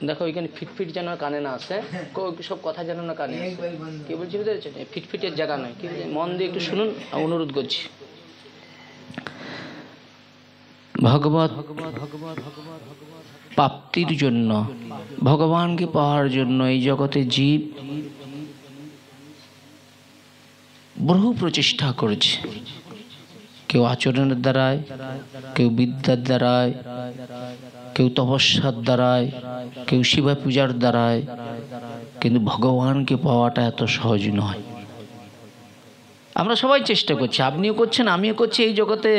দেখো ওইখানে ফিটফিট যেন কানে না আসে, সব কথা যেন না কানে আসে। কি বলছি বুঝতে পেরেছেন? ফিটফিটের জায়গা নয়, কি মন দিয়ে একটু শুনুন, অনুরোধ করছি। ভগবত প্রাপ্তির জন্য, ভগবানকে পাওয়ার জন্য এই জগতে জীব বহু প্রচেষ্টা করেছে। কেউ আচরণের দ্বারায়, কেউ বিদ্যার দ্বারায়, কেউ তপস্যার দ্বারায়, কেউ শিবা পূজার দ্বারায়, কিন্তু ভগবানকে পাওয়াটা এত সহজ নয়। আমরা সবাই চেষ্টা করছি, আপনিও করছেন, আমিও করছি। এই জগতে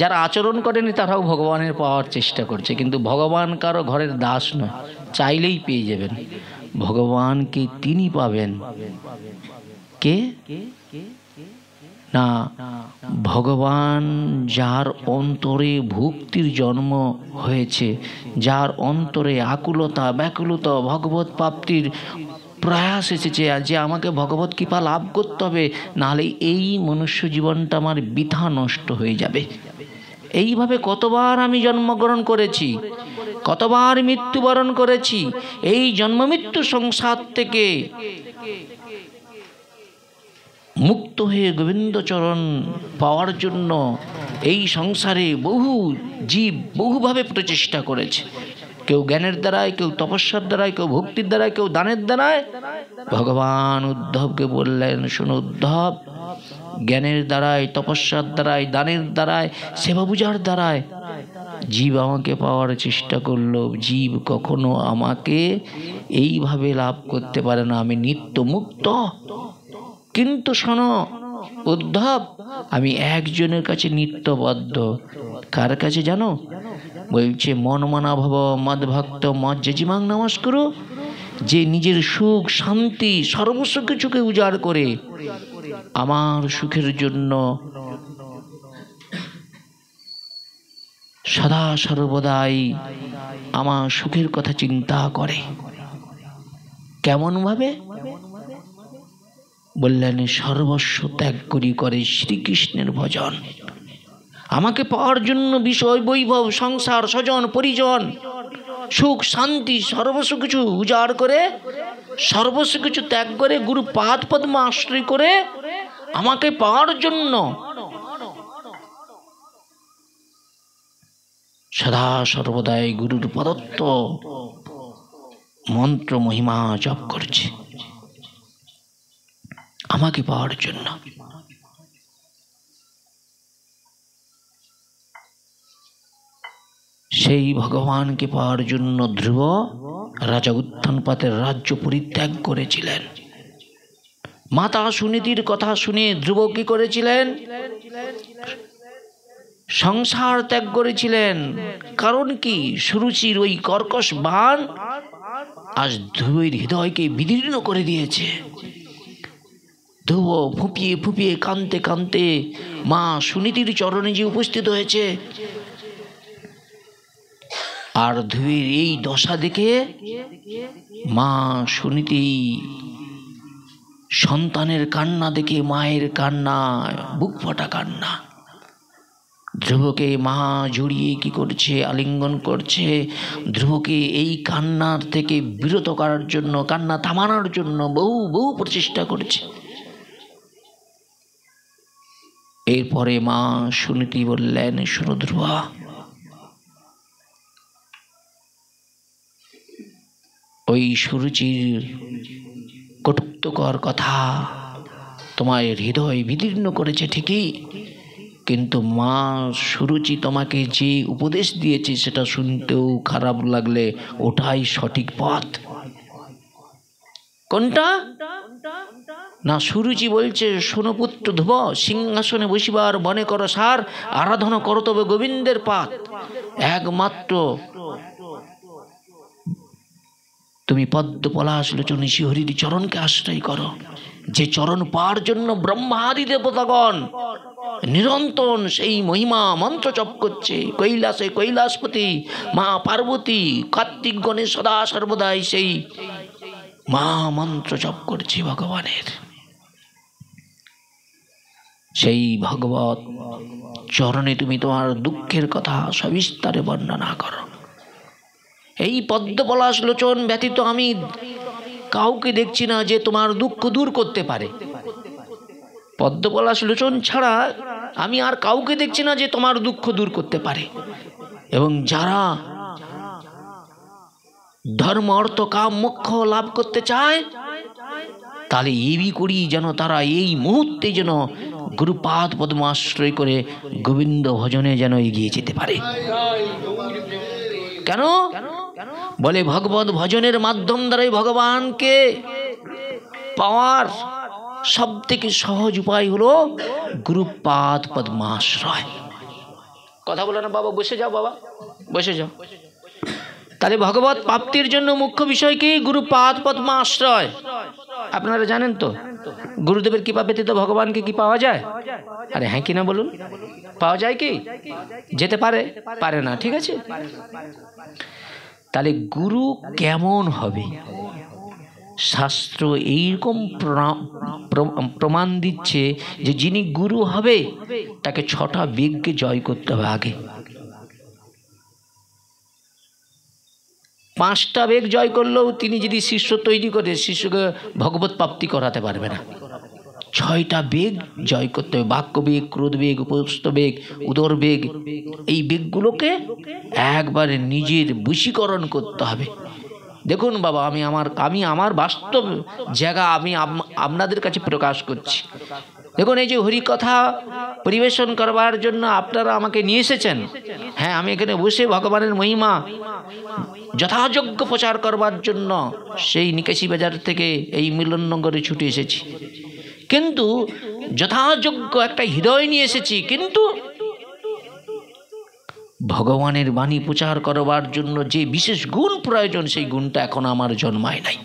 যারা আচরণ করেনি তারাও ভগবানের পাওয়ার চেষ্টা করছে, কিন্তু ভগবান কারো ঘরের দাস নয়, চাইলেই পেয়ে যাবেন। ভগবানকে তিনি পাবেন। কে না, ভগবান যার অন্তরে ভক্তির জন্ম হয়েছে, যার অন্তরে আকুলতা ব্যাকুলতা ভগবত প্রাপ্তির প্রয়াস এসেছে, যে আমাকে ভগবত কৃপা লাভ করতে হবে, নাহলে এই মনুষ্য জীবনটা আমার বৃথা নষ্ট হয়ে যাবে। এইভাবে কতবার আমি জন্মগ্রহণ করেছি, কতবার মৃত্যুবরণ করেছি। এই জন্ম মৃত্যু সংসার থেকে মুক্ত হয়ে গোবিন্দচরণ পাওয়ার জন্য এই সংসারে বহু জীব বহুভাবে প্রচেষ্টা করেছে। কেউ জ্ঞানের দ্বারায়, কেউ তপস্যার দ্বারায়, কেউ ভক্তির দ্বারায়, কেউ দানের দ্বারায়। ভগবান উদ্ধবকে বললেন, শোনো উদ্ধব, জ্ঞানের দ্বারায়, তপস্যার দ্বারায়, দানের দ্বারায়, সেবা পূজার দ্বারায় জীব আমাকে পাওয়ার চেষ্টা করলো, জীব কখনো আমাকে এইভাবে লাভ করতে পারে না। আমি নিত্য মুক্ত। কিন্তু শোনো উদ্ধব, আমি একজনের কাছে নিত্যবদ্ধ। কার কাছে জানো? বলছে মন মনা ভব মদ ভক্ত মদ যেজিমাং নমস্কুরু, যে নিজের সুখ শান্তি সর্বস্ব কিছুকে উজাড় করে আমার সুখের জন্য সদা সর্বদাই আমার সুখের কথা চিন্তা করে। কেমন ভাবে? বললেন সর্বস্ব ত্যাগ করি করে শ্রীকৃষ্ণের ভজন। আমাকে পাওয়ার জন্য বিষয় বৈভব সংসার স্বজন পরিজন সুখ শান্তি সর্বস্ব কিছু উজাড় করে, সর্বস্ব কিছু ত্যাগ করে, গুরু পাদ পদ্ম আশ্রয় করে আমাকে পাওয়ার জন্য সদা সর্বদাই গুরুর প্রদত্ত মন্ত্র মহিমা জপ করছে আমাকে পাওয়ার জন্য। সেই ভগবানকে পাওয়ার জন্য ধ্রুব রাজা উত্থানপাতের রাজ্য পরিত্যাগ করেছিলেন। মাতা সুনীতির কথা শুনে ধ্রুব কি করেছিলেন? সংসার ত্যাগ করেছিলেন। কারণ কি? সুরুচির ওই কর্কশ বাণ আজ ধ্রুবের হৃদয়কে বিদীর্ণ করে দিয়েছে। ধ্রুব ফুঁপিয়ে ফুঁপিয়ে কাঁদতে কাঁদতে মা সুনীতির চরণে যে উপস্থিত হয়েছে, আর ধ্রুবের এই দশা দেখে মা সুনীতি সন্তানের কান্না দেখে, মায়ের কান্না, বুক ফাটা কান্না, ধ্রুবকে মা জড়িয়ে কি করছে? আলিঙ্গন করছে। ধ্রুবকে এই কান্নার থেকে বিরত করার জন্য, কান্না থামানোর জন্য বহু বহু প্রচেষ্টা করছে। এরপরে মা সুনীতি বললেন, শোনো ধ্রুবা, ওই সুরুচির কটুক্তকর কথা তোমার হৃদয় বিদীর্ণ করেছে ঠিকই, কিন্তু মা সুরুচি তোমাকে যে উপদেশ দিয়েছে সেটা শুনতেও খারাপ লাগলে ওটাই সঠিক পথ। কোনটা? না, সুরুচি বলছে, শোনো পুত্র ধ্রুব, সিংহাসনে বসিবার মনে করো সার, আরাধনা করো তবে গোবিন্দের পাত। একমাত্র তুমি পদ্ম পলাশ লোচনী শ্রীহরির চরণকে আশ্রয় করো, যে চরণ পাওয়ার জন্য ব্রহ্মাদি দেবতাগণ নিরন্তর সেই মহিমা মন্ত্র জপ করছে। কৈলাসে কৈলাসপতি মা পার্বতী কার্তিক গণেশ সদা সর্বদাই সেই মা মন্ত্র জপ করছে ভগবানের। সেই ভগবত চরণে তুমি তোমার দুঃখের কথা সবিস্তারে বর্ণনা করো। এই পদ্মপলাশ লোচন ব্যতীত আমি কাউকে দেখছি না যে তোমার দুঃখ দূর করতে পারে। পদ্মপলাশ লোচন ছাড়া আমি আর কাউকে দেখছি না যে তোমার দুঃখ দূর করতে পারে। এবং যারা ধর্ম অর্থ কাম মোক্ষ লাভ করতে চায়, তাহলে এবি করি যেন তারা এই মুহূর্তে যেন গুরুপাদ পদ্ম আশ্রয় করে গোবিন্দ ভজনে যেন এগিয়ে যেতে পারে। কেন? বলে ভগবত ভজনের মাধ্যম দ্বারাই ভগবানকে পাওয়ার সব থেকে সহজ উপায় হলো গুরুপাদ পদ্মাশ্রয়। কথা বলে না বাবা, বসে যাও বাবা, বসে যাও। তাহলে ভগবত প্রাপ্তির জন্য মুখ্য বিষয় কি? গুরুপাদ পদ্মাশ্রয়। আপনারা জানেন তো গুরুদেবের কৃপা ব্যতীত ভগবানকে কি পাওয়া যায়? আরে হ্যাঁ কি না বলুন, পাওয়া যায় কি? যেতে পারে? পারে না। ঠিক আছে, তাহলে গুরু কেমন হবে? শাস্ত্র এইরকম প্রমাণ দিচ্ছে যে যিনি গুরু হবে তাকে 6টা বেগকে জয় করতে হবে আগে। 5টা বেগ জয় করলেও তিনি যদি শিষ্য তৈরি করে শিষ্যকে ভগবত প্রাপ্তি করাতে পারবে না। 6টা বেগ জয় করতে হবে। বাক্য বেগ, ক্রোধ বেগ, উপস্থ বেগ, উদর বেগ। এই বেগগুলোকে একবারে নিজের বশীকরণ করতে হবে। দেখুন বাবা, আমি আমার বাস্তব জায়গা আমি আপনাদের কাছে প্রকাশ করছি। দেখুন, এই যে হরিকথা পরিবেশন করবার জন্য আপনারা আমাকে নিয়ে এসেছেন। হ্যাঁ, আমি এখানে বসে ভগবানের মহিমা যথাযোগ্য প্রচার করবার জন্য সেই নিকাশি বাজার থেকে এই মিলননগরে ছুটে এসেছি। কিন্তু যথাযোগ্য একটা হৃদয় নিয়ে এসেছি, কিন্তু ভগবানের বাণী প্রচার করবার জন্য যে বিশেষ গুণ প্রয়োজন সেই গুণটা এখন আমার জন্মায় নাই।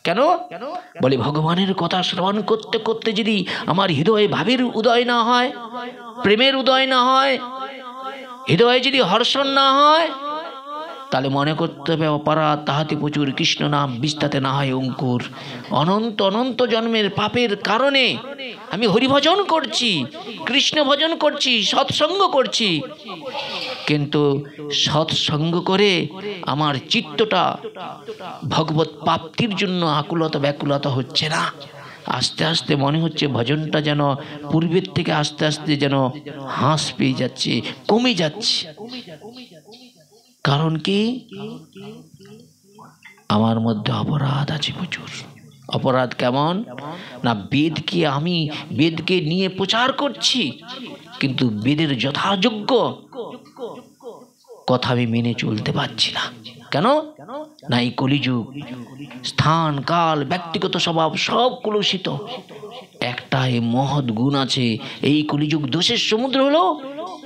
কেন? বলে ভগবানের কথা শ্রবণ করতে করতে যদি আমার হৃদয়ে ভাবের উদয় না হয়, প্রেমের উদয় না হয়, হৃদয়ে যদি হর্ষণ না হয়, তাহলে মনে করতে হবে অপরাধ তাহাতে প্রচুর, কৃষ্ণ নাম বিস্তাতে না হয় অঙ্কুর। অনন্ত অনন্ত জন্মের পাপের কারণে আমি হরিভজন করছি, কৃষ্ণ ভজন করছি, সৎসঙ্গ করছি, কিন্তু সৎসঙ্গ করে আমার চিত্তটা ভগবত প্রাপ্তির জন্য আকুলতা ব্যাকুলতা হচ্ছে না। আস্তে আস্তে মনে হচ্ছে ভজনটা যেন পূর্বের থেকে আস্তে আস্তে যেন হ্রাস পেয়ে যাচ্ছে, কমে যাচ্ছে। কারণ কি? আমার মধ্যে অপরাধ আছে প্রচুর। অপরাধ কেমন না, বেদকে নিয়ে প্রচার করছি, কিন্তু বেদের যথাযোগ্য কথা আমি মেনে চলতে পারছি না। কেন? না, এই কলিযুগ, স্থান কাল ব্যক্তিগত স্বভাব সব কলুষিত। একটাই মহৎ গুণ আছে, এই কলিযুগ দোষের সমুদ্র হলো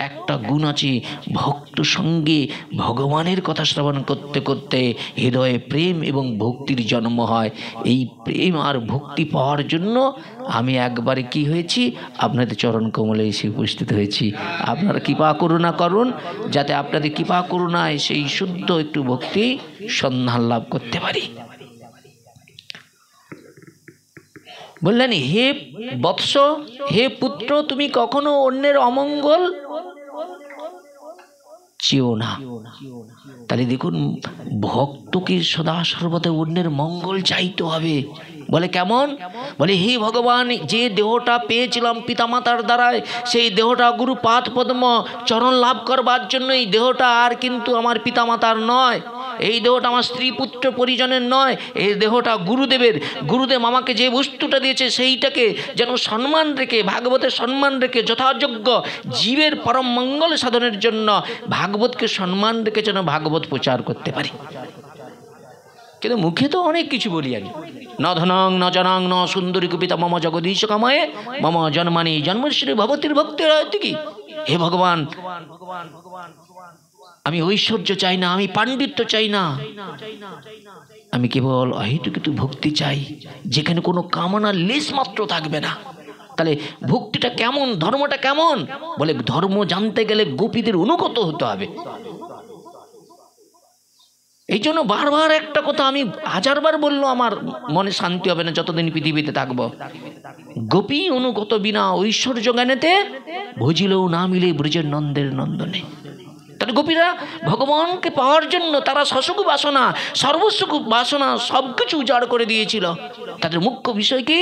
একটা গুণ আছে, ভক্ত সঙ্গে ভগবানের কথা শ্রবণ করতে করতে হৃদয়ে প্রেম এবং ভক্তির জন্ম হয়। এই প্রেম আর ভক্তি পাওয়ার জন্য আমি একবারে কি হয়েছি, আপনাদের চরণ কমলে এসে উপস্থিত হয়েছি। আপনারা কৃপা করুণা করুন, যাতে আপনাদের কৃপা করুণায় সেই শুদ্ধ একটু ভক্তি সন্ধান লাভ করতে পারি। বললেন, হে বৎস, হে পুত্র, তুমি কখনো অন্যের অমঙ্গল চেও না। তাহলে দেখুন, ভক্তকে সদা সর্বদা অন্যের মঙ্গল চাইতে হবে। বলে কেমন? বলে, হে ভগবান, যে দেহটা পেয়েছিলাম পিতামাতার দ্বারায়, সেই দেহটা গুরুপাদ পদ্ম চরণ লাভ করবার জন্য এই দেহটা আর কিন্তু আমার পিতামাতার নয়, এই দেহটা আমার স্ত্রী পুত্র পরিজনের নয়, এই দেহটা গুরুদেবের। গুরুদেব আমাকে যে বস্তুটা দিয়েছে সেইটাকে যেন সম্মান রেখে, ভাগবতের সম্মান রেখে, যথাযোগ্য জীবের পরম মঙ্গল সাধনের জন্য ভাগবতকে সম্মান রেখে যেন ভাগবত প্রচার করতে পারি। কিন্তু মুখে তো অনেক কিছু বলি আমি, ন ধনং ন জনং ন সুন্দরী কুপিতা মম জগদীশ কামায়ে মম জন্মানি জন্মশ্রী ভবতীর ভক্তির হয়তো কি। হে ভগবান, আমি ঐশ্বর্য চাই না, আমি পাণ্ডিত্য চাই না, আমি কেবল অহেতুক ভক্তি চাই, যেখানে কোনো কামনার লেশ মাত্র থাকবে না। তাহলে ভক্তিটা কেমন, ধর্মটা কেমন? বলে, ধর্ম জানতে গেলে গোপীদের অনুগত হতে হবে। এই জন্য বারবার একটা কথা আমি হাজারবার বললো, আমার মনে শান্তি হবে না যতদিন পৃথিবীতে থাকবো। গোপী অনুগত বিনা ঐশ্বর্য জ্ঞানেতে ভজিলেও না মিলে ব্রজের নন্দের নন্দনে। তাহলে গোপীরা ভগবানকে পাওয়ার জন্য তারা শশকু বাসনা সর্বস্বকু বাসনা সব কিছু উজাড় করে দিয়েছিল। তাদের মুখ্য বিষয় কি,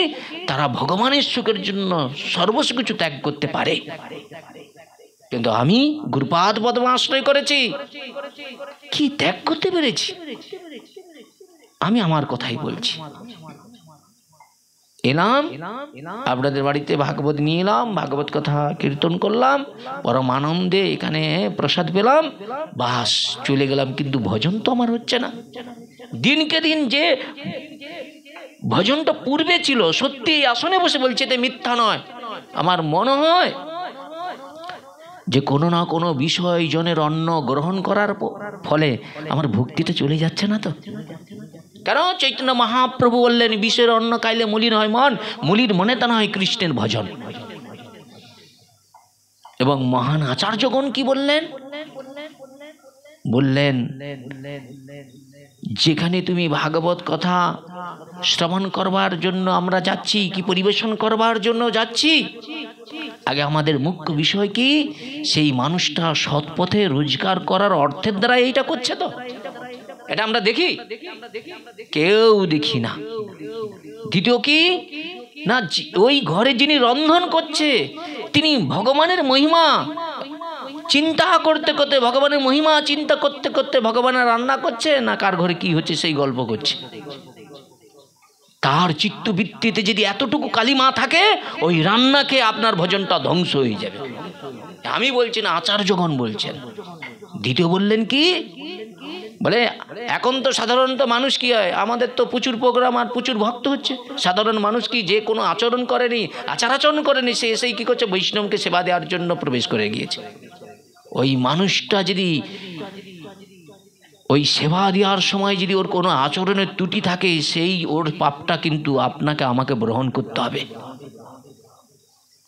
তারা ভগবানের সুখের জন্য সর্বস্ব কিছু ত্যাগ করতে পারে। কিন্তু আমি গুরুপাদ পদ্ম আশ্রয় করেছি, কি ত্যাগ করতে পেরেছি? আমি আমার কথাই বলছি। এলাম আপনাদের বাড়িতে, ভাগবত নিয়ে এলাম, ভাগবত কথা কীর্তন করলাম, পরম আনন্দে এখানে প্রসাদ পেলাম, বাস চলে গেলাম। কিন্তু ভজন তো আমার হচ্ছে না। দিনকে দিন যে ভজনটা পূর্বে ছিল, সত্যি আসনে বসে বলছে, এতে মিথ্যা নয়। আমার মনে হয় যে কোনো না কোনো বিষয় জনের অন্ন গ্রহণ করার ফলে আমার ভক্তিটা চলে যাচ্ছে না তো। কেন চৈতন্য মহাপ্রভু বললেন, বিষের অন্ন খাইলে মলিন হয় মন, মলির মনে তা না হয় কৃষ্ণের ভজন। এবং মহান আচার্যগণ কি বললেন? বললেন, যেখানে তুমি ভাগবত কথা শ্রবণ করবার জন্য আমরা যাচ্ছি, কি পরিবেশন করবার জন্য যাচ্ছি, আগে আমাদের মুখ্য বিষয় কি, সেই মানুষটা সৎ পথে রোজগার করার অর্থের দ্বারা এইটা করছে তো? এটা আমরা দেখি? কেউ দেখি না। দ্বিতীয় কি না, ওই ঘরে যিনি রন্ধন করছে তিনি ভগবানের মহিমা চিন্তা করতে করতে, ভগবানের মহিমা চিন্তা করতে করতে ভগবানের রান্না করছে, না কার ঘরে কি হচ্ছে সেই গল্প করছে। তার চিত্তবৃত্তিতে যদি এতটুকু কালিমা থাকে, ওই রান্নাকে আপনার ভজনটা ধ্বংস হয়ে যাবে। আমি বলছি না, আচার্যগণ বলছেন। দ্বিতীয় বললেন কি, বলে এখন তো সাধারণত মানুষ কি হয়, আমাদের তো প্রচুর প্রোগ্রাম আর প্রচুর ভক্ত হচ্ছে, সাধারণ মানুষ কি যে কোনো আচরণ করেনি, আচার করেনি, সে এসেই কি করছে, বৈষ্ণবকে সেবা দেওয়ার জন্য প্রবেশ করে গিয়েছে। ওই মানুষটা যদি ওই সেবা দেওয়ার সময় যদি ওর কোনো আচরণের ত্রুটি থাকে, সেই ওর পাপটা কিন্তু আপনাকে আমাকে গ্রহণ করতে হবে।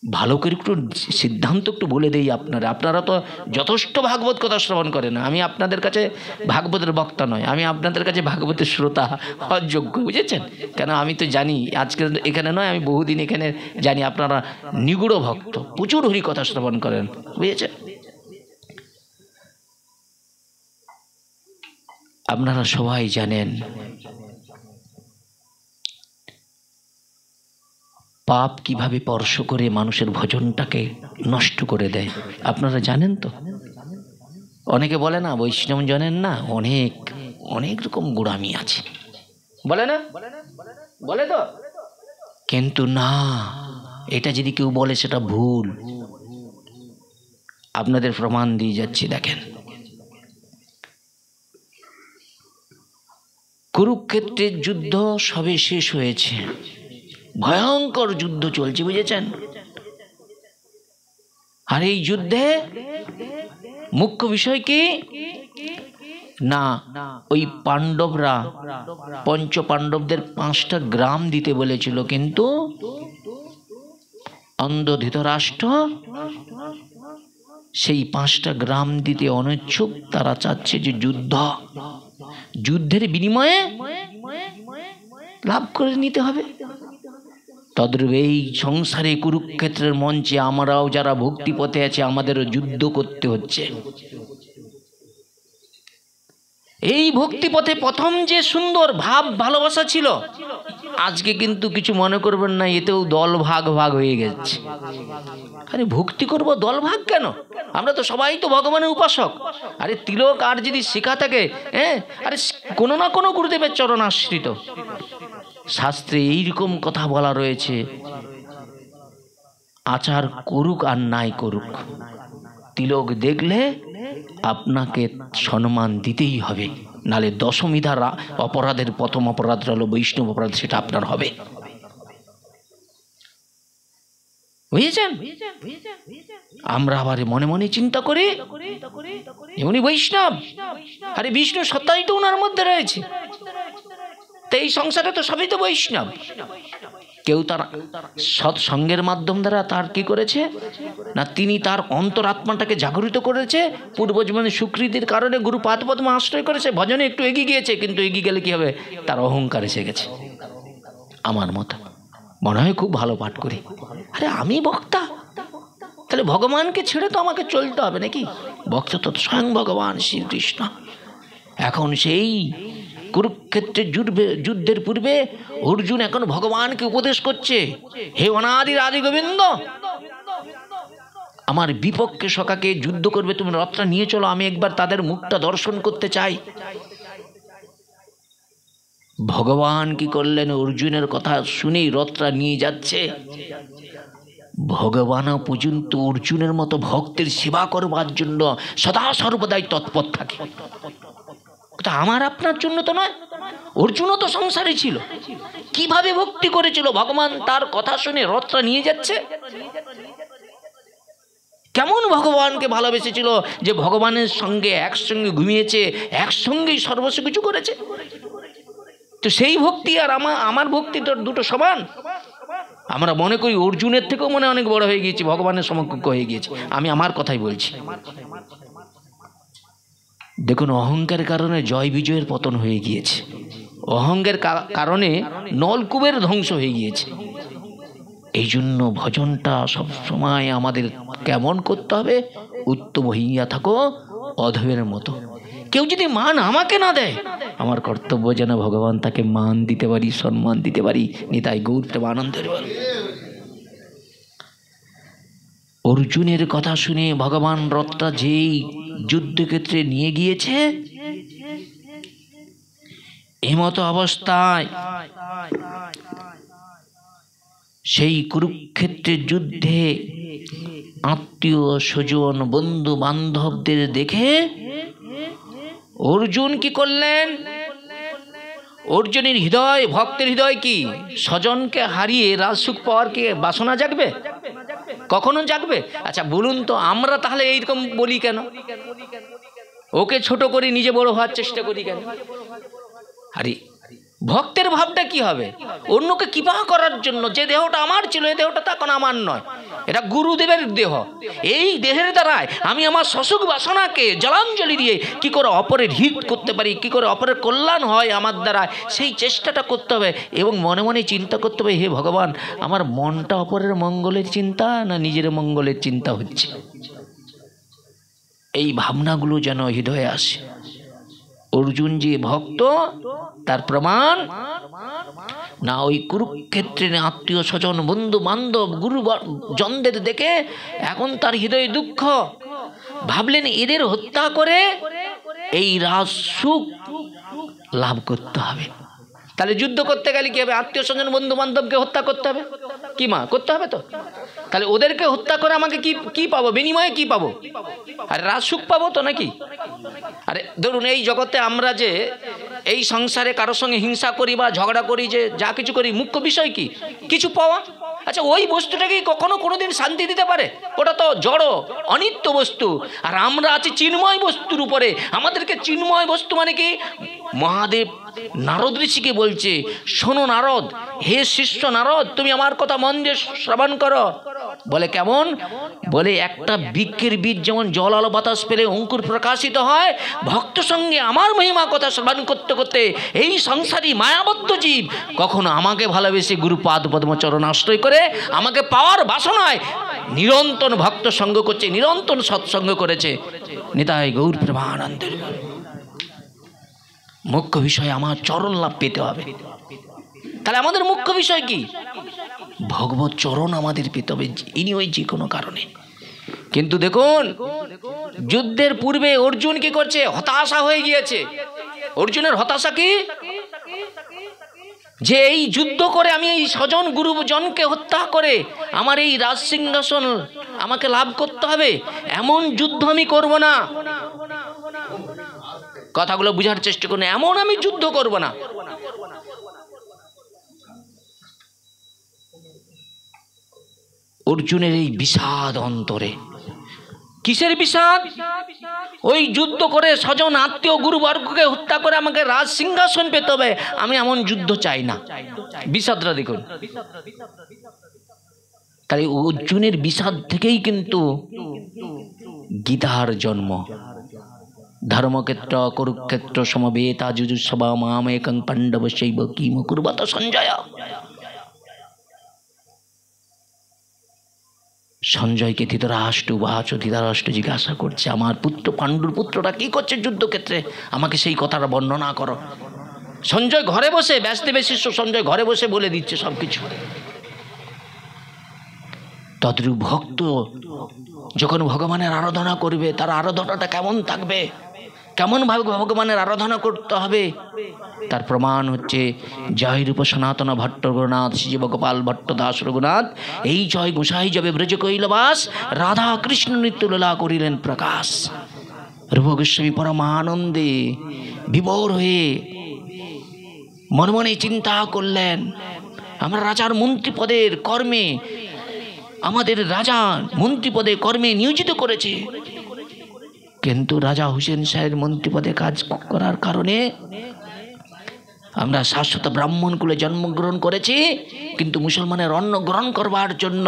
ভালো করে একটু সিদ্ধান্ত একটু বলে দেই আপনারা তো যথেষ্ট ভাগবত কথা শ্রবণ করেন। আমি আপনাদের কাছে ভাগবতের বক্তা নয়, আমি আপনাদের কাছে ভাগবতের শ্রোতা অযোগ্য, বুঝেছেন? কেন আমি তো জানি, আজকে এখানে নয়, আমি বহুদিন এখানে জানি আপনারা নিগুড় ভক্ত, প্রচুর হরি কথা শ্রবণ করেন, বুঝেছেন? আপনারা সবাই জানেন পাপ কিভাবে স্পর্শ করে মানুষের ভজনটাকে নষ্ট করে দেয়। আপনারা জানেন তো? অনেকে বলে না বৈষ্ণব জানেন না, অনেক অনেক রকম গোড়ামি আছে, বলে না? বলে তো? কিন্তু না, এটা যদি কেউ বলে সেটা ভুল। আপনাদের প্রমাণ দিয়ে যাচ্ছি, দেখেন। কুরুক্ষেত্রের যুদ্ধ সবে শেষ হয়েছে, ভয়ঙ্কর যুদ্ধ চলছে, বুঝেছেন? আর এই যুদ্ধে মুখ্য বিষয় কি না, ওই পাণ্ডবরা পঞ্চ পাণ্ডবদের 5টা গ্রাম দিতে বলেছিল, কিন্তু অন্ধ ধৃতরাষ্ট্র সেই 5টা গ্রাম দিতে অনিচ্ছুক। তারা চাচ্ছে যে যুদ্ধের বিনিময়ে লাভ করে নিতে হবে। তদ্রূপ এই সংসারে কুরুক্ষেত্রের মঞ্চে আমরাও যারা ভক্তি পথে আছে, আমাদেরও যুদ্ধ করতে হচ্ছে। এই ভক্তি পথে প্রথম যে সুন্দর ভাব ভালোবাসা ছিল, আজকে কিন্তু কিছু মনে করবেন না, এতেও দল ভাগ হয়ে গেছে। আরে ভক্তি করব দল ভাগ কেন? আমরা তো সবাই তো ভগবানের উপাসক। আরে তিলক আর যদি শেখা থাকে, আরে কোনো না কোনো গুরুদেবের চরণ আশ্রিত। শাস্ত্রে এইরকম কথা বলা রয়েছে, আচার করুক আর নাই করুক, তিলক দেখলে আপনাকে সম্মান দিতেই হবে, নালে দশমিধার অপরাধের প্রথম অপরাধ হলো বৈষ্ণব অপরাধ, সেটা আপনার হবে, বুঝেছেন? আমরা আবার মনে মনে চিন্তা করি উনি বৈষ্ণব, আরে বিষ্ণু সত্তাই তো ওনার মধ্যে রয়েছে, তো এই সংসারে তো সবই তো বৈষ্ণব। কেউ তার সৎসঙ্গের মাধ্যম দ্বারা তার কি করেছে না, তিনি তার অন্তরাত্মাটাকে জাগরিত করেছে, পূর্বজন্মে সুকৃতির কারণে গুরু পাদপদ্ম আশ্রয় করেছে, ভজনে একটু এগিয়ে গিয়েছে, কিন্তু এগিয়ে গেলে কি হবে, তার অহংকার এসে গেছে। আমার মতো মনে হয় খুব ভালো পাঠ করি, আরে আমি বক্তা, তাহলে ভগবানকে ছেড়ে তো আমাকে চলতে হবে নাকি? ভক্ত তো স্বয়ং ভগবান শ্রীকৃষ্ণ। এখন সেই কুরুক্ষেত্রের যুদ্ধের পূর্বে অর্জুন এখন ভগবানকে উপদেশ করছে, হে অনাদি আদি গোবিন্দ, আমার বিপক্ষে সখাকে যুদ্ধ করবে, তুমি রথটা নিয়ে চলো, আমি একবার তাদের মুখটা দর্শন করতে চাই। ভগবান কি করলেন? অর্জুনের কথা শুনেই রথটা নিয়ে যাচ্ছে। ভগবানও পর্যন্ত অর্জুনের মতো ভক্তের সেবা করবার জন্য সদা সর্বদাই তৎপর থাকে। আমার আপনার জন্য তো নয়। অর্জুনও তো সংসারে ছিল, কিভাবে ভক্তি করেছিল, ভগবান তার কথা শুনে রথটা নিয়ে যাচ্ছে। কেমন ভগবানকে ভালোবেসেছিল যে ভগবানের সঙ্গে একসঙ্গে ঘুমিয়েছে, একসঙ্গেই সর্বস্ব কিছু করেছে। তো সেই ভক্তি আর আমার ভক্তি তো দুটো সমান। আমরা মনে করি অর্জুনের থেকেও মনে অনেক বড় হয়ে গিয়েছি, ভগবানের সমকক্ষ হয়ে গিয়েছি। আমি আমার কথাই বলছি। দেখুন, অহংকারের কারণে জয় বিজয়ের পতন হয়ে গিয়েছে, অহংকারের কারণে নলকূপের ধ্বংস হয়ে গিয়েছে। এই জন্য ভজনটা সবসময় আমাদের কেমন করতে হবে? উত্তম হইয়া থাকো অধমের মতো। কেউ যদি মান আমাকে না দেয়, আমার কর্তব্য যেন ভগবান তাকে মান দিতে পারি, সম্মান দিতে পারি। নিতাই গৌর প্রেমানন্দের। অর্জুনের কথা শুনে ভগবান রথটা যেই যুদ্ধক্ষেত্রে নিয়ে গিয়েছে, এমতো অবস্থায় সেই কুরুক্ষেত্রের যুদ্ধে আত্মীয় স্বজন বন্ধু বান্ধবদের দেখে অর্জুন কি করলেন? অর্জুনের হৃদয়, ভক্তের হৃদয় কি স্বজনকে হারিয়ে রাজসুখ পাওয়ার কি বাসনা জাগবে? কখনো জাগবে? আচ্ছা বলুন তো, আমরা তাহলে এইরকম বলি কেন? ওকে ছোট করি, নিজে বড় হওয়ার চেষ্টা করি কেন? আরে ভক্তের ভাবটা কি হবে? অন্যকে কৃপা করার জন্য। যে দেহটা আমার ছিল, এই দেহটা তখন আমার নয়, এটা গুরুদেবের দেহ। এই দেহের দ্বারাই আমি আমার শশুক বাসনাকে জলাঞ্জলি দিয়ে কি করে অপরের হিত করতে পারি, কি করে অপরের কল্যাণ হয় আমার দ্বারা, সেই চেষ্টাটা করতে হবে। এবং মনে মনে চিন্তা করতে হবে, হে ভগবান, আমার মনটা অপরের মঙ্গলের চিন্তা না নিজের মঙ্গলের চিন্তা হচ্ছে? এই ভাবনাগুলো যেন হৃদয়ে আসে। অর্জুন যে ভক্ত তার প্রমাণ না ওই কুরুক্ষেত্রে আত্মীয় স্বজন বন্ধু বান্ধব গুরুজনদের দেখে এখন তার হৃদয়ে দুঃখ। ভাবলেন এদের হত্যা করে এই রাজসুখ লাভ করতে হবে। তাহলে যুদ্ধ করতে গেলে কি হবে? আত্মীয় স্বজন বন্ধু বান্ধবকে হত্যা করতে হবে, কি মা করতে হবে তো? তাহলে ওদেরকে হত্যা করে আমাকে কি পাবো? বিনিময়ে কি পাবো? আরে রাজসুখ পাবো তো নাকি? আরে ধরুন, এই জগতে আমরা যে এই সংসারে কারোর সঙ্গে হিংসা করি বা ঝগড়া করি, যে যা কিছু করি, মুখ্য বিষয় কি? কিছু পাওয়া। আচ্ছা ওই বস্তুটাকে কখনো কোনোদিন শান্তি দিতে পারে? ওটা তো জড় অনিত্য বস্তু। আর আমরা আছি চিন্ময় বস্তুর উপরে। আমাদেরকে চিন্ময় বস্তু মানে কি? মহাদেব নারদ ঋষিকে বলছে, শোনো নারদ, হে শিষ্য নারদ, তুমি আমার কথা মন দিয়ে শ্রবণ করো। বলে কেমন? বলে একটা বৃক্ষের বীজ যেমন জল আলো বাতাস পেলে অঙ্কুর প্রকাশিত হয়, ভক্ত সঙ্গে আমার মহিমা কথা শ্রবণ করতে করতে এই সংসারী মায়াবদ্ধ জীব কখনো আমাকে ভালোবেসে গুরু পাদ পদ্ম চরণ আশ্রয় করে আমাকে পাওয়ার বাসনায় নিরন্তর ভক্ত সঙ্গ করছে, নিরন্তর সৎসঙ্গ করেছে। নিতাই গৌর প্রেমানন্দের। মুখ্য বিষয় আমার চরণ লাভ পেতে হবে। তাহলে আমাদের মুখ্য বিষয় কি? ভগবত চরণ আমাদের পেতে হবে, ইনি ওই যে কোনো কারণে। কিন্তু দেখুন, যুদ্ধের পূর্বে অর্জুন কি করছে? হতাশা হয়ে গিয়েছে। অর্জুনের হতাশা কি? যে এই যুদ্ধ করে আমি এই স্বজন গুরুজনকে হত্যা করে আমার এই রাজ সিংহাসন আমাকে লাভ করতে হবে, এমন যুদ্ধ আমি করব না। কথাগুলো বুঝার চেষ্টা করুন, এমন আমি যুদ্ধ করব না। অর্জুনের এই বিষাদ অন্তরে। কিসের বিষাদ? ওই যুদ্ধ করে স্বজন আত্মীয় গুরুবর্গকে হত্যা করে আমাকে রাজ সিংহাসন পেতে হবে, আমি এমন যুদ্ধ চাই না। বিষাদটা দেখুন। তাই অর্জুনের বিষাদ থেকেই কিন্তু গীতার জন্ম। ধর্মক্ষেত্র কুরুক্ষেত্র সমবেতা যুযুৎসবা মামেকং পাণ্ডবস্যৈব কিম কুর্বত সঞ্জয়। সঞ্জয়কে ধৃতরাষ্ট্র জিজ্ঞাসা করছে, আমার পুত্র পাণ্ডুর পুত্ররা কি করছে যুদ্ধক্ষেত্রে, আমাকে সেই কথাটা বর্ণনা করো। সঞ্জয় ঘরে বসে, ব্যাসদেবের শিষ্য সঞ্জয় ঘরে বসে বলে দিচ্ছে সব কিছু। তদ্রূপ ভক্ত যখন ভগবানের আরাধনা করবে, তার আরাধনাটা কেমন থাকবে, কেমনভাবে ভগবানের আরাধনা করতে হবে, তার প্রমাণ হচ্ছে জয়রূপ সনাতন ভট্ট রঘুনাথ শ্রীজীব গোপাল ভট্ট দাস রঘুনাথ। এই জয় গোসাই যাবে ব্রজ কৈলাস, রাধা কৃষ্ণ নিত্যলীলা করিলেন প্রকাশ। রূপ গোস্বামী পরমানন্দে বিভোর হয়ে মনে মনে চিন্তা করলেন, আমরা রাজার মন্ত্রীপদের কর্মে, আমাদের রাজা মন্ত্রীপদে কর্মে নিয়োজিত করেছে, কিন্তু রাজা হুসেন শাহের মন্ত্রীপদে কাজ করার কারণে আমরা শাশ্বত ব্রাহ্মণ কুলে জন্মগ্রহণ করেছি, কিন্তু মুসলমানের অন্ন গ্রহণ করবার জন্য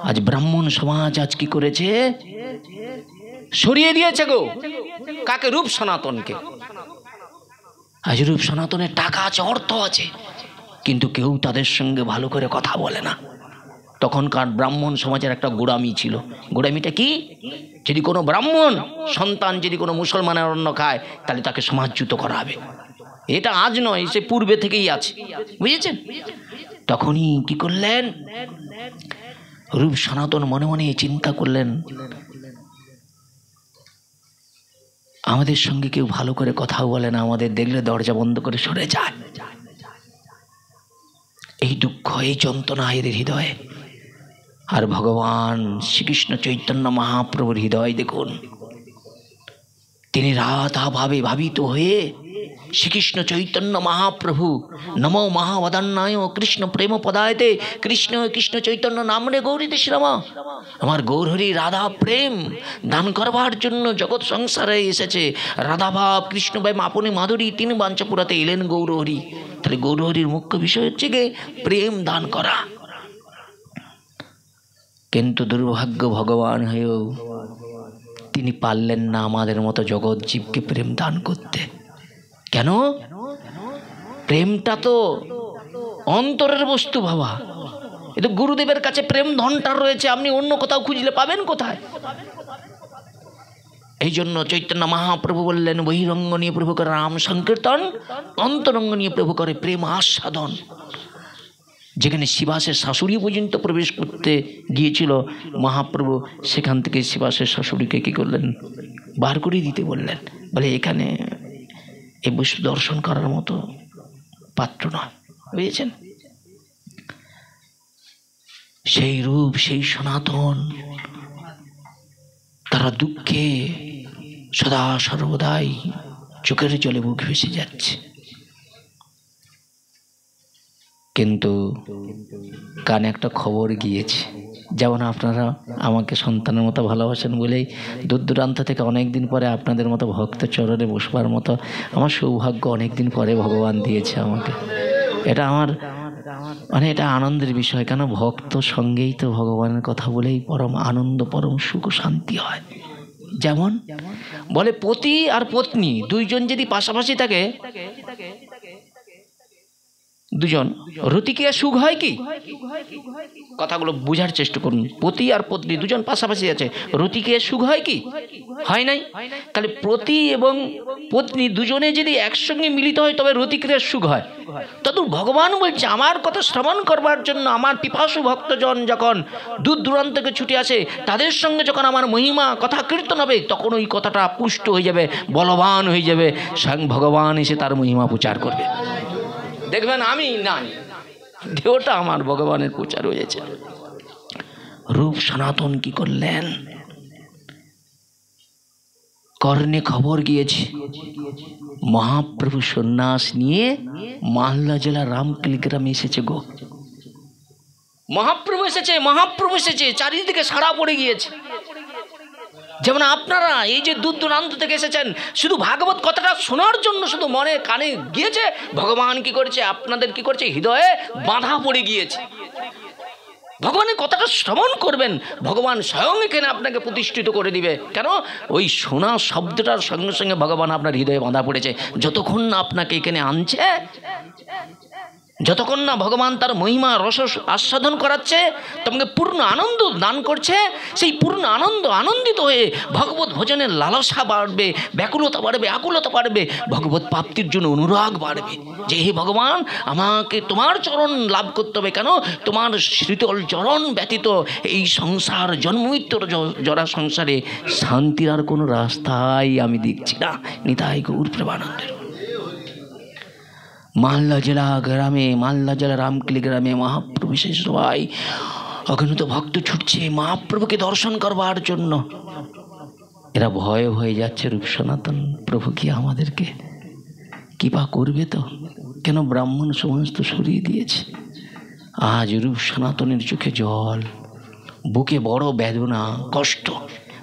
আজ ব্রাহ্মণ সমাজ আজ কি করেছে, সরিয়ে দিয়েছে গো। কাকে? রূপ সনাতনকে। আজ রূপ সনাতনের টাকা আছে, অর্থ আছে, কিন্তু কেউ তাদের সঙ্গে ভালো করে কথা বলে না। তখনকার ব্রাহ্মণ সমাজের একটা গোড়ামি ছিল। গোড়ামিটা কি? যদি কোনো ব্রাহ্মণ সন্তান যদি কোনো মুসলমানের অন্ন খায়, তাহলে তাকে সমাজচ্যুত করা হবে। এটা আজ নয়, সে পূর্বে থেকেই আছে, বুঝেছেন? তখনই কি করলেন, রূপ সনাতন মনে মনে চিন্তা করলেন, আমাদের সঙ্গে কেউ ভালো করে কথাও বলে না, আমাদের দেখলে দরজা বন্ধ করে সরে যায়। এই দুঃখ, এই যন্ত্রণা এদের হৃদয়ে। আর ভগবান শ্রীকৃষ্ণ চৈতন্য মহাপ্রভুর হৃদয় দেখুন, তিনি রাধা ভাবে ভাবিত হয়ে শ্রীকৃষ্ণ চৈতন্য মহাপ্রভু নমো মহাবদান্নায় কৃষ্ণ প্রেম পদায়তে কৃষ্ণ কৃষ্ণ চৈতন্য নামরে গৌরীতে শ্রম। আমার গৌরহরি রাধা প্রেম দান করবার জন্য জগৎ সংসারে এসেছে। রাধা ভাব কৃষ্ণ প্রেম আপনি মাধুরী, তিনি বাঞ্ছাপুরাতে এলেন গৌরহরি। তাহলে গৌরহরির মুখ্য বিষয় হচ্ছে গিয়ে প্রেম দান করা। কিন্তু দুর্ভাগ্য, ভগবান হয়েও তিনি পারলেন না আমাদের মতো জগৎ জীবকে প্রেম দান করতে। কেন? প্রেমটা তো অন্তরের বস্তু বাবা। এ তো গুরুদেবের কাছে প্রেম ধনটা রয়েছে, আপনি অন্য কোথাও খুঁজলে পাবেন কোথায়? এই জন্য চৈতন্য মহাপ্রভু বললেন, বহিরঙ্গ নিয়ে প্রভু করে রাম সংকীর্তন, অন্তরঙ্গ নিয়ে প্রভু করে প্রেম আস্বাদন। যেখানে শিবাসের শাশুড়ি পর্যন্ত প্রবেশ করতে গিয়েছিল মহাপ্রভু, সেখান থেকে শিবাসের শাশুড়িকে কি করলেন, বার করে দিতে বললেন। বলে এখানে এই বস্তু দর্শন করার মতো পাত্র নয়, বুঝেছেন? সেই রূপ, সেই সনাতন, তারা দুঃখে সদা সর্বদাই চোখের জলে বুক ভেসে যাচ্ছে। কিন্তু কানে একটা খবর গিয়েছে, যেমন আপনারা আমাকে সন্তানের মতো ভালোবাসেন বলেই দূর দূরান্ত থেকে অনেক দিন পরে আপনাদের মতো ভক্ত চরণে বসবার মতো আমার সৌভাগ্য অনেক দিন পরে ভগবান দিয়েছে আমাকে। এটা আমার এটা আনন্দের বিষয়। কেন? ভক্ত সঙ্গেই তো ভগবানের কথা বলেই পরম আনন্দ, পরম সুখ ও শান্তি হয়। যেমন বলে পতি আর পত্নী দুইজন যদি পাশাপাশি থাকে, দুজন রতিকে সুখ হয় কি? কথাগুলো বুঝার চেষ্টা করুন। পতি আর পত্নী দুজন পাশাপাশি আছে, রতিকে সুখ হয় কি? হয় নাই। তাহলে পতি এবং পত্নী দুজনে যদি একসঙ্গে মিলিত হয় তবে রতিক্রিয়ার সুখ হয়। তত ভগবান বলছে, আমার কথা শ্রবণ করবার জন্য আমার পিপাসু ভক্তজন যখন দূর দূরান্ত থেকে ছুটে আসে, তাদের সঙ্গে যখন আমার মহিমা কথা কীর্তন হবে, তখন ওই কথাটা পুষ্ট হয়ে যাবে, বলবান হয়ে যাবে। স্বয়ং ভগবান এসে তার মহিমা প্রচার করবে। দেখবেন আমি নাই, দেহটা আমার ভগবানের প্রচার হয়েছে। রূপ সনাতন কি করলেন, কর্ণে খবর গিয়েছে মহাপ্রভু সন্ন্যাস নিয়ে মালদা জেলার রামকেলি গ্রামে এসেছে গো। মহাপ্রভু এসেছে, মহাপ্রভু এসেছে, চারিদিকে সাড়া পড়ে গিয়েছে। যেমন আপনারা এই যে দূর দূরান্ত থেকে এসেছেন, শুধু ভাগবত কথাটা শোনার জন্য শুধু মনে কানে গিয়েছে, ভগবান কি করেছে, আপনাদের কি করেছে, হৃদয়ে বাঁধা পড়ে গিয়েছে। ভগবানের কথাটা শ্রবণ করবেন, ভগবান স্বয়ং এখানে আপনাকে প্রতিষ্ঠিত করে দিবে। কেন? ওই শোনা শব্দটার সঙ্গে সঙ্গে ভগবান আপনার হৃদয়ে বাঁধা পড়েছে। যতক্ষণ না আপনাকে এখানে আনছে, যতক্ষণ না ভগবান তার মহিমা রস আস্বাদন করাচ্ছে, তোমাকে পূর্ণ আনন্দ দান করছে, সেই পূর্ণ আনন্দিত হয়ে ভগবত ভজনের লালসা বাড়বে, ব্যাকুলতা বাড়বে, আকুলতা বাড়বে, ভগবত প্রাপ্তির জন্য অনুরাগ বাড়বে যে হে ভগবান, আমাকে তোমার চরণ লাভ করতে হবে। কেন? তোমার শীতল চরণ ব্যতীত এই সংসার জন্মমৃত্যুর জরা সংসারে শান্তির আর কোনো রাস্তাই আমি দেখছি না। নিতাই গৌর প্রেমানন্দের। মালদা জেলা রামকলি গ্রামে মহাপ্রভু বিশেষ সবাই অগণিত ভক্ত ছুটছে মহাপ্রভুকে দর্শন করবার জন্য। এরা ভয় হয়ে যাচ্ছে, রূপ সনাতন প্রভু কি আমাদেরকে কৃপা করবে তো? কেন ব্রাহ্মণ সমস্ত সরিয়ে দিয়েছে। আজ রূপ সনাতনের চোখে জল, বুকে বড় বেদনা, কষ্ট।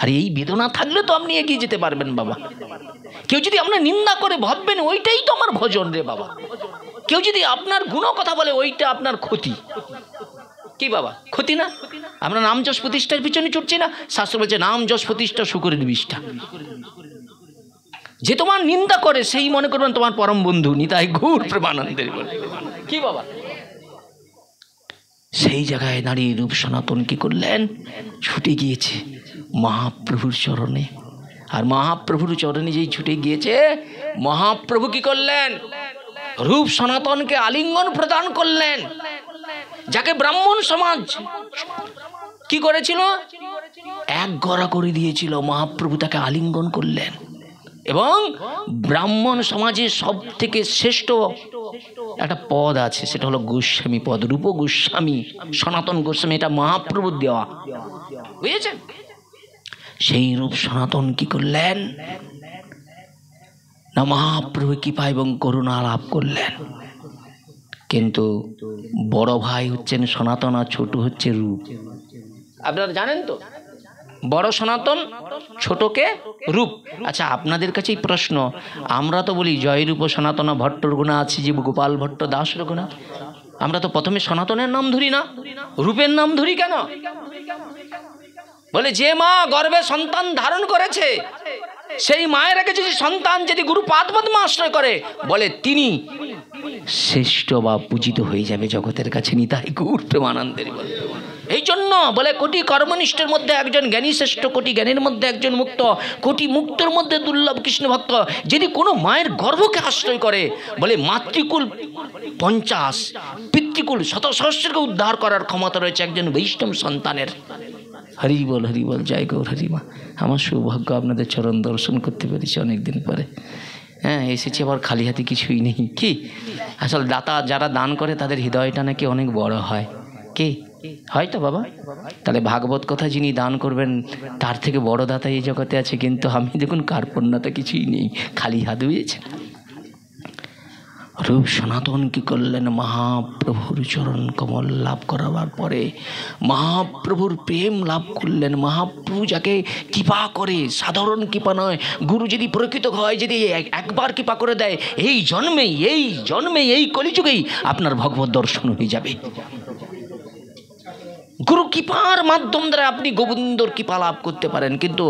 আর এই বেদনা থাকলে তো আপনি এগিয়ে যেতে পারবেন বাবা। কেউ যদি আপনার নিন্দা করে ভাববেন ওইটাই তো আমার ভজন রে বাবা। কেউ যদি আপনার গুণ কথা বলে ওইটা আপনার ক্ষতি। কি বাবা, ক্ষতি না? আমরা নাম যশ প্রতিষ্ঠার পিছনে ছুটছি না? শাস্ত্র বলছে নাম যশ প্রতিষ্ঠা শুকরের বিষ্ঠা। যে তোমার নিন্দা করে সেই মনে করবেন তোমার পরম বন্ধু। নিতাই গৌর প্রেমানন্দের বলে কি বাবা। সেই জায়গায় দাঁড়িয়ে রূপ সনাতন কি করলেন? ছুটে গিয়েছে মহাপ্রভুর চরণে। আর মহাপ্রভুর চরণে যেই ছুটে গিয়েছে, মহাপ্রভু কি করলেন? রূপ সনাতনকে আলিঙ্গন প্রদান করলেন। যাকে ব্রাহ্মণ সমাজ কি করেছিল? এক গড়া করে দিয়েছিল, মহাপ্রভু তাকে আলিঙ্গন করলেন। এবং ব্রাহ্মণ সমাজের সব থেকে শ্রেষ্ঠ একটা পদ আছে, সেটা হলো গোস্বামী পদ। রূপ গোস্বামী, সনাতন গোস্বামী, এটা মহাপ্রভুর দেওয়া, বুঝেছেন? সেই রূপ সনাতন কি করলেন না মহাপ্রভু কৃপা এবং করুণা লাভ করলেন। কিন্তু বড় ভাই হচ্ছেন সনাতন আর ছোট হচ্ছে রূপ। আপনারা জানেন তো, বড় সনাতন, ছোটকে রূপ। আচ্ছা, আপনাদের কাছেই প্রশ্ন, আমরা তো বলি জয় রূপ সনাতন ভট্টর গুণা আছে জীব গোপাল ভট্ট দাসের গুণা। আমরা তো প্রথমে সনাতনের নাম ধরি না, রূপের নাম ধরি কেন? বলে যে মা গর্ভে সন্তান ধারণ করেছে সেই মায়ের আগে যদি সন্তান যদি গুরু পাদপদ্ম আশ্রয় করে, বলে তিনি শ্রেষ্ঠ বা পূজিত হয়ে যাবে জগতের কাছে। নিতাই গৌর প্রেমানন্দের বলে। এই জন্য বলে কোটি কর্মনিষ্ঠের মধ্যে একজন জ্ঞানী শ্রেষ্ঠ, কোটি জ্ঞানীর মধ্যে একজন মুক্ত, কোটি মুক্তর মধ্যে দুর্লভ কৃষ্ণ ভক্ত। যদি কোনো মায়ের গর্ভকে আশ্রয় করে, বলে মাতৃকুল 50, পিতৃকুল 100 উদ্ধার করার ক্ষমতা রয়েছে একজন বৈষ্ণব সন্তানের। হরি বল, জয় গৌর হরিমা। আমার সৌভাগ্য আপনাদের চরণ দর্শন করতে পেরেছি অনেকদিন পরে। হ্যাঁ, এসেছি আবার খালি হাতে, কিছুই নেই। কি আসলে দাতা যারা দান করে তাদের হৃদয়টা নাকি অনেক বড় হয়। কি হয় তো বাবা? তাহলে ভাগবত কথা যিনি দান করবেন তার থেকে বড় দাতা এই জগতে আছে। কিন্তু আমি দেখুন কার্পণ্যতা কিছুই নেই, খালি হাত। হয়েছে রূপ সনাতন কি করলেন? মহাপ্রভুর চরণ কমল লাভ করাবার পরে মহাপ্রভুর প্রেম লাভ করলেন। মহাপ্রভু যাকে কৃপা করে, সাধারণ কৃপা নয়, গুরু যদি প্রকৃত হয়, যদি একবার কৃপা করে দেয়, এই জন্মেই এই কলিযুগেই আপনার ভগবত দর্শন হয়ে যাবে। গুরু কৃপার মাধ্যম দ্বারা আপনি গোবিন্দর কৃপা লাভ করতে পারেন। কিন্তু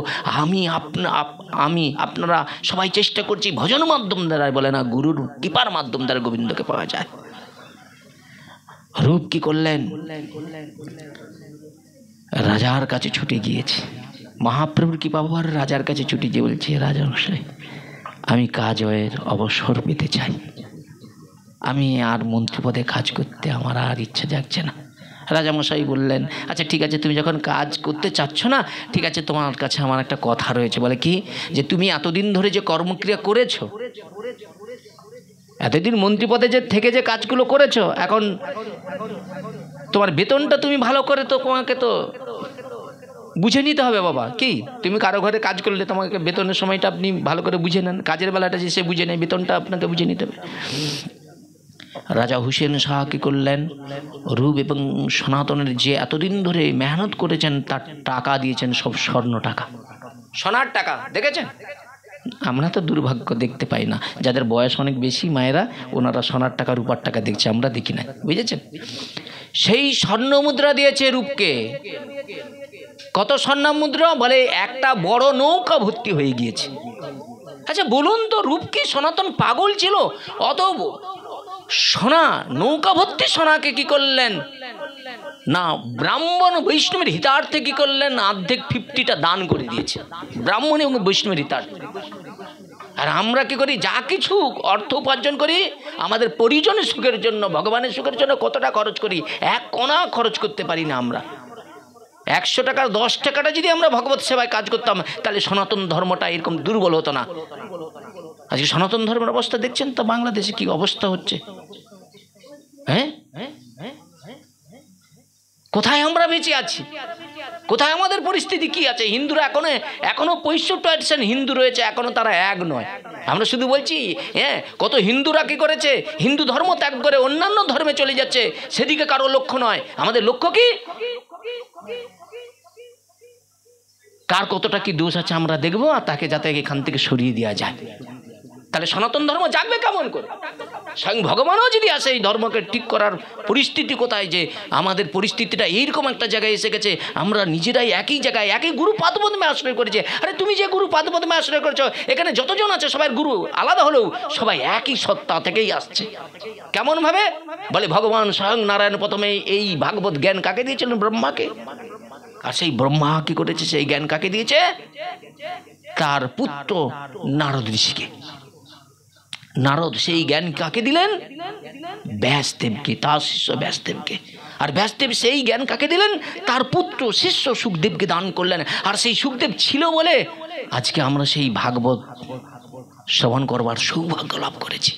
আপনারা সবাই চেষ্টা করছি ভজন মাধ্যম দ্বারা, বলে না, গুরুর কৃপার মাধ্যম দ্বারা গোবিন্দকে পাওয়া যায়। রূপ কি করলেন? রাজার কাছে ছুটে গিয়েছে। মহাপ্রভুর কৃপা পাওয়ার রাজার কাছে ছুটে গিয়ে বলছে, রাজা মশাই, আমি কাজের অবসর পেতে চাই। আমি আর মন্ত্রীপদে কাজ করতে আমার আর ইচ্ছা জাগছে না। রাজামশাই বললেন, আচ্ছা ঠিক আছে, তুমি যখন কাজ করতে চাচ্ছ না, ঠিক আছে, তোমার কাছে আমার একটা কথা রয়েছে। বলে কি? যে তুমি এতদিন ধরে যে কর্মক্রিয়া করেছো, এতদিন মন্ত্রীপদে যে থেকে যে কাজগুলো করেছো, এখন তোমার বেতনটা তুমি ভালো করে তো তোমাকে তো বুঝে নিতে হবে বাবা। কি তুমি কারো ঘরে কাজ করলে তোমাকে বেতনের সময়টা আপনি ভালো করে বুঝে নেন, কাজের বেলাটা যে সে বুঝে নেয়, বেতনটা আপনাকে বুঝে নিতে হবে। রাজা হুসেন শাহ কি করলেন? রূপ এবং সনাতনের যে এতদিন ধরে মেহনত করেছেন তার টাকা দিয়েছেন, সব স্বর্ণ টাকা, সোনার টাকা। দেখেছেন? আমরা তো দুর্ভাগ্য দেখতে পাই না, যাদের বয়স অনেক বেশি মায়েরা, ওনারা সোনার টাকা রূপার টাকা দেখছে, আমরা দেখি না, বুঝেছেন? সেই স্বর্ণ মুদ্রা দিয়েছে রূপকে। কত স্বর্ণ মুদ্রা? বলে একটা বড় নৌকা ভর্তি হয়ে গিয়েছে। আচ্ছা বলুন তো, রূপ কি সনাতন পাগল ছিল? অত সোনা, নৌকা ভর্তি সোনাকে কি করলেন না, ব্রাহ্মণ বৈষ্ণবের হিতার্থে কি করলেন, অর্ধেক 50টা দান করে দিয়েছে ব্রাহ্মণ এবং বৈষ্ণবের হিতার্থে। আর আমরা কি করি, যা কিছু অর্থ উপার্জন করি আমাদের পরিজনের সুখের জন্য, ভগবানের সুখের জন্য কতটা খরচ করি, 1 কণা খরচ করতে পারি না আমরা। 100 টাকার 10 টাকাটা যদি আমরা ভগবত সেবায় কাজ করতাম, তাহলে সনাতন ধর্মটা এরকম দুর্বল হতো না। আজকে সনাতন ধর্মের অবস্থা দেখছেন তো, বাংলাদেশে কি অবস্থা হচ্ছে। হ্যাঁ, কোথায় আমরা বেঁচে আছি, কোথায় আমাদের পরিস্থিতি কি আছে। হিন্দুরা এখনো 65% হিন্দু রয়েছে, এখনো তারা এক নয়। আমরা শুধু বলছি হ্যাঁ, কত হিন্দুরা কি করেছে, হিন্দু ধর্ম ত্যাগ করে অন্যান্য ধর্মে চলে যাচ্ছে, সেদিকে কারো লক্ষ্য নয়। আমাদের লক্ষ্য কি, কার কতটা কি দোষ আছে আমরা দেখবো, আর তাকে যাতে এখান থেকে সরিয়ে দেওয়া যায়। তাহলে সনাতন ধর্ম জাগবে কেমন করে? স্বয়ং ভগবানও যদি আসে এই ধর্মকে ঠিক করার পরিস্থিতি কোথায়, যে আমাদের পরিস্থিতিটা এইরকম একটা জায়গায় এসে গেছে, আমরা নিজেরাই একই জায়গায় একই গুরু পাদপদ্মে আশ্রয় করেছে। আরে তুমি যে গুরু পাদপদ্মে আশ্রয় করেছো, এখানে যতজন আছে সবাই গুরু আলাদা হলেও সবাই একই সত্তা থেকেই আসছে। কেমন ভাবে বলে, ভগবান স্বয়ং নারায়ণ প্রথমে এই ভাগবত জ্ঞান কাকে দিয়েছিলেন? ব্রহ্মাকে। আর সেই ব্রহ্মা কি করেছে, সেই জ্ঞান কাকে দিয়েছে? তার পুত্র নারদ ঋষিকে। নারদ সেই জ্ঞান কাকে দিলেন? ব্যাসদেবকে, তার শিষ্য ব্যাসদেবকে। আর ব্যাসদেব সেই জ্ঞান কাকে দিলেন? তার পুত্র শিষ্য সুখদেবকে দান করলেন। আর সেই সুখদেব ছিল বলে আজকে আমরা সেই ভাগবত শ্রবণ করবার সৌভাগ্য লাভ করেছি।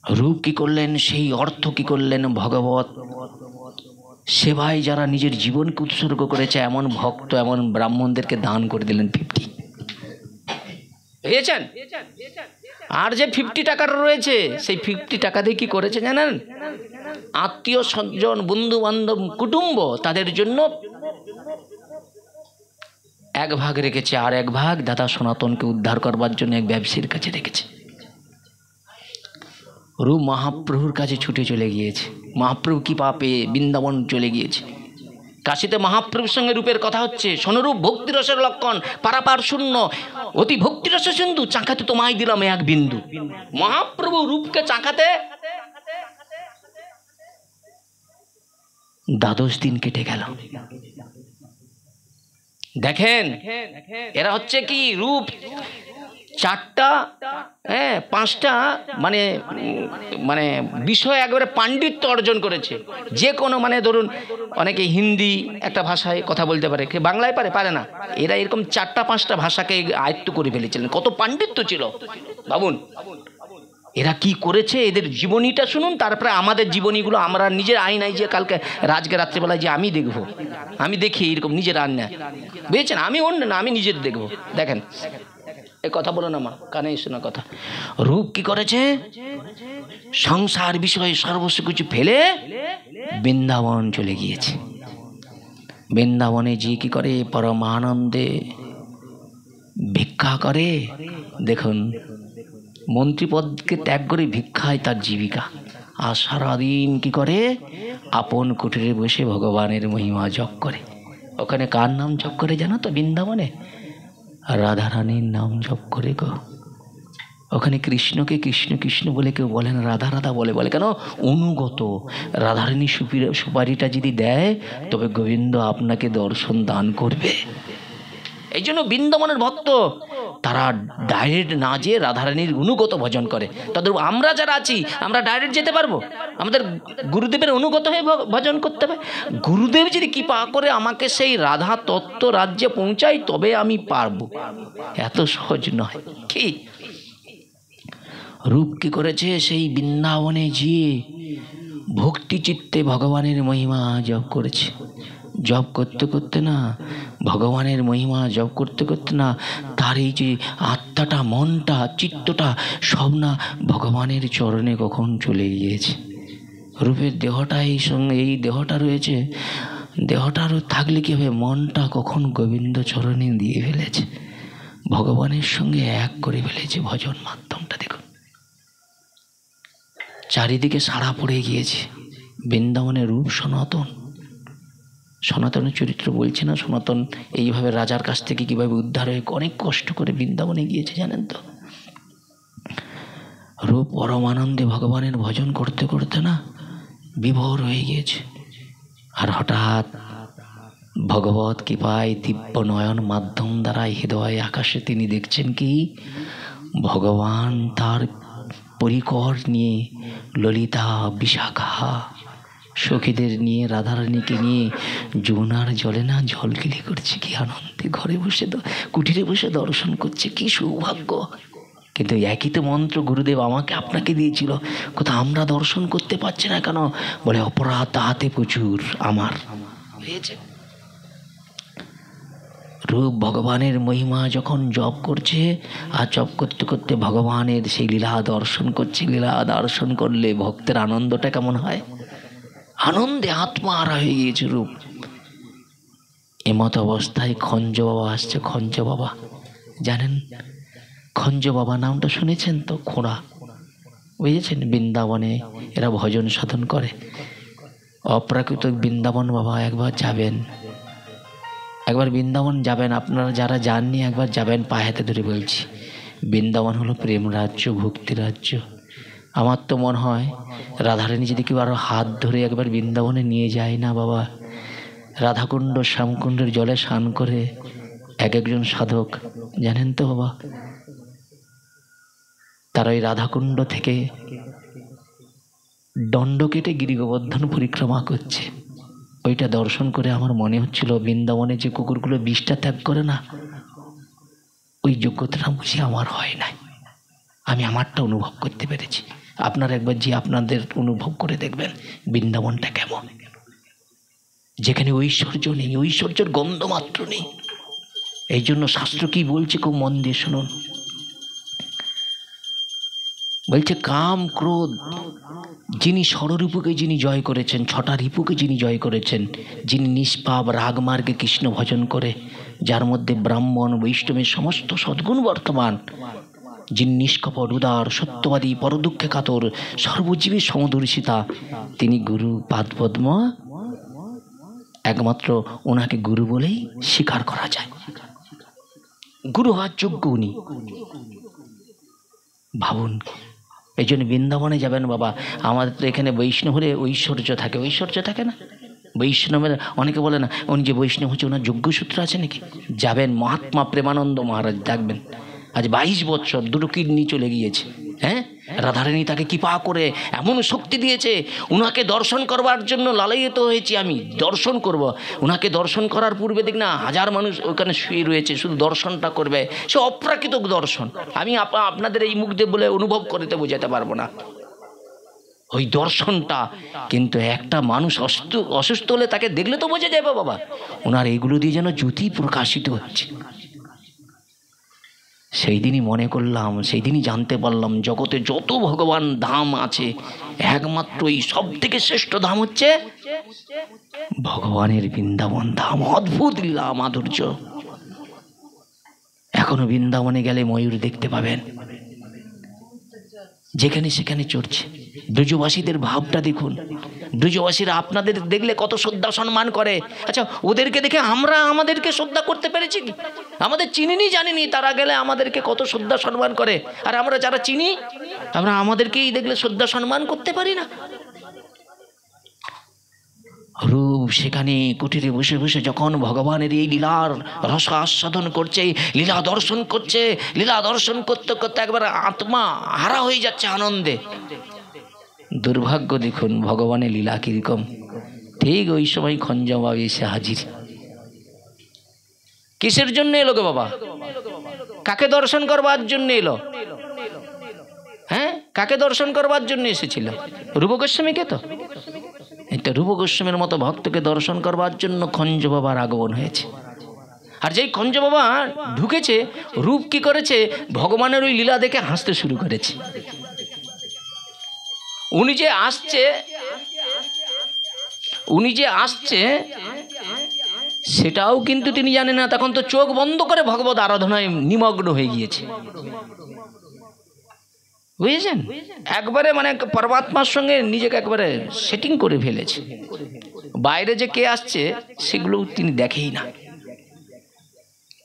রূপ কি করলেন, সেই অর্থ কি করলেন? ভগবত সেবায় যারা নিজের জীবনকে উৎসর্গ করেছে, এমন ভক্ত, এমন ব্রাহ্মণদেরকে দান করে দিলেন 50। পেয়েছেন? আর যে 50 টাকার রয়েছে, সেই 50 টাকা দিয়ে কি করেছে জানেন? আত্মীয় স্বজন, বন্ধু বান্ধব, কুটুম্ব, তাদের জন্য 1 ভাগ রেখেছে, আর 1 ভাগ দাদা সনাতনকে উদ্ধার করবার জন্য এক ব্যবসায়ীর কাছে রেখেছে। রূপ মহাপ্রভুর কাছে ছুটে চলে গিয়েছে। মহাপ্রভু কি পাপে বৃন্দাবন চলে গিয়েছে। কাশীতে মহাপ্রভুর সঙ্গে রূপের কথা হচ্ছে। সোনরূপ ভক্তিরসের লক্ষণ, পারাপার শূন্য, অতি ভক্তিরস সিন্ধু, চাকাতে তোমায় দিলাম 1 বিন্দু। মহাপ্রভু রূপকে চাকাতে 12 দিন কেটে গেল। দেখেন এরা হচ্ছে কি, রূপ 4টা, হ্যাঁ 5টা, মানে বিষয় একবারে পাণ্ডিত্য অর্জন করেছে। যে কোনো ধরুন অনেকে হিন্দি একটা ভাষায় কথা বলতে পারে, কে বাংলায় পারে না। এরা এরকম 4টা-5টা ভাষাকে আয়ত্ত করে ফেলেছিলেন। কত পাণ্ডিত্য ছিল ভাবুন। এরা কি করেছে, এদের জীবনীটা শুনুন, তারপরে আমাদের জীবনীগুলো আমরা নিজের আয়নায় যে কালকে রাজকে রাত্রেবেলায় যে আমি দেখি এরকম নিজের আয়না, বুঝেছেন? আমি অন্য না, আমি নিজের দেখবো। দেখেন এই কথা বলো না মা, কানে এসো না কথা। রূপ কি করেছে, সংসার বিষয়ে সর্বস্ব কিছু ফেলে বৃন্দাবন চলে গিয়েছে। বৃন্দাবনে যে কি করে, পরমানন্দে ভিক্ষা করে। দেখুন, মন্ত্রীপদকে ত্যাগ করে ভিক্ষায় তার জীবিকা। আর সারাদিন কি করে, আপন কুটিরে বসে ভগবানের মহিমা জপ করে। ওখানে কার নাম জপ করে জানো তো? বৃন্দাবনে রাধারানীর নাম জপ করে গো। ওখানে কৃষ্ণকে কৃষ্ণ কৃষ্ণ বলে কেউ বলে না, রাধা রাধা বলে। কেন? অনুগত। রাধারানী সুপারিটা যদি দেয়, তবে গোবিন্দ আপনাকে দর্শন দান করবে। এই জন্য বৃন্দাবনের ভক্ত তারা ডাইরেক্ট না যেয়ে রাধারানীর অনুগত ভজন করে। তাদের আমরা যারা আছি, আমরা ডাইরেক্ট যেতে পারবো? আমাদের গুরুদেবের অনুগত হয়ে ভজন করতে হবে। গুরুদেব যদি কৃপা করে আমাকে সেই রাধা তত্ত্ব রাজ্যে পৌঁছাই, তবে আমি পারবো। এত সহজ নয়। কি রূপ কি করেছে, সেই বৃন্দাবনে গিয়ে ভক্তি চিত্তে ভগবানের মহিমা জপ করেছে। জপ করতে করতে না, ভগবানের মহিমা জপ করতে করতে না, তার এই যে আত্মাটা, মনটা, চিত্তটা সব না ভগবানের চরণে কখন চলে গিয়েছে। রূপের দেহটা এই দেহটা রয়েছে, দেহটারও থাকলে কি হবে, মনটা কখন গোবিন্দ চরণে দিয়ে ফেলেছে, ভগবানের সঙ্গে এক করে ফেলেছে। ভজন মাধ্যমটা দেখুন, চারিদিকে সাড়া পড়ে গিয়েছে। বৃন্দাবনের রূপ সনাতন। সনাতনের চরিত্র বলছে না, সনাতন এইভাবে রাজার কাছ থেকে কিভাবে উদ্ধার হয়ে অনেক কষ্ট করে বৃন্দাবনে গিয়েছে জানেন তো। রূপ পরমানন্দে ভগবানের ভজন করতে করতে না বিভোর হয়ে গিয়েছে। আর হঠাৎ ভগবত কৃপায় দিব্য নয়ন মাধ্যম দ্বারা হৃদয় আকাশে তিনি দেখছেন কি ভগবান তার পরিকর নিয়ে ললিতা, বিশাখা সখীদের নিয়ে, রাধারানীকে নিয়ে যমুনার জলে না ঝলকিলি করছে। কি আনন্দে ঘরে বসে কুঠিরে বসে দর্শন করছে, কি সৌভাগ্য। কিন্তু একই তো মন্ত্র গুরুদেব আমাকে আপনাকে দিয়েছিল, কোথাও আমরা দর্শন করতে পারছি না কেন? বলে অপরাধ তাহাতে প্রচুর আমার হয়েছে। রূপ ভগবানের মহিমা যখন জপ করছে, আর জপ করতে করতে ভগবানের সেই লীলা দর্শন করছে। লীলা দর্শন করলে ভক্তের আনন্দটা কেমন হয়, আনন্দে আত্মাহারা হয়ে গিয়েছে রূপ। এমত অবস্থায় খঞ্জ বাবা আসছে। খঞ্জ বাবা জানেন, খঞ্জ বাবা নামটা শুনেছেন তো? খোঁড়া, বুঝেছেন? বৃন্দাবনে এরা ভজন সাধন করে। অপ্রাকৃত বৃন্দাবন বাবা একবার যাবেন, একবার বৃন্দাবন যাবেন। আপনারা যারা যাননি একবার যাবেন, পায়ে হাতে ধরে বলছি। বৃন্দাবন হলো প্রেম রাজ্য, ভক্তি রাজ্য। আমার তো মনে হয় রাধারানী যদি কেউ আরও হাত ধরে একবার বৃন্দাবনে নিয়ে যায় না বাবা, রাধাকুণ্ড শ্যামকুণ্ডের জলে স্নান করে এক একজন সাধক, জানেন তো বাবা, তারা ওই রাধাকুণ্ড থেকে দণ্ড কেটে গিরিগোবর্ধন পরিক্রমা করছে। ওইটা দর্শন করে আমার মনে হচ্ছিল বৃন্দাবনে যে কুকুরগুলো বিষটা ত্যাগ করে না, ওই যোগ্যতাটা বুঝি আমার হয় নাই। আমি আমারটা অনুভব করতে পেরেছি। আপনারা একবার যে আপনাদের অনুভব করে দেখবেন বৃন্দাবনটা কেমন, যেখানে ঐশ্বর্য নেই, ঐশ্বর্যের গন্ধ মাত্র নেই। এই জন্য শাস্ত্র কি বলছে খুব মন দিয়ে শুনুন। বলছে কাম ক্রোধ যিনি ষড়রিপুকে যিনি জয় করেছেন, ছটা রিপুকে যিনি জয় করেছেন, যিনি নিষ্পাপ রাগমার্গে কৃষ্ণ ভজন করে, যার মধ্যে ব্রাহ্মণ বৈষ্ণবের সমস্ত সদ্গুণ বর্তমান, যিনি নিষ্কপট উদার সত্যবাদী পরদুঃখে কাতর সর্বজীবের সমদর্শিতা, তিনি গুরু পাদপদ্ম একমাত্র ওনাকে গুরু বলেই স্বীকার করা যায়। গুরু হওয়ার যোগ্য উনি। ভাবুন, এই জন্য বৃন্দাবনে যাবেন বাবা। আমাদের তো এখানে বৈষ্ণব হলে ঐশ্বর্য থাকে, ঐশ্বর্য থাকে না? বৈষ্ণবের অনেকে বলে না উনি যে বৈষ্ণব হচ্ছে ওনার যোগ্যসূত্র আছে নাকি? যাবেন, মহাত্মা প্রেমানন্দ মহারাজ দেখবেন, আজ 22 বছর দুটো কিডনি চলে গিয়েছে। হ্যাঁ, রাধারানী তাকে কৃপা করে এমন শক্তি দিয়েছে, উনাকে দর্শন করবার জন্য লালায়িত হয়েছি আমি, দর্শন করব। উনাকে দর্শন করার পূর্বে দেখ না হাজার মানুষ ওখানে শুয়ে রয়েছে, শুধু দর্শনটা করবে। সে অপ্রাকৃত দর্শন, আমি আপনাদের এই মুখ দিয়ে বলে অনুভব করতে বোঝাতে পারবো না ওই দর্শনটা। কিন্তু একটা মানুষ অসুস্থ হলে তাকে দেখলে তো বোঝা যাবে বাবা, ওনার এইগুলো দিয়ে যেন জ্যোতি প্রকাশিত হচ্ছে। সেই দিনই মনে করলাম, সেই দিনই জানতে পারলাম জগতে যত ভগবান ধাম আছে একমাত্র এই সব থেকে শ্রেষ্ঠ ধাম হচ্ছে ভগবানের বৃন্দাবন ধাম। অদ্ভুত লীলা মাধুর্য। এখনো বৃন্দাবনে গেলে ময়ূর দেখতে পাবেন, যেখানে সেখানে চড়ছে। ব্রজবাসীদের ভাবটা দেখুন, ব্রজবাসীরা আপনাদের দেখলে কত শ্রদ্ধা সম্মান করে। আচ্ছা, ওদেরকে দেখে আমরা আমাদেরকে শ্রদ্ধা করতে পেরেছি কি? আমাদের চিনিনি জানিনি, তারা গেলে আমাদেরকে কত শ্রদ্ধা সম্মান করে। আর আমরা যারা চিনি, আমরা আমাদেরকেই দেখলে শ্রদ্ধা সম্মান করতে পারি না। রূপ সেখানে কুটিরে বসে বসে যখন ভগবানের এই লীলার রস আস্বাদন করছে, লীলা দর্শন করছে, লীলা দর্শন করতে করতে একবার আত্মা হারা হয়ে যাচ্ছে আনন্দে। দুর্ভাগ্য দেখুন ভগবানের লীলা কিরকম। ঠিক ওই সময় খঞ্জবাবা এসে হাজির। কিসের জন্য এলো গো বাবা? কাকে দর্শন করবার জন্য এলো? হ্যাঁ, কাকে দর্শন করবার জন্য এসেছিল? রূপ গোস্বামীকে তো। এটা রূপ গোস্বামীর মতো ভক্তকে দর্শন করবার জন্য খঞ্জ বাবার আগমন হয়েছে। আর যেই খঞ্জ বাবা ঢুকেছে, রূপ কি করেছে? ভগবানের ওই লীলা দেখে হাসতে শুরু করেছে। উনি যে আসছে সেটাও কিন্তু তিনি জানেন না। তখন তো চোখ বন্ধ করে ভগবত আরাধনায় নিমগ্ন হয়ে গিয়েছে, বুঝেছেন? একবারে মানে পরমাত্মার সঙ্গে নিজেকে একবারে সেটিং করে ফেলেছে। বাইরে যে কে আসছে সেগুলো তিনি দেখেই না।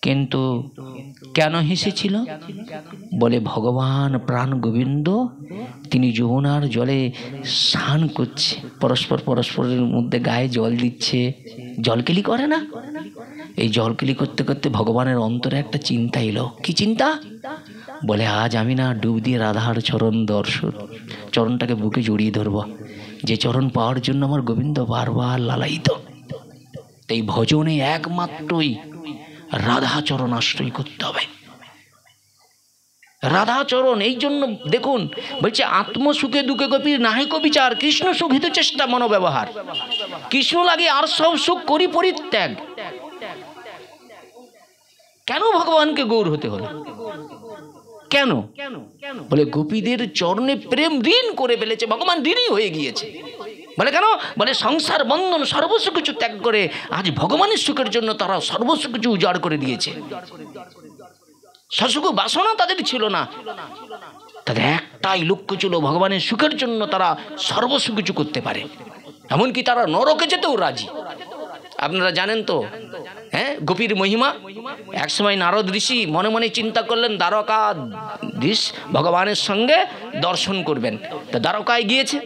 কিন্তু কেন হেসেছিল? বলে ভগবান প্রাণ গোবিন্দ তিনি যমুনার জলে স্নান করছে, পরস্পরের মধ্যে গায়ে জল দিচ্ছে, জলকেলি করে না? এই জলকেলি করতে করতে ভগবানের অন্তরে একটা চিন্তা এলো। কি চিন্তা? বলে আজ আমি না ডুব দিয়ে রাধার চরণ দর্শন, চরণটাকে বুকে জড়িয়ে ধরবো, যে চরণ পাওয়ার জন্য আমার গোবিন্দ বারবার লালায়িত। এই ভজনে একমাত্রই রাধাচরণ আশ্রয় করতে হবে, রাধাচরণ। এই জন্য দেখুন বলছে আত্মসুখে দুঃখে গোপীর নাহিক বিচার, কৃষ্ণ সুখিত চেষ্টা মনোব্যবহার। কৃষ্ণ লাগে আর সব সুখ করি পরিত্যাগ। কেন ভগবানকে গৌর হতে হলো? কেন? বলে গোপীদের চরণে প্রেম ঋণ করে ফেলেছে, ভগবান ঋণী হয়ে গিয়েছে। বলে কেন? বলে সংসার বন্ধন সর্বস্ব কিছু ত্যাগ করে আজ ভগবানের সুখের জন্য তারা সর্বস্ব কিছু উজাড় করে দিয়েছে। সসুখ বাসনা তাদের ছিল না, তাদের একটাই লক্ষ্য ছিল ভগবানের সুখের জন্য তারা সর্বস্ব কিছু করতে পারে, এমনকি তারা নরকে যেতেও রাজি। আপনারা জানেন তো, হ্যাঁ, গোপীর মহিমা। একসময় নারদ ঋষি মনে মনে চিন্তা করলেন দ্বারকাধীশ ভগবানের সঙ্গে দর্শন করবেন। তা দ্বারকায় গিয়েছে,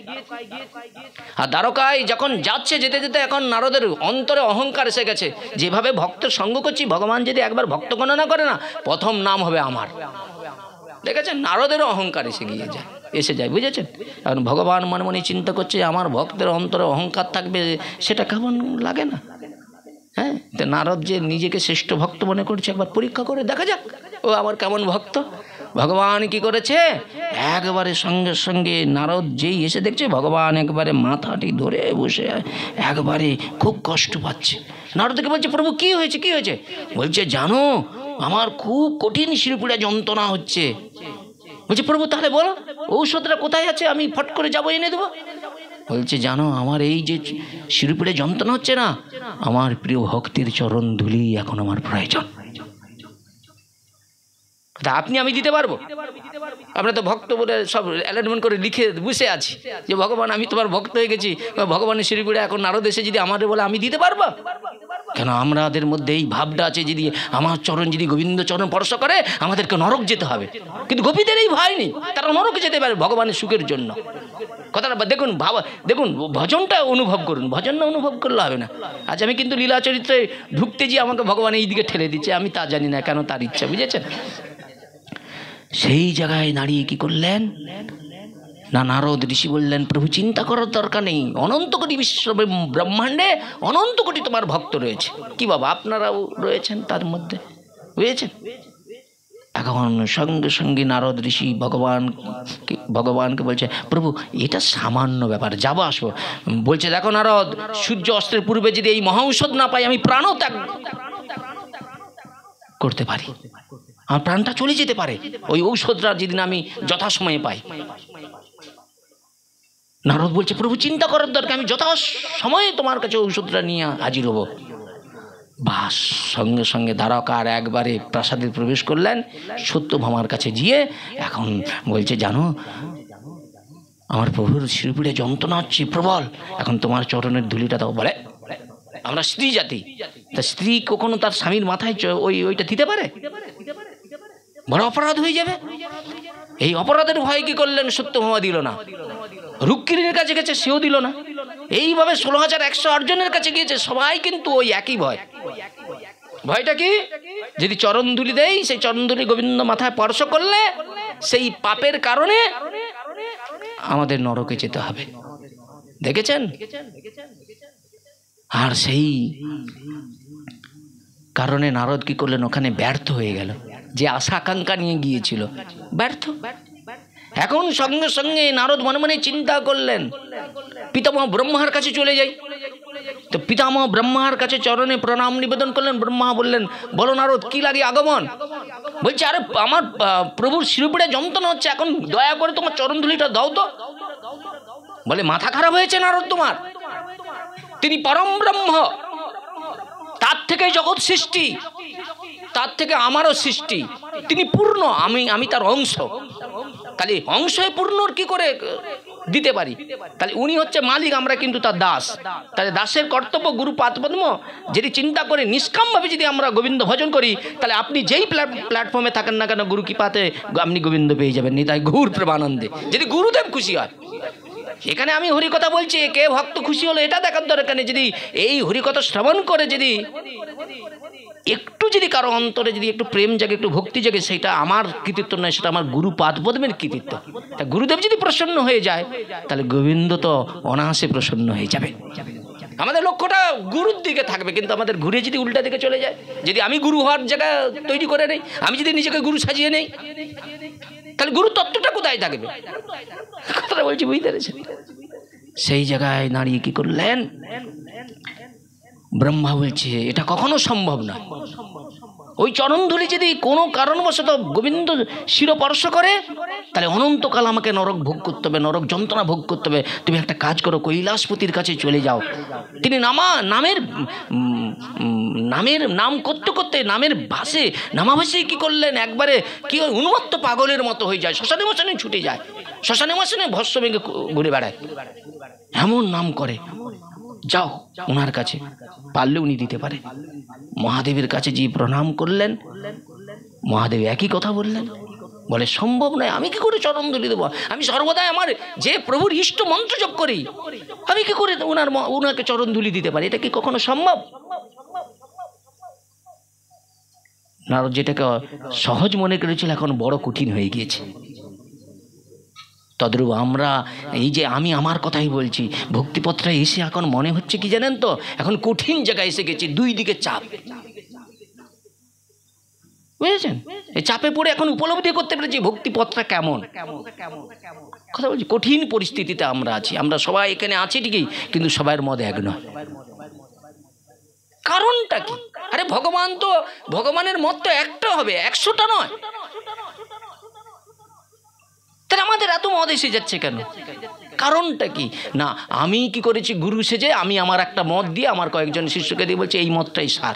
আর দ্বারকায় যখন যাচ্ছে যেতে যেতে এখন নারদের অন্তরে অহংকার এসে গেছে, যেভাবে ভক্তের সঙ্গ করছি ভগবান যদি একবার ভক্ত গণনা করে না, প্রথম নাম হবে আমার। দেখেছেন, নারদেরও অহংকার এসে যায়, বুঝেছেন? কারণ ভগবান মনে মনে চিন্তা করছে আমার ভক্তের অন্তরে অহংকার থাকবে, সেটা কেমন লাগে না? হ্যাঁ, তো নারদ যে নিজেকে শ্রেষ্ঠ ভক্ত মনে করছে, একবার পরীক্ষা করে দেখা যাক ও আমার কেমন ভক্ত। ভগবান কি করেছে, একবারে সঙ্গে সঙ্গে নারদ যেই এসে দেখছে ভগবান একবারে মাথাটি ধরে বসে একবারে খুব কষ্ট পাচ্ছে। নারদকে বলছে প্রভু কি হয়েছে, কি হয়েছে? বলছে জানো আমার খুব কঠিন শিরপুরা যন্ত্রণা হচ্ছে। বলছে প্রভু তাহলে বলো ঔষধটা কোথায় আছে, আমি ফট করে যাবো এনে দেবো। বলছে জানো আমার এই যে শিরপুরে যন্ত্রণা হচ্ছে না, আমার প্রিয় ভক্তির চরণ ধুলি এখন আমার প্রয়োজন। তা আপনি আমি দিতে পারবো? আমরা তো ভক্ত বলে সব অ্যালাইনমেন্ট করে লিখে বসে আছি যে ভগবান আমি তোমার ভক্ত হয়ে গেছি, ভগবানের শিরপুরে এখন নারদ এসে যদি আমাদের বলে আমি দিতে পারবো কেন? আমাদের মধ্যে এই ভাবটা আছে যদি আমার চরণ যদি গোবিন্দ চরণ স্পর্শ করে আমাদেরকে নরক যেতে হবে, কিন্তু গোপীদের এই ভয় নেই, তারা নরকে যেতে পারে ভগবানের সুখের জন্য। কথাটা দেখুন, দেখুন ভজনটা অনুভব করুন, ভজন না অনুভব করলে হবে না। আজ আমি কিন্তু লীলা চরিত্রে ঢুকতে গিয়ে আমাকে ভগবান এই দিকে ঠেলে দিচ্ছে, আমি তা জানি না কেন, তার ইচ্ছা, বুঝেছেন? সেই জায়গায় দাঁড়িয়ে কি করলেন না, নারদ ঋষি বললেন প্রভু চিন্তা করার দরকার নেই, অনন্ত কোটি বিশ্ব ব্রহ্মাণ্ডে অনন্ত কোটি তোমার ভক্ত রয়েছে। কি বাবা আপনারাও রয়েছেন তার মধ্যে, বুঝেছেন? এখন সঙ্গে সঙ্গে নারদ ঋষি ভগবানকে বলছে প্রভু এটা সামান্য ব্যাপার, যাবো আসবো। বলছে দেখো নারদ, সূর্য অস্তের পূর্বে যদি এই মহা ঔষধ না পাই আমি প্রাণও ত্যাগ করতে পারি, আমার প্রাণটা চলে যেতে পারে ওই ঔষধটা যেদিন আমি যথাসময়ে পাই। নারদ বলছে প্রভু চিন্তা করার দরকার, আমি যথাসময়ে তোমার কাছে ঔষধটা নিয়ে হাজির হব। বাস সঙ্গে সঙ্গে দ্বারকার একবারে প্রাসাদে প্রবেশ করলেন, সত্যভামার কাছে গিয়ে এখন বলছে জানো আমার প্রভুর শিরপুরে যন্ত্রণা হচ্ছে প্রবল, এখন তোমার চরণের ধুলিটা দাও। বলে আমরা স্ত্রী জাতি, তা স্ত্রী কখনো তার স্বামীর মাথায় ওইটা দিতে পারে? বড় অপরাধ হয়ে যাবে। এই অপরাধের ভয় কি করলেন, সত্যভামা দিল না। রুক্মিণীর কাছে গেছে, সেও দিল না। এইভাবে 16,108 জনের কাছে গিয়েছে, সবাই কিন্তু ওই একই ভয়। ভয়টা কি? যদি চরণধুলি দেই, সেই চরণধুলি গোবিন্দ মাথায় স্পর্শ করলে সেই পাপের কারণে আমাদের নরকে যেতে হবে। দেখেছেন? আর সেই কারণে নারদ কি করলেন, ওখানে ব্যর্থ হয়ে গেল, যে আশা আকাঙ্ক্ষা নিয়ে গিয়েছিল ব্যর্থ। এখন সঙ্গে সঙ্গে নারদ মনে মনে চিন্তা করলেন পিতামহ ব্রহ্মার কাছে চলে যাই। তো পিতামহ ব্রহ্মার কাছে চরণে প্রণাম নিবেদন করলেন। ব্রহ্মা বললেন বলো নারদ কি লাগে আগমন? বলছে আরে আমার প্রভুর শিরপুরে যন্ত্রণা হচ্ছে, এখন দয়া করে তোমার চরণধুলিটা দাও তো। বলে মাথা খারাপ হয়েছে নারদ তোমার? তিনি পরম ব্রহ্ম, তার থেকে জগৎ সৃষ্টি, তার থেকে আমারও সৃষ্টি, তিনি পূর্ণ, আমি তার অংশ। খালি অংশে পূর্ণর কি করে দিতে পারি। তাহলে উনি হচ্ছে মালিক, আমরা কিন্তু তার দাস। তাহলে দাসের কর্তব্য গুরু পাদপদ্ম যদি চিন্তা করে নিষ্কামভাবে যদি আমরা গোবিন্দ ভজন করি, তাহলে আপনি যেই প্ল্যাটফর্মে থাকেন না কেন গুরু কৃপাতে আপনি গোবিন্দ পেয়ে যাবেন। নিতাই গৌর প্রেমানন্দে, যদি গুরুদেব খুশি হয়। এখানে আমি হরিকথা বলছি, কে ভক্ত খুশি হলো এটা দেখার দরকার নেই। যদি এই হরিকথা শ্রবণ করে যদি একটু যদি কারো অন্তরে যদি একটু প্রেম জাগে, একটু ভক্তি জাগে, সেটা আমার কৃতিত্ব নয়, সেটা আমার গুরু পাদপদ্মের কৃতিত্ব। তা গুরুদেব যদি প্রসন্ন হয়ে যায়, তাহলে গোবিন্দ তো অনায়াসে প্রসন্ন হয়ে যাবে। আমাদের লক্ষ্যটা গুরুর দিকে থাকবে, কিন্তু আমাদের ঘুরে যদি উল্টা দিকে চলে যায়, যদি আমি গুরু হওয়ার জায়গা তৈরি করে নেই, আমি যদি নিজেকে গুরু সাজিয়ে নেই, তাহলে গুরু তত্ত্বটা কোথায় থাকবে? কথাটা বলছি, বুঝতে পেরেছেন? সেই জায়গায় দাঁড়িয়ে কি করলেন ব্রহ্মা বলছে এটা কখনো সম্ভব না। ওই চরণধূলি যদি কোনো কারণবশত গোবিন্দ শিরস্পর্শ করে, তাহলে অনন্তকাল আমাকে নরক ভোগ করতে হবে, নরক যন্ত্রণা ভোগ করতে হবে। তুমি একটা কাজ করো, কৈলাসপতির কাছে চলে যাও। তিনি নামের নাম করতে করতে নামের ভাষে নামাভাষে কি করলেন, একবারে কি উন্মত্ত পাগলের মতো হয়ে যায়, শ্মশানে মশানে ছুটে যায়, শ্মশানে মশানে ভস্ম ভেঙে ঘুরে বেড়ায়, এমন নাম করে। যাও ওনার কাছে, পারলে উনি দিতে পারে। মহাদেবের কাছে যে প্রণাম করলেন, মহাদেব একই কথা বললেন, বলে সম্ভব নয়, আমি কি করে চরণধূলি দেবো? আমি সর্বদাই আমার যে প্রভুর ইষ্ট মন্ত্র জপ করি, আমি কি করে ওনাকে চরণধূলি দিতে পারি? এটা কি কখনো সম্ভব? নারদ যেটাকে সহজ মনে করেছিল, এখন বড় কঠিন হয়ে গিয়েছে। তদ্রূপ আমরা এই যে আমি আমার কথাই বলছি, ভক্তিপত্রে এসে এখন মনে হচ্ছে কি জানেন তো, এখন কঠিন জায়গায় এসে গেছি, দুই দিকে চাপ, বুঝেছেন? এই চাপে পড়ে এখন উপলব্ধি করতে পেরেছি ভক্তিপত্রটা কেমন। কথা বলছি, কঠিন পরিস্থিতিতে আমরা আছি। আমরা সবাই এখানে আছি ঠিকই, কিন্তু সবার মত এক নয়। কারণটা কি? আরে ভগবান তো, ভগবানের মত তো একটা হবে, 100টা নয়। তাহলে আমাদের এত মত এসে যাচ্ছে কেন? কারণটা কি? না আমি কি করেছি, গুরু সেজে আমি আমার একটা মত দিয়ে আমার কয়েকজন শিষ্যকে দিয়ে বলছে এই মতটাই সার।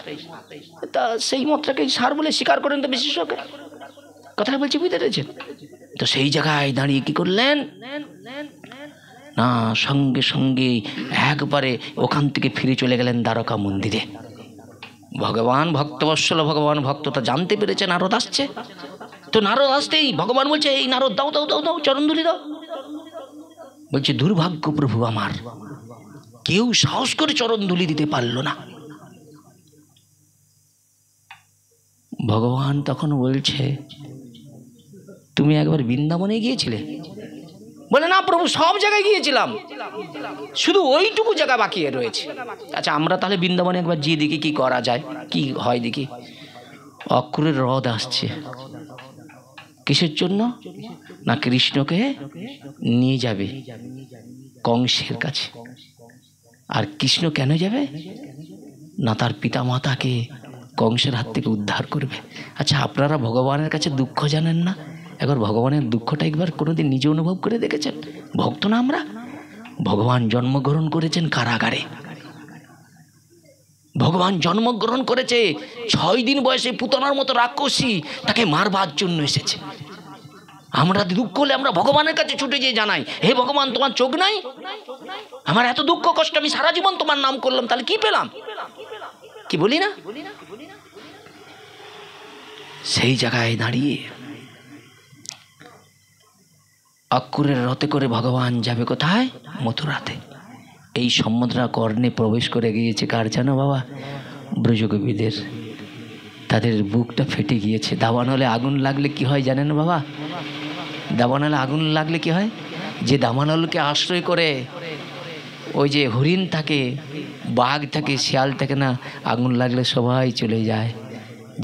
তা সেই মতটাকে সার বলে স্বীকার করেন তো শিষ্যকে। কথাটা বলছি, বুঝতে পেরেছেন? তো সেই জায়গায় দাঁড়িয়ে কি করলেন না, সঙ্গে সঙ্গে একবারে ওখান থেকে ফিরে চলে গেলেন দ্বারকা মন্দিরে। ভগবান ভক্তবৎসল, ভগবান ভক্তটা জানতে পেরেছে নারদ আসছে। তো নারদ আসতেই ভগবান বলছে এই নারদ দাও দাও দাও দাও চরণধূলি দাও। বলছে দুর্ভাগ্য প্রভু আমার, কেউ সাহস করে চরণধূলি দিতে পারল না। ভগবান তখন বলছে তুমি একবার বৃন্দাবনে গিয়েছিলে? বলে না প্রভু, সব জায়গায় গিয়েছিলাম, শুধু ওইটুকু জায়গা বাকি রয়েছে। আচ্ছা আমরা তাহলে বৃন্দাবনে একবার গিয়ে দেখি কি করা যায়, কি হয় দেখি। অক্রুরের হ্রদ আসছে, কিসের জন্য? না কৃষ্ণকে নিয়ে যাবে কংসের কাছে। আর কৃষ্ণ কেন যাবে? না তার পিতা মাতাকে কংসের হাত থেকে উদ্ধার করবে। আচ্ছা আপনারা ভগবানের কাছে দুঃখ জানেন না? একবার ভগবানের দুঃখটা একবার কোনোদিন নিজে অনুভব করে দেখেছেন? ভক্ত না আমরা? ভগবান জন্মগ্রহণ করেছেন কারাগারে। ভগবান জন্মগ্রহণ করেছে 6 দিন বয়সে পুতনার মতো রাক্ষসী তাকে মারবার জন্য এসেছে। আমরা দুঃখ হলে আমরা ভগবানের কাছে ছুটে যেয়ে জানাই, হে ভগবান তোমার চোখ নাই? আমার এত দুঃখ কষ্ট, আমি সারা জীবন তোমার নাম করলাম, তাহলে কি পেলাম? কি বলি না? সেই জায়গায় দাঁড়িয়ে অক্রুরের রথে করে ভগবান যাবে কোথায়? মথুরাতে। এই সমুদ্রা কর্ণে প্রবেশ করে গিয়েছে কার জানো বাবা? ব্রজগোপীদের। তাদের বুকটা ফেটে গিয়েছে। দাবানলে আগুন লাগলে কি হয় জানেন বাবা? দাবানলে আগুন লাগলে কি হয়? যে দাবানলকে আশ্রয় করে ওই যে হরিণ থাকে, বাঘ থাকে, শিয়াল থাকে না, আগুন লাগলে সবাই চলে যায়।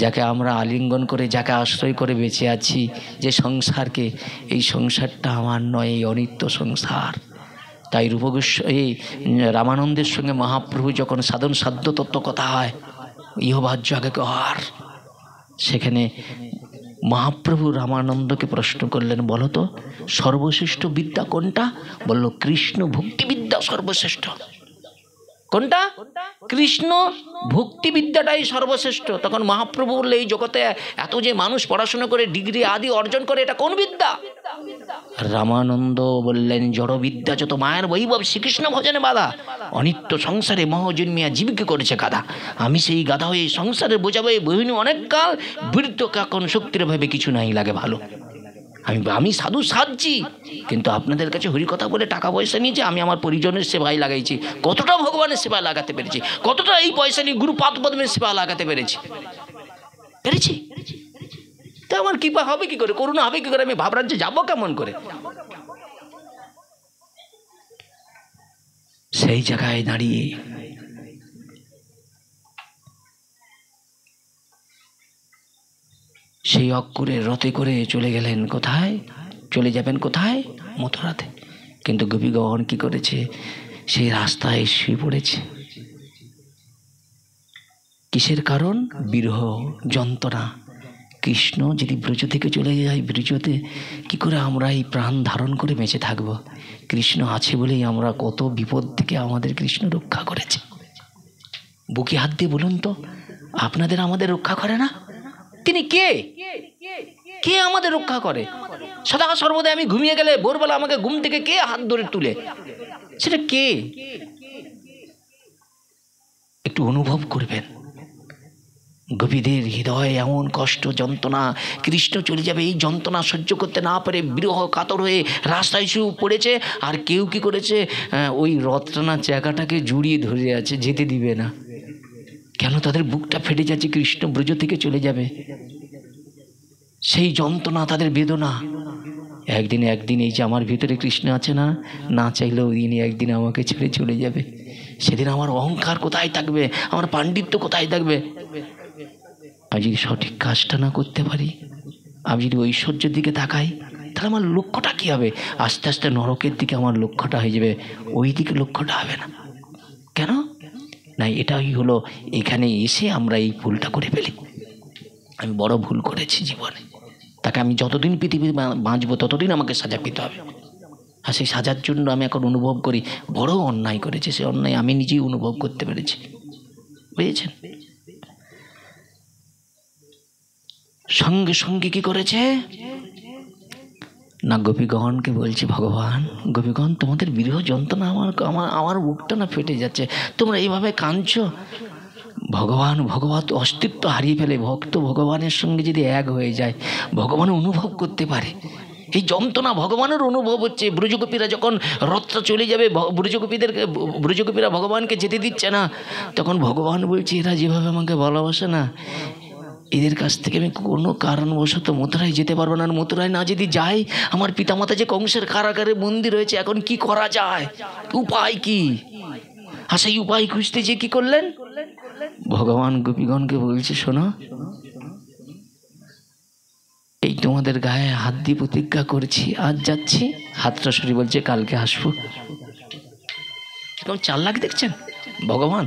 যাকে আমরা আলিঙ্গন করে, যাকে আশ্রয় করে বেঁচে আছি, যে সংসারকে, এই সংসারটা আমার নয়, এই অনিত্য সংসার। তাই এই রামানন্দের সঙ্গে মহাপ্রভু যখন সাধন সাধ্য তত্ত্ব কথা হয়, ইহবাহ্য আগে কর, সেখানে মহাপ্রভু রামানন্দকে প্রশ্ন করলেন, বলো তো সর্বশ্রেষ্ঠ বিদ্যা কোনটা? বলল কৃষ্ণ ভক্তি বিদ্যা সর্বশ্রেষ্ঠ। কোনটা? কৃষ্ণ ভক্তি বিদ্যাটাই সর্বশ্রেষ্ঠ। তখন মহাপ্রভু বললে এই জগতে এত যে মানুষ পড়াশোনা করে ডিগ্রি আদি অর্জন করে, এটা কোন বিদ্যা? রামানন্দ বললেন জড় বিদ্যা যত মায়ের বৈভব শ্রীকৃষ্ণ ভজনে বাধা, অনিত্য সংসারে মহজন্মিয়া জীবিকা করেছে গাধা। আমি সেই গাধা হয়ে সংসারে বোঝাবো বহিনী অনেক কাল, বৃদ্ধ কাকন শক্তির ভাবে কিছু নাই লাগে ভালো। আমি সাধু সাজছি, কিন্তু আপনাদের কাছে হরিকথা বলে টাকা পয়সা নিয়েছি, আমি আমার পরিজনের সেবায় লাগাইছি। কতটা ভগবানের সেবায় লাগাতে পেরেছি, কতটা এই পয়সা নিয়ে গুরু পাদপদ্মের সেবা লাগাতে পেরেছি পেরেছি তা আমার কৃপা হবে কি করে, করুণা হবে কি করে, আমি ভাবরাজ্যে যাবো কেমন করে? সেই জায়গায় দাঁড়িয়ে সেই অক্ষরের রথে করে চলে গেলেন কোথায়? চলে যাবেন কোথায়? মথুরাতে। কিন্তু গোপীগণ কি করেছে? সেই রাস্তায় শুয়ে পড়েছে। কিসের কারণ? বিরহ যন্ত্রণা। কৃষ্ণ যদি ব্রজ থেকে চলে যায়, ব্রজতে কি করে আমরা এই প্রাণ ধারণ করে বেঁচে থাকব? কৃষ্ণ আছে বলেই আমরা কত বিপদ থেকে আমাদের কৃষ্ণ রক্ষা করেছে। বুকে হাত দিয়ে বলুন তো, আপনাদের আমাদের রক্ষা করে না? তিনি কে? কে আমাদের রক্ষা করে? সদা সর্বদা আমি ঘুমিয়ে গেলে ভোরবেলা আমাকে ঘুম থেকে কে হাত ধরে তুলে? সেটা কে? একটু অনুভব করবেন। গোপীদের হৃদয়ে এমন কষ্ট যন্ত্রণা, কৃষ্ণ চলে যাবে এই যন্ত্রণা সহ্য করতে না পারে বিরহ কাতর হয়ে রাস্তায় শুয়ে পড়েছে। আর কেউ কি করেছে? ওই রথটানা জায়গাটাকে জড়িয়ে ধরে আছে, যেতে দিবে না। কেন? তাদের বুকটা ফেটে যাচ্ছে, কৃষ্ণ ব্রজ থেকে চলে যাবে। সেই যন্ত্রণা, তাদের বেদনা। একদিন এই যে আমার ভিতরে কৃষ্ণ আছে না, না চাইলেও দিনই একদিন আমাকে ছেড়ে চলে যাবে। সেদিন আমার অহংকার কোথায় থাকবে? আমার পাণ্ডিত্য কোথায় থাকবে? আমি যদি সঠিক কাজটা না করতে পারি, আমি যদি ঐশ্বর্যের দিকে তাকাই, তাহলে আমার লক্ষ্যটা কি হবে? আস্তে আস্তে নরকের দিকে আমার লক্ষ্যটা হয়ে যাবে, ওই দিকে লক্ষ্যটা হবে না। কেন? না, এটাই হলো এখানে এসে আমরা এই ভুলটা করে ফেলি। আমি বড় ভুল করেছি জীবনে, তাকে আমি যতদিন পৃথিবী বাঁচবো ততদিন আমাকে সাজা পেতে হবে। আর সেই সাজার জন্য আমি এখন অনুভব করি বড় অন্যায় করেছে। সে অন্যায় আমি নিজেই অনুভব করতে পেরেছি। বুঝেছেন? সঙ্গে সঙ্গে কি করেছে না, গোপীগণকে বলছে, ভগবান গোপীগণ তোমাদের বিরহ যন্ত্রণা আমার বুকটা না ফেটে যাচ্ছে, তোমরা এইভাবে কাঁদছো। ভগবান অস্তিত্ব হারিয়ে ফেলে। ভক্ত ভগবানের সঙ্গে যদি এক হয়ে যায়, ভগবান অনুভব করতে পারে। এই যন্ত্রণা ভগবানের অনুভব হচ্ছে। ব্রজগোপীরা যখন রথটা চলে যাবে, ব্রজগোপীরা ভগবানকে যেতে দিচ্ছে না, তখন ভগবান বলছে এরা যেভাবে আমাকে ভালোবাসে না, এদের কাছ থেকে আমি কোনো কারণবশত মথুরায় যেতে পারবো না। মথুরায় না যদি যাই, আমার পিতামাতা যে কংসের কারাগারে বন্দী রয়েছে, এখন কি করা যায়? উপায় কি? আর সেই উপায় খুঁজতে যে কি করলেন? ভগবান গোপীগণকে বলছে, শোনো, এই তোমাদের গায়ে হাত দিয়ে প্রতিজ্ঞা করছি, আজ যাচ্ছি, হাতটা সরিয়ে বলছে কালকে আসবো। কেমন চালাক দেখছেন ভগবান?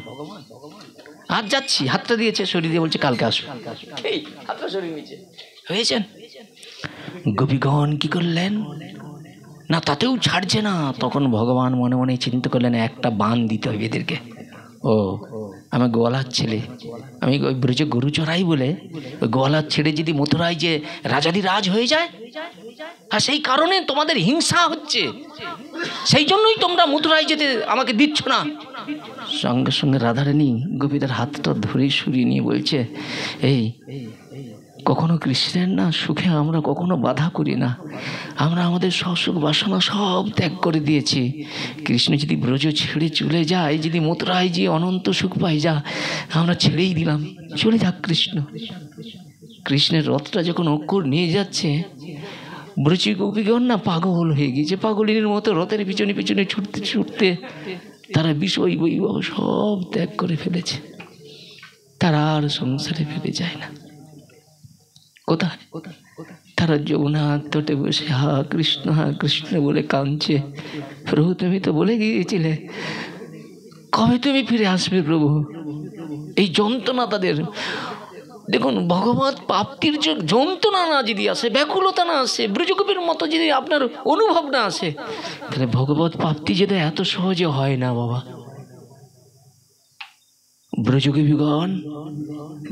আজ যাচ্ছি, হাতটা দিয়েছে, সরিয়ে দিয়ে বলছে কালকে আসবো। এই হাতটা সরিয়ে নিয়েছে, হয়েছেন? গোপীগণ কি করলেন না, তাতেও ছাড়ছে না। তখন ভগবান মনে মনে চিন্তা করলেন একটা বান দিতে হবে এদেরকে। ও আমার গোয়ালার ছেলে, আমি ওই ব্রজে গরু চড়াই বলে ওই গোয়ালার ছেড়ে যদি মথুরায় যে রাজাদি রাজ হয়ে যায়, আর সেই কারণে তোমাদের হিংসা হচ্ছে, সেই জন্যই তোমরা মথুরায় যেতে আমাকে দিচ্ছ না। সঙ্গে সঙ্গে রাধারানী গোপীদের হাতটা ধরে সরিয়ে নিয়ে বলছে, এই কখনো কৃষ্ণের না সুখে আমরা কখনো বাধা করি না, আমরা আমাদের সুখ বাসনা সব ত্যাগ করে দিয়েছি। কৃষ্ণ যদি ব্রজ ছেড়ে চলে যায়, যদি মথুরায় যে অনন্ত সুখ পাই, যা আমরা ছেড়েই দিলাম, চলে যাক কৃষ্ণ। কৃষ্ণের রথটা যখন অক্ষর নিয়ে যাচ্ছে, ব্রজ গোপীগণ না পাগল হয়ে গিয়েছে। পাগলিনীর মতো রথের পিছনে পিছনে ছুটতে ছুটতে তারা বিষয় বৈভব সব ত্যাগ করে ফেলেছে। তারা আর সংসারে ফিরে যায় না। কোথায়? তারা যমুনার তটে বসে হা কৃষ্ণ বলে কাঁদছে। প্রভু তুমি তো বলে গিয়েছিলে, কবে তুমি ফিরে আসবে প্রভু? এই যন্ত্রণা তাদের। দেখুন, ভগবত প্রাপ্তির যে যন্ত্রণা না যদি আসে, ব্যাকুলতা না আসে, ব্রজগোপীর মতো যদি আপনার অনুভব না আসে, তাহলে ভগবত প্রাপ্তি যেটা এত সহজে হয় না বাবা। ব্রজগোপীগণ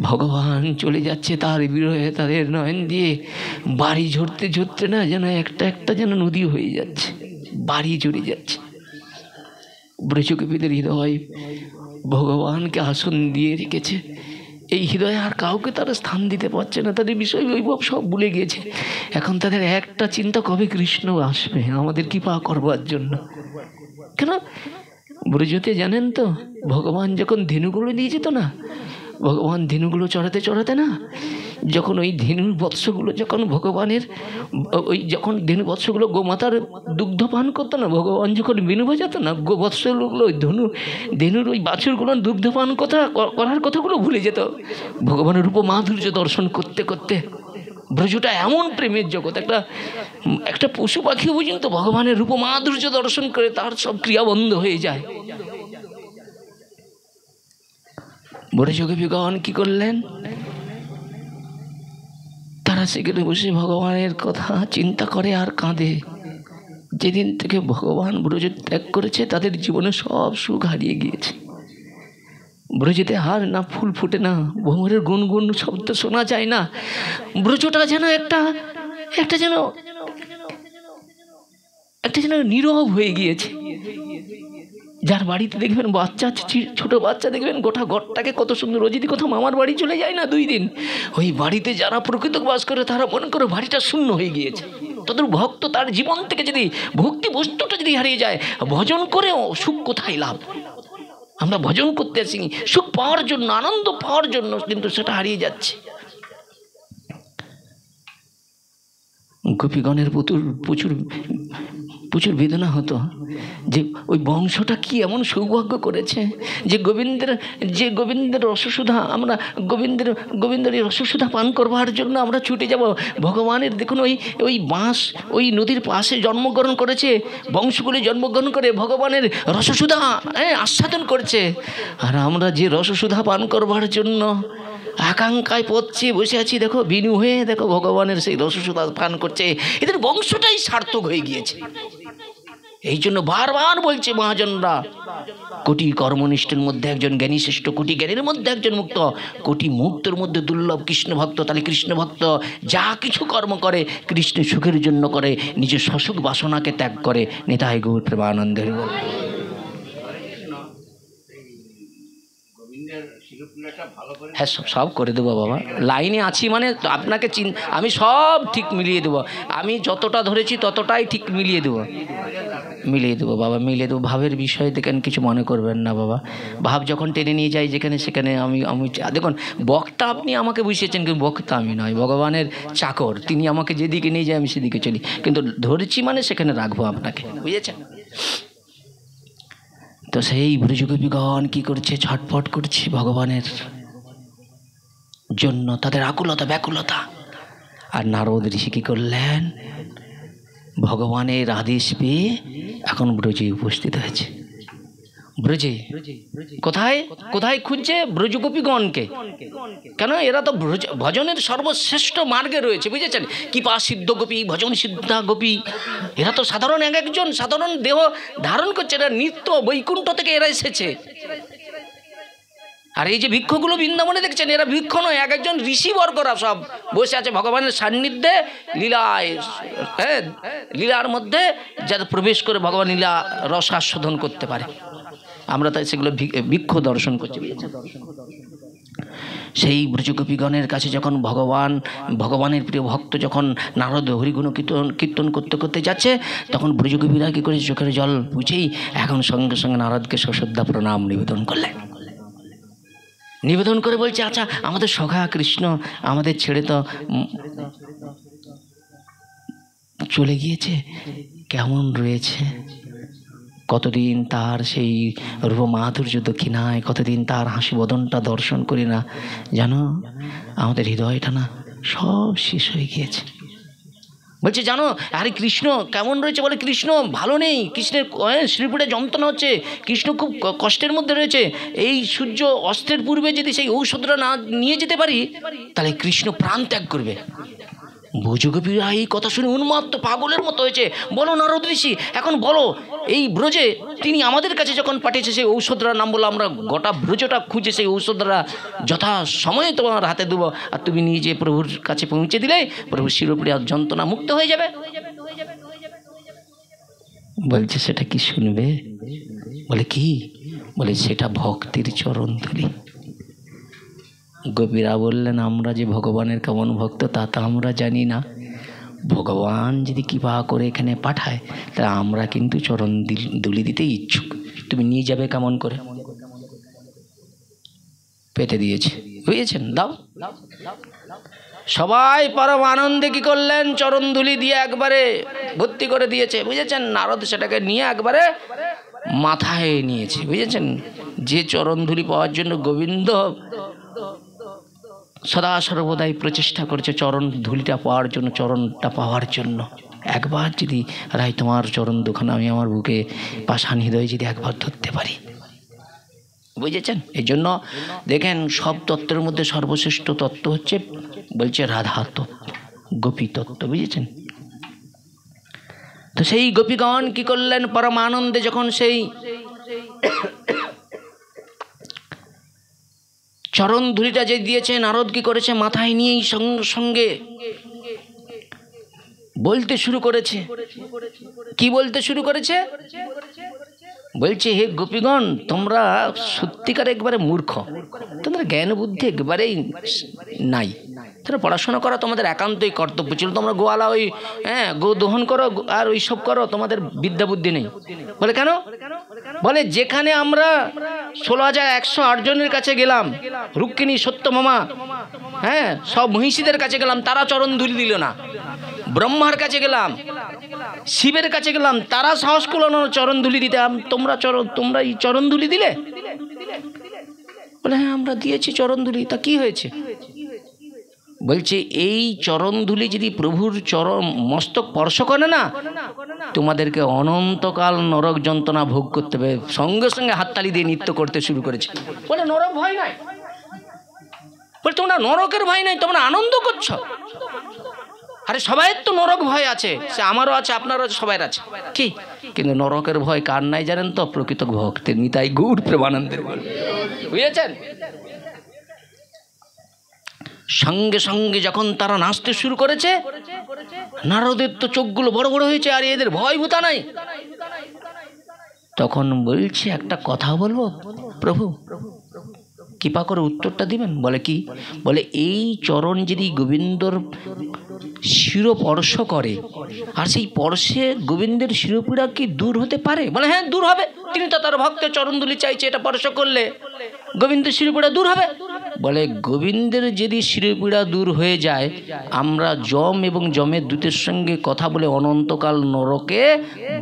ভগবান চলে যাচ্ছে তার বিরহে তাদের নয়ন দিয়ে বাড়ি ঝরতে ঝরতে না যেন একটা একটা যেন নদী হয়ে যাচ্ছে, বাড়ি ঝরে যাচ্ছে। ব্রজগোপীদের হৃদয় ভগবানকে আসন দিয়ে রেখেছে, এই হৃদয়ে আর কাউকে তারা স্থান দিতে পারছে না, তাদের বিষয় বৈভব সব ভুলে গিয়েছে। এখন তাদের একটা চিন্তা, কবে কৃষ্ণ আসবে আমাদের কৃপা করবার জন্য। কেন ব্রজতে জানেন তো, ভগবান যখন ধেনুগুলো নিয়ে যেত না, ভগবান ধেনুগুলো চড়াতে চড়াতে না, যখন ওই ধেনুর বৎসগুলো যখন ভগবানের ওই যখন ধেনু বৎসগুলো গোমাতার দুগ্ধ পান করতো না, ভগবান যখন বিনু বাজাতো না, গো বৎসগুলো ওই ধেনুর ওই বাছুরগুলো দুগ্ধ পান করার কথাগুলো ভুলে যেত। ভগবানের রূপ মাধুর্য দর্শন করতে করতে ব্রজটা এমন প্রেমের জগৎ, একটা পশু পাখি পর্যন্ত ভগবানের রূপ মাধুর্য দর্শন করে তার সব ক্রিয়া বন্ধ হয়ে যায়। ব্রজগোপীগণ কি করলেন, তারা সেখানে বসে ভগবানের কথা চিন্তা করে আর কাঁদে। যেদিন থেকে ভগবান ব্রজ ত্যাগ করেছে তাদের জীবনে সব সুখ হারিয়ে গিয়েছে। ব্রজেতে আর না ফুল ফুটে না, ভ্রমরের গুনগুন শব্দ শোনা যায় না। ব্রজটা যেন একটা যেন নীরব হয়ে গিয়েছে। যার বাড়িতে দেখবেন বাচ্চা আছে, ছোট বাচ্চা দেখবেন গোটা ঘরটাকে কত সুন্দর, ও যদি কোথাও মামার বাড়ি চলে যায় না 2 দিন, ওই বাড়িতে যারা প্রকৃত বাস করে তারা মনে করে বাড়িটা শূন্য হয়ে গিয়েছে। তাদের ভক্ত তার জীবন থেকে যদি ভক্তি বস্তুটা যদি হারিয়ে যায়, ভজন করেও সুখ কোথায় লাভ? আমরা ভজন করতে আসি সুখ পাওয়ার জন্য, আনন্দ পাওয়ার জন্য, কিন্তু সেটা হারিয়ে যাচ্ছে। গোপীগণের প্রচুর বেদনা হতো যে ওই বংশটা কি এমন সৌভাগ্য করেছে যে গোবিন্দের রসসুধা, আমরা গোবিন্দের রসসুধা পান করবার জন্য আমরা ছুটে যাব। ভগবানের দেখুন ওই বাঁশ ওই নদীর পাশে জন্মগ্রহণ করেছে, বংশগুলি জন্মগ্রহণ করে ভগবানের রসসুধা আস্বাদন করছে, আর আমরা যে রসসুধা পান করবার জন্য আকাঙ্ক্ষায় পড়ছে বসে আছি, দেখো বিনু হয়ে দেখো ভগবানের সেই রসসুধা পান করছে। এদের বংশটাই সার্থক হয়ে গিয়েছে। এই জন্য বারবার বলছে মহাজনরা, কোটি কর্মনিষ্ঠের মধ্যে একজন জ্ঞানী শ্রেষ্ঠ, কোটি জ্ঞানীর মধ্যে একজন মুক্ত, কোটি মুক্তর মধ্যে দুর্লভ কৃষ্ণ ভক্ত। তাহলে কৃষ্ণ ভক্ত যা কিছু কর্ম করে কৃষ্ণের সুখের জন্য করে, নিজের সসুখ বাসনাকে ত্যাগ করে। নিতাই গৌর প্রেমানন্দের। হ্যাঁ সব করে দেবো বাবা, লাইনে আছি মানে আপনাকে আমি সব ঠিক মিলিয়ে দেবো। আমি যতটা ধরেছি ততটাই ঠিক মিলিয়ে দেবো বাবা, মিলিয়ে দেবো। ভাবের বিষয় দেখেন কিছু মনে করবেন না বাবা, ভাব যখন টেনে নিয়ে যাই যেখানে সেখানে আমি দেখুন বক্তা আপনি আমাকে বুঝিয়েছেন, কিন্তু বক্তা আমি নয়, ভগবানের চাকর। তিনি আমাকে যেদিকে নিয়ে যায় আমি সেদিকে চলি, কিন্তু ধরেছি মানে সেখানে রাখবো আপনাকে, বুঝেছেন? তো সেই ব্রজগোপীগণ কি করছে, ছটফট করছে ভগবানের জন্য, তাদের আকুলতা ব্যাকুলতা। আর নারদ ঋষি কি করলেন, ভগবানের আদেশ পেয়ে এখন ব্রজে উপস্থিত হয়েছে। ব্রজে কোথায় কোথায় খুঁজছে? ব্রজগোপীগণকে। কেন? এরা তো ভজনের সর্বশ্রেষ্ঠ মার্গে রয়েছে, বুঝেছেন? কৃপা সিদ্ধ গোপী, ভজন সিদ্ধা গোপী, এরা তো সাধারণ একজন সাধারণ দেহ ধারণ করছে, এরা নিত্য বৈকুণ্ঠ থেকে এরা এসেছে। আর এই যে বৃক্ষগুলো বৃন্দাবনে দেখছেন, এরা বৃক্ষ নয়, একজন ঋষিবর্গরা সব বসে আছে ভগবানের সান্নিধ্যে, লীলায় লীলার মধ্যে যাতে প্রবেশ করে ভগবান লীলা রস আস্বাদন করতে পারে। আমরা তাই সেগুলো বৃক্ষ দর্শন করছি। সেই ব্রজগোপীগণের কাছে যখন ভগবানের প্রিয় ভক্ত যখন নারদ হরিগুণ কীর্তন করতে করতে যাচ্ছে, তখন ব্রজগোপীরা কী করেছে, চোখের জল বুঝেই এখন সঙ্গে সঙ্গে নারদকে সশ্রদ্ধা প্রণাম নিবেদন করলেন। নিবেদন করে বলছে, আচ্ছা আমাদের সখা কৃষ্ণ আমাদের ছেড়ে তো চলে গিয়েছে, কেমন রয়েছে, কতদিন তার সেই রূপ মাধুর্য দক্ষিণায়, কতদিন তার হাসি বদনটা দর্শন করি না, জানো আমাদের হৃদয়টা না সব শেষ হয়ে গিয়েছে। বলছে জানো আরে কৃষ্ণ কেমন রয়েছে? বলে কৃষ্ণ ভালো নেই, কৃষ্ণের শ্রীপুরে যন্ত্রণা হচ্ছে, কৃষ্ণ খুব কষ্টের মধ্যে রয়েছে। এই সূর্য অস্তের পূর্বে যদি সেই ঔষধটা না নিয়ে যেতে পারি তাহলে কৃষ্ণ প্রাণ ত্যাগ করবে। ব্রজগোপীরা এই কথা শুনে উন্মাত্ত পাগলের মতো হয়েছে। বলো নারদ ঋষি, এখন বলো এই ব্রজে তিনি আমাদের কাছে যখন পাঠিয়েছে সেই ঔষধটার নাম বলো, আমরা গোটা ব্রজটা খুঁজে সেই ঔষধটা যথা সময়ে তোমার হাতে দেবো, আর তুমি নিজে প্রভুর কাছে পৌঁছে দিলে প্রভু শিরোপীড়া যন্ত্রণা মুক্ত হয়ে যাবে। বলছে সেটা কি শুনবে? বলে কি? বলে সেটা ভক্তির চরণ ধুলি। গোপীরা বললেন, আমরা যে ভগবানের কেমন ভক্ত তা তো আমরা জানি না। ভগবান যদি কৃপা করে এখানে পাঠায় তা আমরা কিন্তু চরণ ধুলি দিতে ইচ্ছুক। তুমি নিয়ে যাবে কেমন করে? পেটে দিয়েছে, বুঝেছেন? দাও। সবাই পরম আনন্দে কি করলেন? চরণ ধুলি দিয়ে একবারে ভর্তি করে দিয়েছে, বুঝেছেন? নারদ সেটাকে নিয়ে একবারে মাথায় নিয়েছে, বুঝেছেন? যে চরণ ধুলি পাওয়ার জন্য গোবিন্দ সদা সর্বদাই প্রচেষ্টা করছে চরণ ধুলিটা পাওয়ার জন্য, চরণটা পাওয়ার জন্য। একবার যদি রায় তোমার চরণ দুখানা আমি আমার বুকে পাষাণ হৃদয়ে যদি একবার ধরতে পারি, বুঝেছেন? এই জন্য দেখেন সব তত্ত্বের মধ্যে সর্বশ্রেষ্ঠ তত্ত্ব হচ্ছে বলছে রাধা তত্ত্ব, গোপী তত্ত্ব, বুঝেছেন? তো সেই গোপীগণ কি করলেন? পরম আনন্দে যখন সেই চরণ ধুলিটা যে দিয়েছে, নারদ কি করেছে? মাথায় নিয়েই সঙ্গে সঙ্গে বলতে শুরু করেছে। কি বলতে শুরু করেছে? বলছে, হে গোপীগণ, তোমরা সত্যিকার একবারে মূর্খ, তোমরা জ্ঞান বুদ্ধি একবারেই নাই। তোমরা পড়াশোনা করা তোমাদের একান্তই কর্তব্য ছিল, তোমরা গোয়ালা ওই গো দহন করো আর ওই সব করো, তোমাদের বিদ্যা বুদ্ধি নেই। বলে কেন? বলে যেখানে আমরা 16,108 জনের কাছে গেলাম, রুক্মিণী, সত্যভামা, সব মহিষীদের কাছে গেলাম, তারা চরণ ধুলি দিল না। ব্রহ্মার কাছে গেলাম, শিবের কাছে গেলাম, তারা সাহস করল না চরণ ধুলি দিতে, তোমরা এই চরণ ধুলি দিলে? বলে হ্যাঁ আমরা দিয়েছি চরণ ধুলি। তা কি হয়েছে? বলছে এই চরণ ধুলি যদি প্রভুর চরণ মস্তক স্পর্শ করে না, তোমাদেরকে অনন্তকাল নরক যন্ত্রণা ভোগ করতে হবে। সঙ্গে সঙ্গে হাততালি দিয়ে নৃত্য করতে শুরু করেছে। বলে নরক ভয় নাই? বলে তোমরা নরকের ভয় নাই, তোমরা আনন্দ করছো। আরে সবাই তো নরক ভয় আছে, সে আমারও আছে, আপনারও আছে, সবাই আছে, কি? কিন্তু নরকের ভয় কার নাই জানেন তো? প্রকৃত ভক্তের। নিতাই গৌর প্রেমানন্দের, বুঝেছেন? সঙ্গে সঙ্গে যখন তারা নাচতে শুরু করেছে, নারদের তো চোখগুলো বড় বড় হয়েছে, আর এদের ভয় ভূতা নাই। তখন বলছে, একটা কথা বলবো প্রভু, কৃপা করে উত্তরটা দিবেন। বলে কি? বলে এই চরণ যদি গোবিন্দর শিরোস্পর্শ করে, আর সেই স্পর্শে গোবিন্দের শিরোপীড়া কি দূর হতে পারে? বলে হ্যাঁ দূর হবে, তিনি তো তার ভক্তের চরণধুলি চাইছে, এটা স্পর্শ করলে গোবিন্দের শিরোপীড়া দূর হবে। বলে গোবিন্দের যদি শিরোপীড়া দূর হয়ে যায়, আমরা যম এবং যমের দূতের সঙ্গে কথা বলে অনন্তকাল নরকে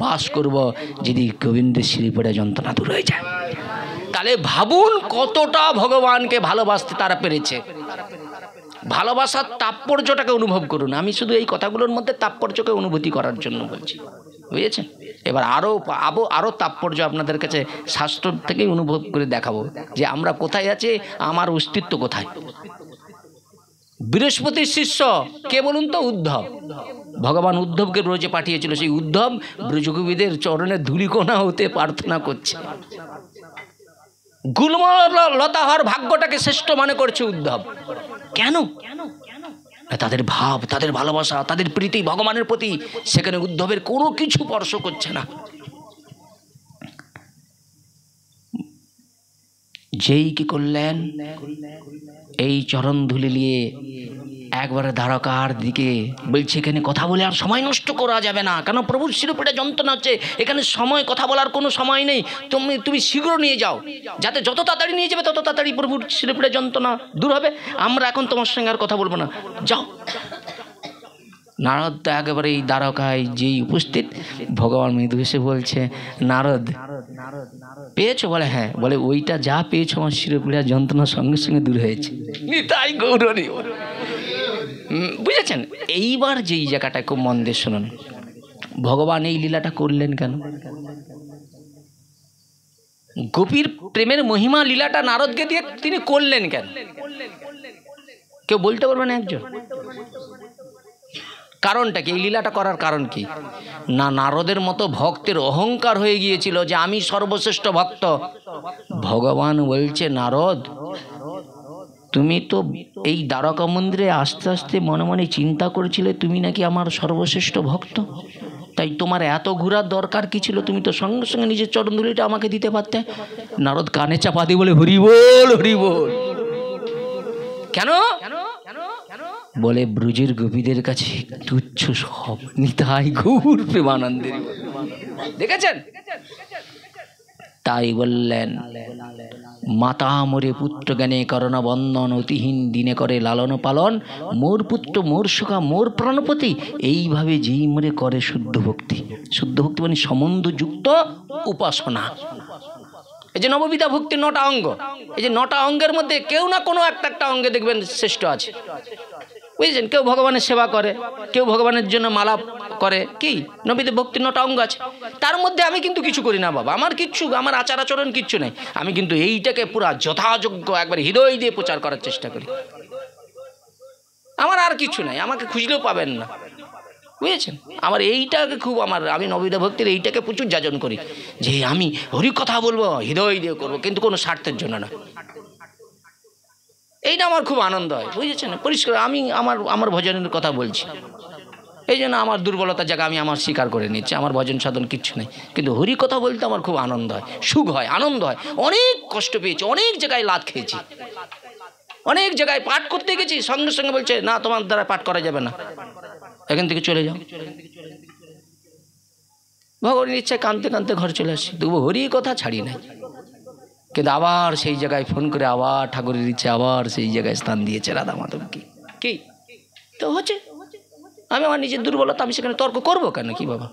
বাস করব, যদি গোবিন্দের শিরোপীড়া যন্ত্রণা দূর হয়ে যায়। তাহলে ভাবুন কতটা ভগবানকে ভালোবাসতে তারা পেরেছে। ভালোবাসার তাৎপর্যটাকে অনুভব করুন। আমি শুধু এই কথাগুলোর মধ্যে তাৎপর্যকে অনুভূতি করার জন্য বলছি, বুঝেছেন? এবার আরও তাৎপর্য আপনাদের কাছে শাস্ত্র থেকেই অনুভব করে দেখাবো যে আমরা কোথায় আছি, আমার অস্তিত্ব কোথায়। বৃহস্পতির শিষ্য কে বলুন তো? উদ্ধব। ভগবান উদ্ধবকে ব্রজে পাঠিয়েছিল, সেই উদ্ধব ব্রজগোপীদের চরণে ধূলিকণা হতে প্রার্থনা করছে। গুল্ম লতা হওয়ার ভাগ্যটাকে শ্রেষ্ঠ মনে করছে উদ্ধব। কেন? তাদের ভাব, তাদের ভালোবাসা, তাদের প্রীতি ভগবানের প্রতি, সেখানে উদ্ধবের কোনো কিছু স্পর্শ করছে না। যেই কি করলেন, এই চরণ ধুলি নিয়ে একবারে দ্বারকার দিকে বলছে, এখানে কথা বলে আর সময় নষ্ট করা যাবে না, কেন প্রভুর শিরোপীড়া যন্ত্রণা হচ্ছে, এখানে সময় কথা বলার কোনো সময় নেই, তুমি শীঘ্র নিয়ে যাও, যাতে যত তাড়াতাড়ি নিয়ে যাবে তত তাড়াতাড়ি প্রভুর শিরোপীড়া যন্ত্রণা দূর হবে। আমরা এখন তোমার সঙ্গে আর কথা বলবো না, যাও। নারদ একেবারে এই দ্বারকায় যেই উপস্থিত, ভগবান মৃদু এসে বলছে, নারদ পেয়েছো? বলে হ্যাঁ। বলে ওইটা যা পেয়েছো আমার শিরোপীড়া যন্ত্রণা সঙ্গে সঙ্গে দূর হয়েছে। নিতাই গৌর, বুঝেছেন? এইবার যেই জায়গাটা খুব মন দিয়ে শুনুন, ভগবান এই লীলাটা করলেন কেন? গোপীর প্রেমের মহিমা লীলাটা নারদকে দিয়ে তিনি করলেন কেন? কেউ বলতে পারবেন একজন? কারণটা কি? এই লীলাটা করার কারণ কি? না নারদের মতো ভক্তের অহংকার হয়ে গিয়েছিল যে আমি সর্বশ্রেষ্ঠ ভক্ত। ভগবান বলছে, নারদ তুমি তো এই দ্বারকা মন্দিরে আস্তে আস্তে মনে মনে চিন্তা করেছিলে তুমি নাকি আমার সর্বশ্রেষ্ঠ ভক্ত, তাই তোমার এত ঘোরার দরকার কি ছিল? তুমি তো সঙ্গে সঙ্গে নিজের চরণধুলিটা আমাকে দিতে পারতে। নারদ কানে চাপা দিয়ে বলে, হরি বল হরি বল। কেন? বলে ব্রজের গোপীদের কাছে তুচ্ছ সব, নিতাই গৌর প্রেমানন্দের। দেখেছেন? তাই বললেন, মাতা মোরে পুত্র জ্ঞানে করোনা বন্দন, অতিহীন দিনে করে লালন পালন, মোর পুত্র মোর সখা মোর প্রাণপতি, এইভাবে যেই মোরে করে শুদ্ধ ভক্তি। শুদ্ধ ভক্তি মানে সম্বন্ধযুক্ত উপাসনা। এই যে নববিধা ভক্তির 9টা অঙ্গ, এই যে 9টা অঙ্গের মধ্যে কেউ না কোনো একটা অঙ্গে দেখবেন শ্রেষ্ঠ আছে, বুঝেছেন? কেউ ভগবানের সেবা করে, কেউ ভগবানের জন্য মালা করে, কি নবীদের ভক্তির 9টা অঙ্গ আছে। তার মধ্যে আমি কিন্তু কিছু করি না বাবা, আমার কিচ্ছু, আমার আচার আচরণ কিচ্ছু নেই। আমি কিন্তু এইটাকে পুরা যথাযোগ্য একবার হৃদয় দিয়ে প্রচার করার চেষ্টা করি। আমার আর কিছু নাই, আমাকে খুঁজলেও পাবেন না, বুঝেছেন? আমার এইটাকে খুব আমি নববিধা ভক্তির এইটাকে প্রচুর যাজন করি যে আমি হরি কথা বলবো, হৃদয় দিয়ে করবো, কিন্তু কোনো স্বার্থের জন্য না। এইটা আমার খুব আনন্দ হয়, বুঝেছেন? পরিষ্কার আমি আমার ভজনের কথা বলছি, এই জন্য আমার দুর্বলতার জায়গা আমি আমার স্বীকার করে নিচ্ছি, আমার ভজন সাধন কিচ্ছু নেই, কিন্তু হরি কথা বলতে আমার খুব আনন্দ হয়, সুখ হয়, আনন্দ হয়। অনেক কষ্ট পেয়েছি, অনেক জায়গায় লাত খেয়েছি, অনেক জায়গায় পাঠ করতে গেছি, সঙ্গে সঙ্গে বলছে না তোমার দ্বারা পাঠ করা যাবে না, এখান থেকে চলে যাও। ভগবানের ইচ্ছায় কাঁদতে কাঁদতে ঘর চলে আসি, তবু হরি কথা ছাড়ি নাই। কিন্তু আবার সেই জায়গায় ফোন করে আবার ঠাকুরের ইচ্ছে আবার সেই জায়গায় স্থান দিয়েছে রাধা মাধব। কি তো হচ্ছে, আমি আমার নিজের দুর্বলতা, আমি সেখানে তর্ক করবো কেন? কি বাবা,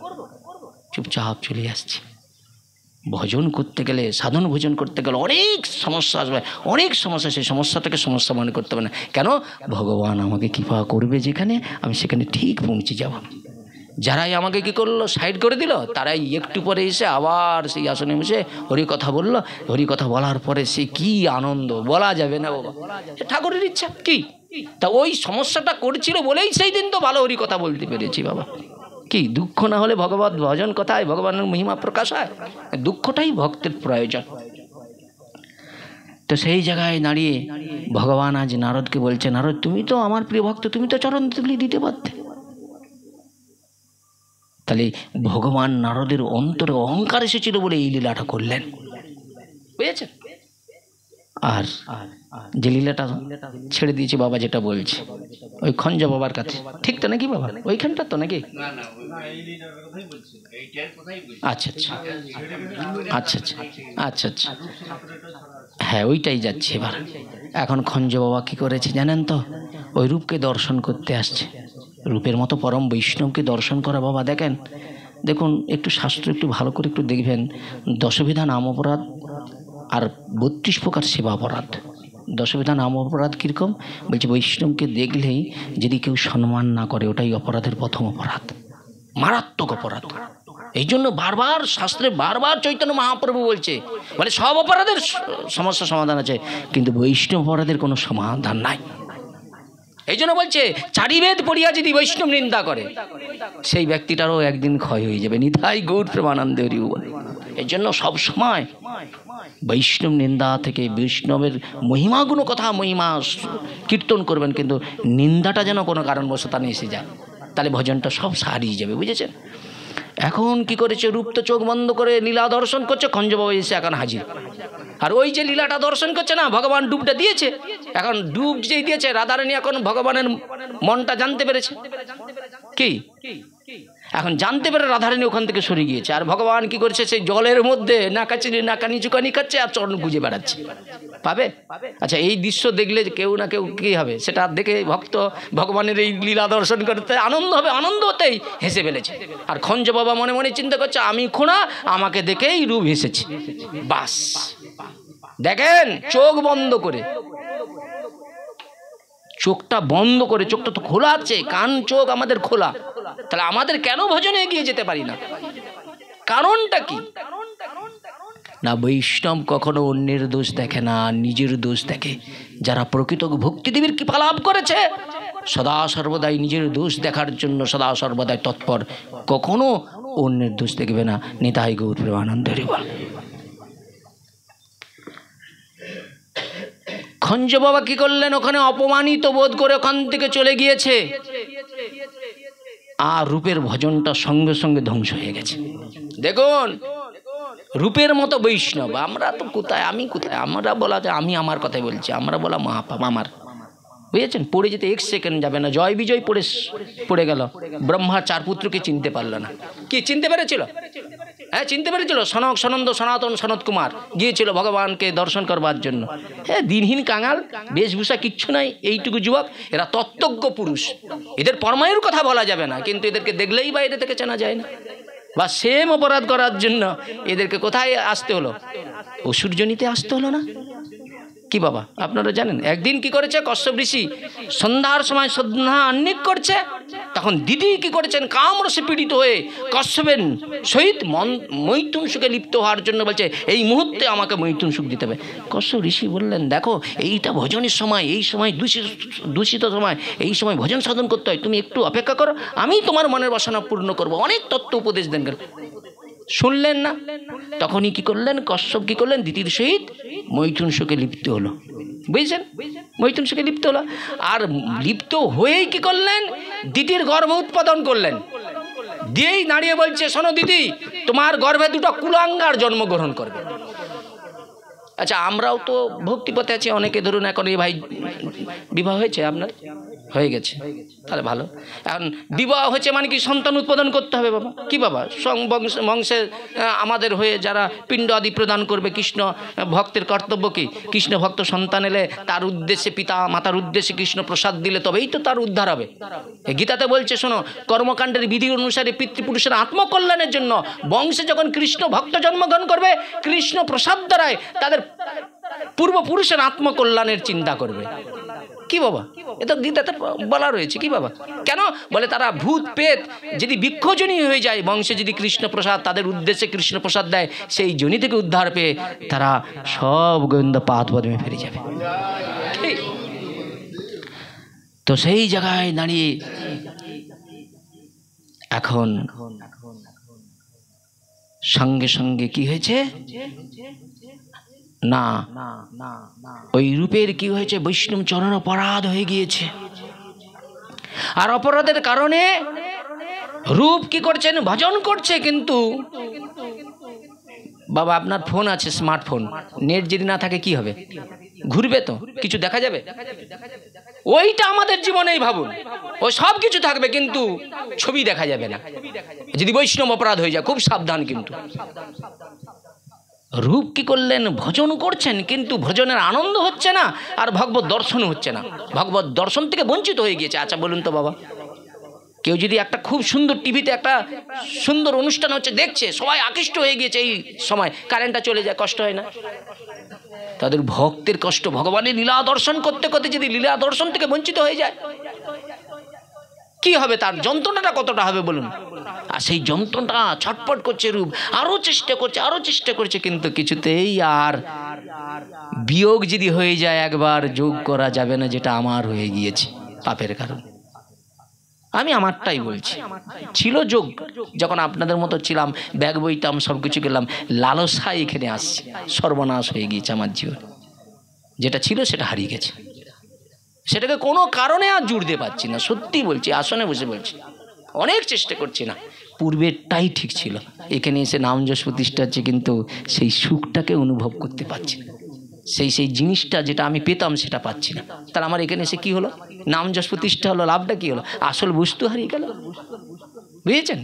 চুপচাপ চলে আসছি। ভজন করতে গেলে, সাধন ভজন করতে গেলে অনেক সমস্যা আসবে, অনেক সমস্যা। সেই সমস্যাটাকে সমস্যা মনে করতে হবে না। কেন? ভগবান আমাকে কৃপা করবে যেখানে, আমি সেখানে ঠিক পৌঁছে যাব। যারাই আমাকে কি করলো, সাইড করে দিল, তারাই একটু পরে এসে আবার সেই আসনে বসে হরি কথা বললো। হরি কথা বলার পরে সে কি আনন্দ বলা যাবে না বাবা, ঠাকুরের ইচ্ছা। কি তা ওই সমস্যাটা করছিল বলেই সেই দিন তো ভালো হরি কথা বলতে পেরেছি বাবা। কি দুঃখ না হলে ভগবত ভজন কথায় ভগবানের মহিমা প্রকাশ হয়? দুঃখটাই ভক্তের প্রয়োজন। তো সেই জায়গায় দাঁড়িয়ে ভগবান আজ নারদকে বলছে, নারদ তুমি তো আমার প্রিয় ভক্ত, তুমি তো চরণ ধুলি দিতে পারতে। তাহলে ভগবান নারদের অন্তরে অহংকার এসেছিল বলে এই লীলাটা করলেন, বুঝেছেন? আর যে লীলাটা ছেড়ে দিয়েছে বাবা, যেটা বলছে ওই খঞ্জ বাবার কাছে, ঠিক তো নাকি বাবা? ওইখানটা তো নাকি? আচ্ছা আচ্ছা আচ্ছা আচ্ছা আচ্ছা আচ্ছা, হ্যাঁ ওইটাই যাচ্ছে এবার। এখন খঞ্জ বাবা কি করেছে জানেন তো? ওই রূপকে দর্শন করতে আসছে। রূপের মতো পরম বৈষ্ণবকে দর্শন করা বাবা, দেখুন একটু শাস্ত্র একটু ভালো করে একটু দেখবেন। দশবিধা নাম অপরাধ আর 32 প্রকার সেবা অপরাধ। দশবিধা নাম অপরাধ কীরকম বলছে? বৈষ্ণবকে দেখলেই যদি কেউ সম্মান না করে, ওটাই অপরাধের প্রথম অপরাধ, মারাত্মক অপরাধ। এই জন্য বারবার শাস্ত্রে বারবার চৈতন্য মহাপ্রভু বলছে, বলে সব অপরাধের সমস্যা সমাধান আছে, কিন্তু বৈষ্ণব অপরাধের কোনো সমাধান নাই। এই জন্য বলছে চারিবেদ পড়িয়া যদি বৈষ্ণব নিন্দা করে, সেই ব্যক্তিটারও একদিন ক্ষয় হয়ে যাবে। নিতাই গৌর প্রেমানন্দে হরি বল। এই জন্য সব সময় বৈষ্ণব নিন্দা থেকে বৈষ্ণবের মহিমাগুণ কথা মহিমা কীর্তন করবেন, কিন্তু নিন্দাটা যেন কোনো কারণবশত না এসে যায়, তাহলে ভজনটা সব হারিয়ে যাবে, বুঝেছেন? এখন কি করেছে? রূপ তো চোখ বন্ধ করে লীলা দর্শন করছে, খঞ্জ বাবা এসে এখন হাজির। আর ওই যে লীলাটা দর্শন করছে না, ভগবান ডুবটা দিয়েছে। এখন ডুব যেই দিয়েছে, রাধারানী এখন ভগবানের মনটা জানতে পেরেছে। কি এখন জানতে পেরে রাধারানী ওখান থেকে সরে গিয়েছে। আর ভগবান কি করছে? সেই জলের মধ্যে নাকানি চুকানি খাচ্ছে আর চরণ গুঁজে বেড়াচ্ছে। পাবে? আচ্ছা, এই দৃশ্য দেখলে কেউ না কেউ কি হবে? সেটা দেখে ভক্ত ভগবানের এই লীলা দর্শন করতে আনন্দ হবে, আনন্দ হতেই হেসে ফেলেছে। আর খঞ্জ বাবা মনে মনে চিন্তা করছে, আমি খোঁড়া, আমাকে দেখেই রূপ হেসেছে। বাস দেখেন, চোখ বন্ধ করে, চোখটা বন্ধ করে, চোখটা তো খোলা আছে, কান চোখ আমাদের খোলা, তাহলে আমাদের কেন ভজনে এগিয়ে যেতে পারি না? কারণটা কি? না, বৈষ্ণব কখনো অন্যের দোষ দেখে না, নিজের দোষ দেখে। যারা প্রকৃত ভক্তিদেবীর কৃপা লাভ করেছে, সদা সর্বদাই নিজের দোষ দেখার জন্য সদা সর্বদাই তৎপর, কখনো অন্যের দোষ দেখবে না। নিতাই গৌর প্রেমানন্দ হরি বল। খঞ্জ বাবা কি করলেন, ওখানে অপমানিত বোধ করে ওখান থেকে চলে গিয়েছে, আর রূপের ভজনটা সঙ্গে সঙ্গে ধ্বংস হয়ে গেছে। দেখুন রূপের মতো বৈষ্ণব, আমরা তো কোথায়, আমি কোথায়, আমরা বলা যায়, আমি আমার কথাই বলছি, আমরা বলা মহাপাপ আমার, বুঝেছেন? পড়ে যেতে এক সেকেন্ড যাবে না। জয় বিজয় পড়ে গেল, ব্রহ্মা 4 পুত্রকে চিনতে পারল না। কি চিনতে পেরেছিল? হ্যাঁ চিনতে পেরেছিল। সনক, সনন্দ, সনাতন, সনত কুমার গিয়েছিল ভগবানকে দর্শন করবার জন্য। হ্যাঁ দিনহীন কাঙাল, বেশভূষা কিচ্ছু নাই, এইটুকু যুবক, এরা তত্ত্বজ্ঞ পুরুষ, এদের পরমায়ুর কথা বলা যাবে না, কিন্তু এদেরকে দেখলেই বাইরে থেকে চেনা যায় না। বা সেম অপরাধ করার জন্য এদেরকে কোথায় আসতে হলো? অসুরজনিতে আসতে হলো না কি বাবা? আপনারা জানেন একদিন কি করেছে কশ্যপ ঋষি? সন্ধ্যার সময় সন্ধ্যা আহ্নিক করছে, তখন দিদি কি করেছেন, কামরসে পীড়িত হয়ে কশ্যপের সহিত মৈথুন সুখে লিপ্ত হওয়ার জন্য বলছে এই মুহূর্তে আমাকে মৈথুন সুখ দিতে হবে। কশ্যপ ঋষি বললেন দেখো এইটা ভজনের সময়, এই সময় দূষিত সময়, এই সময় ভজন সাধন করতে হয়, তুমি একটু অপেক্ষা করো, আমি তোমার মনের বাসনা পূর্ণ করবো। অনেক তত্ত্ব উপদেশ দেন, শুনলেন না। তখনই কি করলেন কশ্যপ, কি করলেন, দিদির সহিত মৈথুন সুখে লিপ্ত হলো, বুঝছেন? মৈথুন সুখে লিপ্ত হলো, আর লিপ্ত হয়েই কি করলেন, দিদির গর্ভ উৎপাদন করলেন। দিয়েই দাঁড়িয়ে বলছে শোনো দিদি, তোমার গর্ভে 2টা কুলাঙ্গার জন্মগ্রহণ করবে। আচ্ছা আমরাও তো ভক্তিপথে আছি, অনেকে ধরুন এখন এই ভাই বিবাহ হয়েছে, আপনার হয়ে গেছে, তাহলে ভালো। এখন বিবাহ হয়েছে মানে কি সন্তান উৎপাদন করতে হবে বাবা, কি বাবা? বংশে আমাদের হয়ে যারা পিণ্ড আদি প্রদান করবে, কৃষ্ণ ভক্তের কর্তব্য কি? কৃষ্ণ ভক্ত সন্তান এলে তার উদ্দেশ্যে, পিতা মাতার উদ্দেশ্যে কৃষ্ণ প্রসাদ দিলে তবেই তো তার উদ্ধার হবে। গীতাতে বলছে শোনো, কর্মকাণ্ডের বিধি অনুসারে পিতৃপুরুষের আত্মকল্যাণের জন্য বংশে যখন কৃষ্ণ ভক্ত জন্মগ্রহণ করবে, কৃষ্ণ প্রসাদ দ্বারায় তাদের পূর্বপুরুষের আত্মকল্যাণের চিন্তা করবে। কি বাবা? এটা গীতাতে বলা রয়েছে। কি বাবা? কেন বলে তারা ভূত পেত যদি বৃক্ষজনী হয়ে যায়, বংশে যদি কৃষ্ণ প্রসাদ তাদের উদ্দেশ্যে কৃষ্ণ প্রসাদ দেয়, সেই জনি থেকে উদ্ধার পেয়ে তারা সব গোবিন্দ পাদ পদ্মে ফিরে যাবে। তো সেই জায়গায় দাঁড়িয়ে এখন সঙ্গে সঙ্গে কি হয়েছে না, ওই রূপের কি হয়েছে, বৈষ্ণব চরণ অপরাধ হয়ে গিয়েছে। আর অপরাধের কারণে রূপ কি করছেন, ভজন করছে, কিন্তু বাবা আপনার ফোন আছে, স্মার্টফোন, নেট যদি না থাকে কি হবে? ঘুরবে তো, কিছু দেখা যাবে? ওইটা আমাদের জীবনেই ভাবুন, ও সব কিছু থাকবে কিন্তু ছবি দেখা যাবে না। যদি বৈষ্ণব অপরাধ হয়ে যায় খুব সাবধান। কিন্তু রূপ কি করলেন, ভজন করছেন, কিন্তু ভজনের আনন্দ হচ্ছে না, আর ভগবত দর্শন হচ্ছে না, ভগবত দর্শন থেকে বঞ্চিত হয়ে গিয়েছে। আচ্ছা বলুন তো বাবা, কেউ যদি একটা খুব সুন্দর টিভিতে একটা সুন্দর অনুষ্ঠান হচ্ছে দেখছে, সবাই আকৃষ্ট হয়ে গিয়েছে, এই সময় কারেন্টটা চলে যায়, কষ্ট হয় না? তাদের ভক্তের কষ্ট, ভগবানের লীলা দর্শন করতে করতে যদি লীলা দর্শন থেকে বঞ্চিত হয়ে যায় কি হবে? তার যন্ত্রণাটা কতটা হবে বলুন? আর সেই যন্ত্রণা ছটপট করছে রূপ, আরো চেষ্টা করছে, কিন্তু কিছুতেই আর বিয়োগ যদি হয়ে যায় একবার, যোগ করা যাবে না, যেটা আমার হয়ে গিয়েছে পাপের কারণ। আমি আমারটাই বলছি, ছিল যোগ যখন আপনাদের মতো ছিলাম, ব্যাগ বইতাম, সবকিছু গেলাম, লালসা এখানে আসছে, সর্বনাশ হয়ে গিয়েছে আমার জীবন। যেটা ছিল সেটা হারিয়ে গেছে, সেটাকে কোনো কারণে আর জুড়তে পারছি না। সত্যি বলছি, আসনে বসে বলছি, অনেক চেষ্টা করছি না। পূর্বেরটাই ঠিক ছিল, এখানে এসে নাম যশ প্রতিষ্ঠা হচ্ছে, কিন্তু সেই সুখটাকে অনুভব করতে পারছি না, সেই জিনিসটা যেটা আমি পেতাম সেটা পাচ্ছি না। তাহলে আমার এখানে এসে কি হলো? নাম যশ প্রতিষ্ঠা হলো, লাভটা কি হলো? আসল বস্তু হারিয়ে গেল, বুঝেছেন?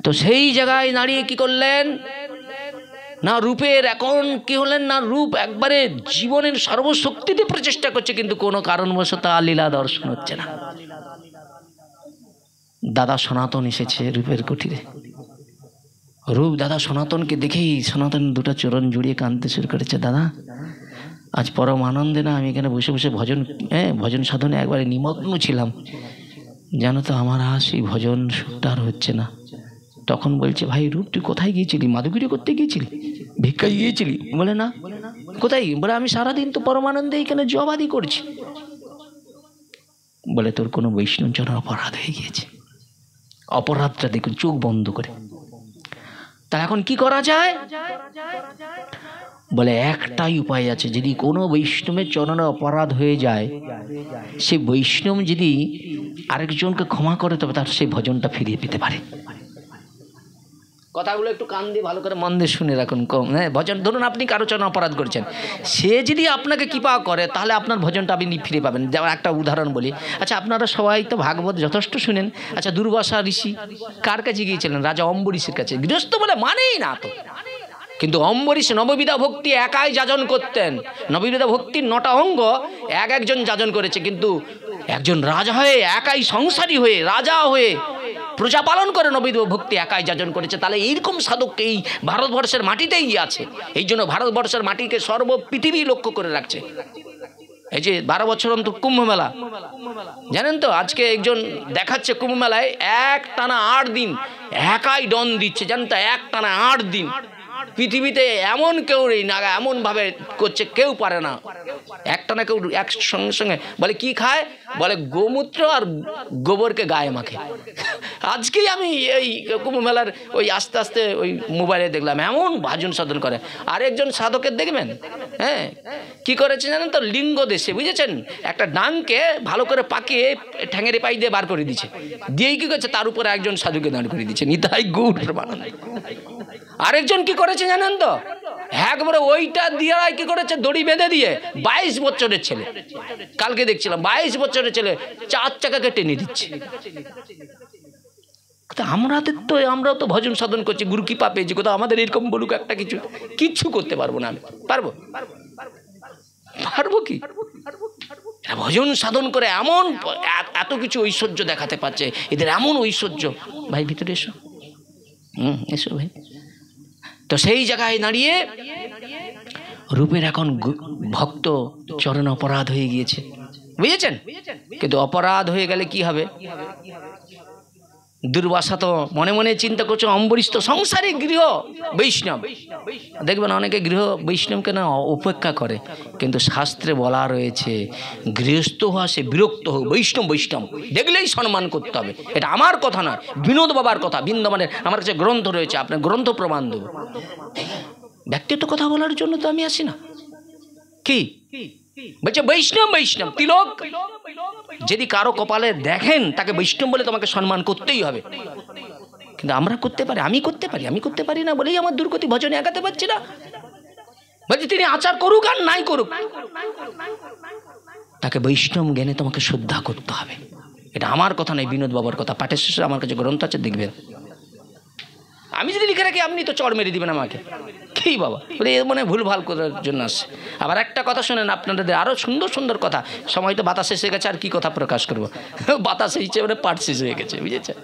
তো সেই জায়গায় দাঁড়িয়ে কি করলেন না, রূপের এখন কি হলেন না, রূপ একবারে জীবনের সর্বশক্তিতে প্রচেষ্টা করছে, কিন্তু কোনো কারণবশত লীলা দর্শন হচ্ছে না। দাদা সনাতন এসেছে রূপের কুটিরে, রূপ দাদা সনাতনকে দেখেই সনাতন 2টা চরণ জুড়িয়ে কাঁদতে শুরু করেছে। দাদা আজ পরম আনন্দে না আমি এখানে বসে বসে ভজন সাধনে একবারে নিমগ্ন ছিলাম, জানো তো আমার আর সেই ভজন সুখটা আর হচ্ছে না। তখন বলছে, ভাই রূপ তুই কোথায় গিয়েছিলি? মাধুগিরি করতে গিয়েছিলি? ভিক্ষায় গিয়েছিলি? বলে না। কোথায়? বলে আমি সারাদিন তো পরমানন্দে এখানে জবাদি করছি। বলে তোর কোনো বৈষ্ণব চরণ অপরাধ হয়ে গিয়েছে। অপরাধটা দেখুন, চোখ বন্ধ করে। তা এখন কি করা যায়? বলে একটাই উপায় আছে, যদি কোনো বৈষ্ণবের চরণে অপরাধ হয়ে যায়, সেই বৈষ্ণব যদি আরেকজনকে ক্ষমা করে তবে তার সেই ভজনটা ফিরিয়ে পেতে পারে। কথাগুলো একটু কান দিয়ে ভালো করে মন দিয়ে শুনে রাখুন। হ্যাঁ, ভজন ধরুন আপনি কারো চরণে অপরাধ করেছেন, সে যদি আপনাকে কৃপা করে তাহলে আপনার ভজনটা আপনি ফিরে পাবেন। যেমন একটা উদাহরণ বলি, আচ্ছা আপনারা সবাই তো ভাগবত যথেষ্ট শুনেন। আচ্ছা দুর্বাসা ঋষি কার কাছে গিয়েছিলেন? রাজা অম্বরীশের কাছে। গৃহস্থ বলে মানেই না তো, কিন্তু অম্বরীশ নববিধা ভক্তি একাই যাজন করতেন। নববিধা ভক্তির 9টা অঙ্গ একজন যাজন করেছে, কিন্তু একজন রাজা হয়ে, একাই সংসারী হয়ে, রাজা হয়ে প্রজা পালন করে নববিধা ভক্তি একাই যাজন করেছে। তাহলে এইরকম সাধক এই ভারতবর্ষের মাটিতেই আছে। এই জন্য ভারতবর্ষের মাটিকে সর্ব পৃথিবী লক্ষ্য করে রাখছে। এই যে 12 বছর অন্তর কুম্ভ মেলা, জানেন তো? আজকে একজন দেখাচ্ছে কুম্ভ মেলায় এক টানা 8 দিন একাই ডন দিচ্ছে, জানেন তো? এক টানা 8 দিন। পৃথিবীতে এমন কেউ নেই না, এমন ভাবে করছে, কেউ পারে না। একটা না কেউ এক সঙ্গে সঙ্গে বলে কি খায়, বলে গোমূত্র আর গোবরকে গায়ে মাখে। আজকেই আমি এই কুম্ভ মেলার ওই আস্তে আস্তে ওই মোবাইলে দেখলাম এমন ভাজন সাধন করে। আর একজন সাধকের দেখবেন, হ্যাঁ কি করেছে জানেন তো? লিঙ্গ দেশে, বুঝেছেন, একটা ডাংকে ভালো করে পাকিয়ে ঠ্যাঙের পাই দিয়ে বার করে দিচ্ছে, দিয়েই কি করছে তার উপরে একজন সাধুকে দাঁড় করে দিচ্ছে। নিতাই গৌর প্রেমানন্দ। আরেকজন কি করেছে জানেন তো? একবারে ওইটা দিয়ে কি করেছে, দড়ি বেঁধে দিয়ে 22 বছরের ছেলে, কালকে দেখছিলাম 22 বছরের ছেলে 4 চাকাকে টেনে দিচ্ছে। আমরাও তো ভজন সাধন করছি, গুরু কৃপা পেয়েছি, কোথাও আমাদের এরকম বলুক একটা কিচ্ছু করতে পারবো না। আমি পারবো কি? ভজন সাধন করে এমন এত কিছু ঐশ্বর্য দেখাতে পারছে, এদের এমন ঐশ্বর্য। ভাই ভিতরে এসো, এসো ভাই। তো সেই জায়গায় দাঁড়িয়ে রূপের এখন ভক্ত চরণ অপরাধ হয়ে গিয়েছে, বুঝেছেন? কিন্তু অপরাধ হয়ে গেলে কি হবে? দুর্বাসা তো মনে মনে চিন্তা করছে, অম্বরীশ তো সংসারে গৃহ বৈষ্ণব। দেখবেন অনেকে গৃহ বৈষ্ণবকে না উপেক্ষা করে, কিন্তু শাস্ত্রে বলা রয়েছে গৃহস্থ হওয়া সে বিরক্ত হোক, বৈষ্ণব বৈষ্ণব দেখলেই সম্মান করতে হবে। এটা আমার কথা না, বিনোদ বাবার কথা। বৃন্দাবনের আমার কাছে গ্রন্থ রয়েছে, আপনার গ্রন্থ প্রমাণ দেব। ব্যক্তিগত কথা বলার জন্য তো আমি আসি না। কি বলছে? বৈষ্ণব বৈষ্ণব তিলক যদি কারো কপালে দেখেন, তাকে বৈষ্ণব বলে তোমাকে সম্মান করতেই হবে। কিন্তু আমরা করতে পারি, আমি করতে পারি না বলেই আমার দুর্গতি, ভজনে এগাতে পারছি না। বলছে তিনি আচার করুক আর নাই করুক, তাকে বৈষ্ণব জ্ঞানে তোমাকে শ্রদ্ধা করতে হবে। এটা আমার কথা নয়, বিনোদ বাবার কথা। পাঠের শেষে আমার কাছে গ্রন্থ আছে, দেখবেন। আমি যদি লিখে রাখি আপনি তো চড় মেরে দিবেন আমাকে। কি বাবা, মানে ভুল ভাল করার জন্য আসছে। আবার একটা কথা শোনেন, আপনাদের আরো সুন্দর সুন্দর কথা। সময় তো বাতাস শেষ হয়ে গেছে, আর কি কথা প্রকাশ করবো? বাতাস হিসেবে মানে পাঠ শেষ হয়ে গেছে, বুঝেছেন?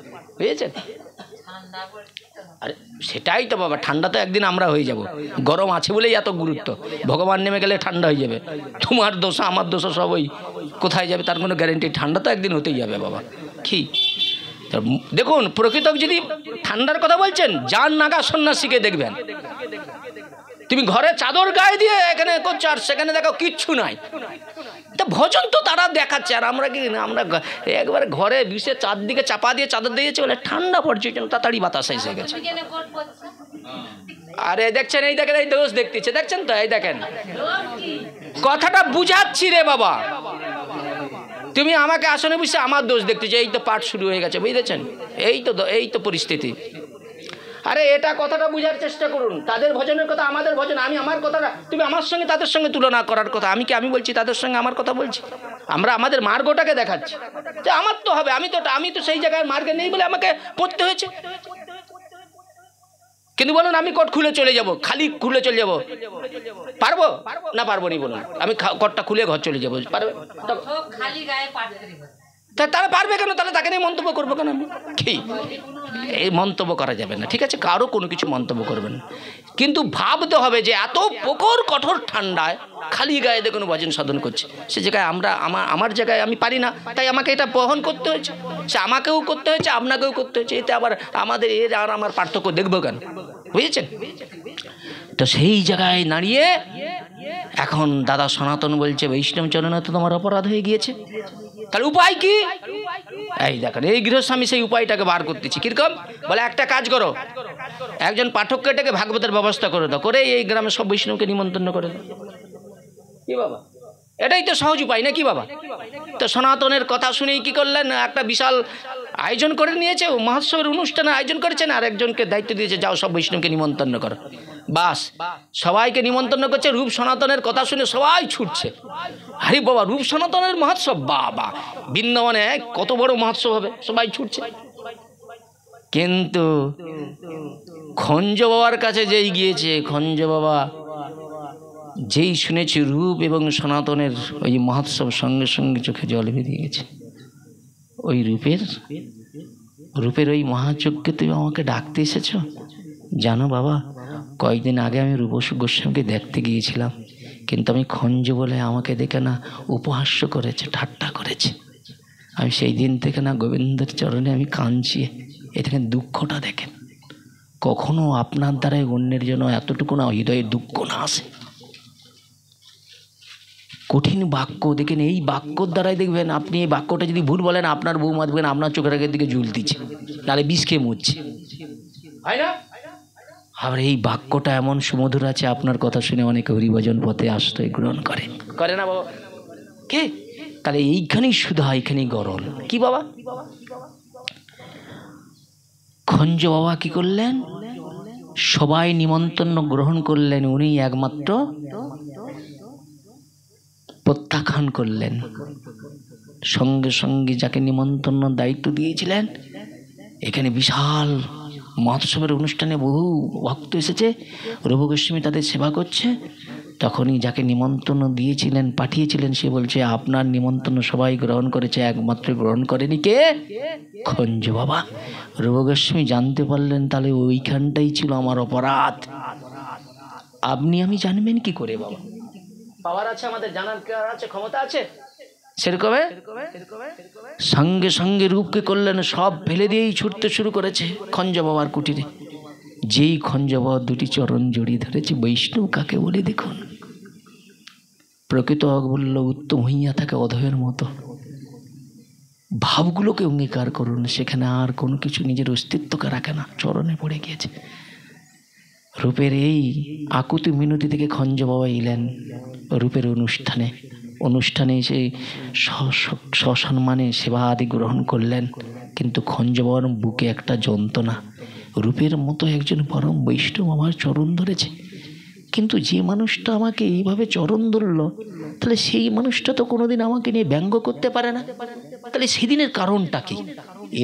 আরে সেটাই তো বাবা, ঠান্ডা তো একদিন আমরা হয়ে যাব। গরম আছে বলেই এত গুরুত্ব। ভগবান নেমে গেলে ঠান্ডা হয়ে যাবে। তোমার দোষা আমার দোষা সবই কোথায় যাবে তার কোনো গ্যারেন্টি। ঠান্ডা তো একদিন হতেই যাবে বাবা। কি দেখুন, প্রকৃত যদি ঠান্ডার কথা বলছেন, যান নাগা সন্ন্যাসীকে দেখবেন, তুমি ঘরে চাদর গায়ে দিয়ে এখানে করছো, আর সেখানে দেখো কিচ্ছু নাই। তা ভজন তো তারা দেখাচ্ছে, আর আমরা কি? আমরা একবারে ঘরে বিষে চারদিকে চাপা দিয়ে চাদর দিয়েছে বলে ঠান্ডা পড়ছে, তাড়াতাড়ি বাতাস এসে গেছে। আরে দেখছেন, এই দেখেন, এই দোষ দেখতেছে, দেখছেন তো? এই দেখেন, কথাটা বুঝাচ্ছি রে বাবা। তুমি আমাকে আসনে বসে আমার দোষ দেখতেছো, এই তো পাঠ শুরু হয়ে গেছে, বুঝেছেন? এই তো পরিস্থিতি। আরে এটা কথাটা বুঝার চেষ্টা করুন। তাদের ভজনের কথা, আমাদের ভজন। আমি আমার কথাটা, তুমি আমার সঙ্গে তাদের সঙ্গে তুলনা করার কথা। আমি বলছি তাদের সঙ্গে আমার কথা বলছি? আমরা আমাদের মার্গটাকে দেখাচ্ছি যে আমার তো হবে, আমি তো সেই জায়গায় মার্গে নেই বলে আমাকে পড়তে হয়েছে। কিন্তু বলুন আমি কট খুলে চলে যাব, খালি খুলে চলে যাব, পারবো না? পারবো নি বলুন? আমি কটটা খুলে ঘর চলে যাবো, পারবে? তারা পারবে কেন? তাহলে তাকে নিয়ে মন্তব্য করবো কেন? আমি কি এই মন্তব্য করা যাবে না, ঠিক আছে? কারো কোনো কিছু মন্তব্য করবেন না, কিন্তু ভাবতে হবে যে এত প্রখর কঠোর ঠান্ডায় খালি গায়ে দেখুন ভজন সাধন করছে। সে জায়গায় আমার জায়গায় আমি পারি না, তাই আমাকে এটা বহন করতে হয়েছে। সে আমাকেও করতে হয়েছে, আপনাকেও করতে হয়েছে। এতে আবার আমাদের এর আর আমার পার্থক্য দেখবো কেন? বুঝেছেন? তো সেই জায়গায় দাঁড়িয়ে এখন দাদা সনাতন বলছে, বৈষ্ণব চরণে তো তোমার অপরাধ হয়ে গিয়েছে। তাহলে উপায় কি? এই দেখেন, এই গৃহস্বামী সেই উপায়টাকে বার করতেছি। কিরকম? বলে একটা কাজ করো, একজন পাঠককে ডেকে ভাগবতের ব্যবস্থা করে দাও, করে এই গ্রামে সব বৈষ্ণবকে নিমন্ত্রণ করে দাও। কি বাবা, এটাই তো সহজ উপায় নাকি বাবা? তো সনাতনের কথা শুনেই কি করলেন, একটা বিশাল আয়োজন করে নিয়েছে, মহোৎসবের অনুষ্ঠানের আয়োজন করেছেন, আর একজনকে দায়িত্ব দিয়েছে, যাও সব বৈষ্ণবকে নিমন্ত্রণ করো। বাস, সবাইকে নিমন্ত্রণ করছে, রূপ সনাতনের কথা শুনে সবাই ছুটছে। আরে বাবা, রূপ সনাতনের মহোৎসব, বাবা বৃন্দাবনে কত বড় মহোৎসব হবে, সবাই ছুটছে। কিন্তু খঞ্জ বাবার কাছে যেই গিয়েছে, খঞ্জ বাবা যেই শুনেছে রূপ এবং সনাতনের ওই মহোৎসব, সঙ্গে সঙ্গে চোখে জল বেরিয়ে গেছে। ওই রূপের ওই মহাযজ্ঞে তুমি আমাকে ডাকতে এসেছ? জানো বাবা, কয়েকদিন আগে আমি রূপ গোস্বামীকে দেখতে গিয়েছিলাম, কিন্তু আমি খঞ্জ বলে আমাকে দেখে না উপহাস্য করেছে, ঠাট্টা করেছে। আমি সেই দিন থেকে না গোবিন্দের চরণে আমি কাঁদছি। এখানে দুঃখটা দেখেন, কখনো আপনার দ্বারাই অন্যের জন্য এতটুকু না হৃদয়ে দুঃখ না আসে। কঠিন বাক্য দেখেন, এই বাক্যর দ্বারাই দেখবেন আপনি এই বাক্যটা যদি ভুল বলেন, আপনার বৌমা দেখবেন আপনার চোখের আগের দিকে ঝুল দিচ্ছে, নাহলে বিষ খেয়ে মরছে, হয় না? আবার এই বাক্যটা এমন সুমধুর আছে, আপনার কথা শুনে অনেকে হরিভজন পথে আশ্রয় গ্রহণ করে না বাবা? কে? তাহলে এইখানেই সুধা, এইখানেই গরল। কি বাবা? খঞ্জ বাবা কি করলেন? সবাই নিমন্ত্রণ গ্রহণ করলেন, উনি একমাত্র প্রত্যাখ্যান করলেন। সঙ্গে সঙ্গে যাকে নিমন্ত্রণ দায়িত্ব দিয়েছিলেন, এখানে বিশাল মহোৎসবের অনুষ্ঠানে বহু ভক্ত এসেছে, রূপ গোস্বামী তাদের সেবা করছে। তখনই যাকে নিমন্ত্রণ দিয়েছিলেন, পাঠিয়েছিলেন, সে বলছে আপনার নিমন্ত্রণ সবাই গ্রহণ করেছে, একমাত্র গ্রহণ করেনি কে? খঞ্জ বাবা। রূপ গোস্বামী জানতে পারলেন, তাহলে ওইখানটাই ছিল আমার অপরাধ। আপনি আমি জানবেন কি করে বাবা? পাওয়ার আছে আমাদের, জানার কে আছে, ক্ষমতা আছে সেরকম। সঙ্গে সঙ্গে রূপকে করলেন, সব ফেলে দিয়েই ছুটতে শুরু করেছে খঞ্জ বাবার কুটিরে। যেই খঞ্জ বাবা দুটি চরণ জড়িয়ে ধরেছে, বৈষ্ণব কাকে বলে দেখুন। প্রকৃত বলল উত্তম হইয়া থাকে অধয়ের মতো। ভাবগুলোকে অঙ্গীকার করুন, সেখানে আর কোনো কিছু নিজের অস্তিত্বকে রাখে না, চরণে পড়ে গিয়েছে। রূপের এই আকুতি মিনতি থেকে খঞ্জ বাবা এলেন রূপের অনুষ্ঠানে এসে সসম্মানে সেবা আদি গ্রহণ করলেন। কিন্তু খঞ্জ বাবার বুকে একটা যন্ত্রণা, রূপের মতো একজন পরম বৈষ্ণব আমার চরণ ধরেছে, কিন্তু যে মানুষটা আমাকে এইভাবে চরণ ধরল, তাহলে সেই মানুষটা তো কোনোদিন আমাকে নিয়ে ব্যঙ্গ করতে পারে না, তাহলে সেদিনের কারণটা কি?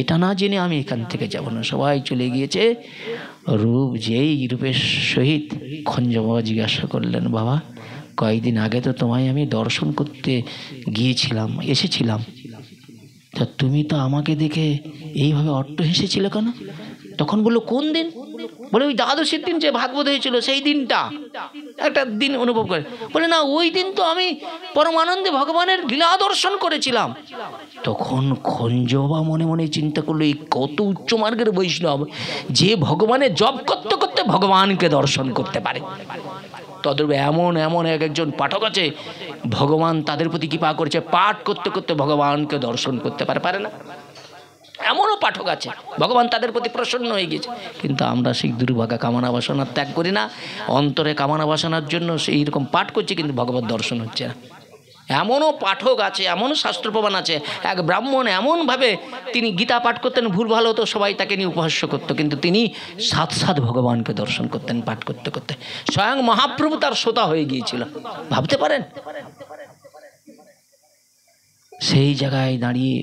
এটা না জেনে আমি এখান থেকে যাব না। সবাই চলে গিয়েছে। রূপ যেই রূপের সহিত খঞ্জ বাবা জিজ্ঞাসা করলেন, বাবা কয়েকদিন আগে তো তোমায় আমি দর্শন করতে এসেছিলাম, তা তুমি তো আমাকে দেখে এইভাবে অট্ট হেসেছিলে কেন? তখন বললো কোন দিন? বলে ওই দ্বাদশীর দিন যে ভাগবত হয়েছিল সেই দিনটা, একটা দিন অনুভব করে। বলে না, ওই দিন তো আমি পরম আনন্দে ভগবানের লীলা দর্শন করেছিলাম। তখন খঞ্জ বাবা মনে মনে চিন্তা করলো, এই কত উচ্চ মার্গের বৈষ্ণব, যে ভগবানের জপ করতে করতে ভগবানকে দর্শন করতে পারে। তদ্রূপ এমন একজন পাঠক আছে, ভগবান তাদের প্রতি কৃপা করেছে, পাঠ করতে করতে ভগবানকে দর্শন করতে পারে না? এমনও পাঠক আছে, ভগবান তাদের প্রতি প্রসন্ন হয়ে গেছে। কিন্তু আমরা সেই দুর্ভাগা কামনা বাসনা ত্যাগ করি না, অন্তরে কামনা বাসনার জন্য সেই রকম পাঠ করছি, কিন্তু ভগবত দর্শন হচ্ছে না। এমনও পাঠক আছে, এমনও শাস্ত্র প্রমাণ আছে। এক ব্রাহ্মণ এমনভাবে তিনি গীতা পাঠ করতেন, ভুল ভালো হতো, সবাই তাকে নিয়ে উপহাস্য করতো, কিন্তু তিনি সাক্ষাৎ ভগবানকে দর্শন করতেন পাঠ করতে করতে। স্বয়ং মহাপ্রভু তার শ্রোতা হয়ে গিয়েছিল, ভাবতে পারেন? সেই জায়গায় দাঁড়িয়ে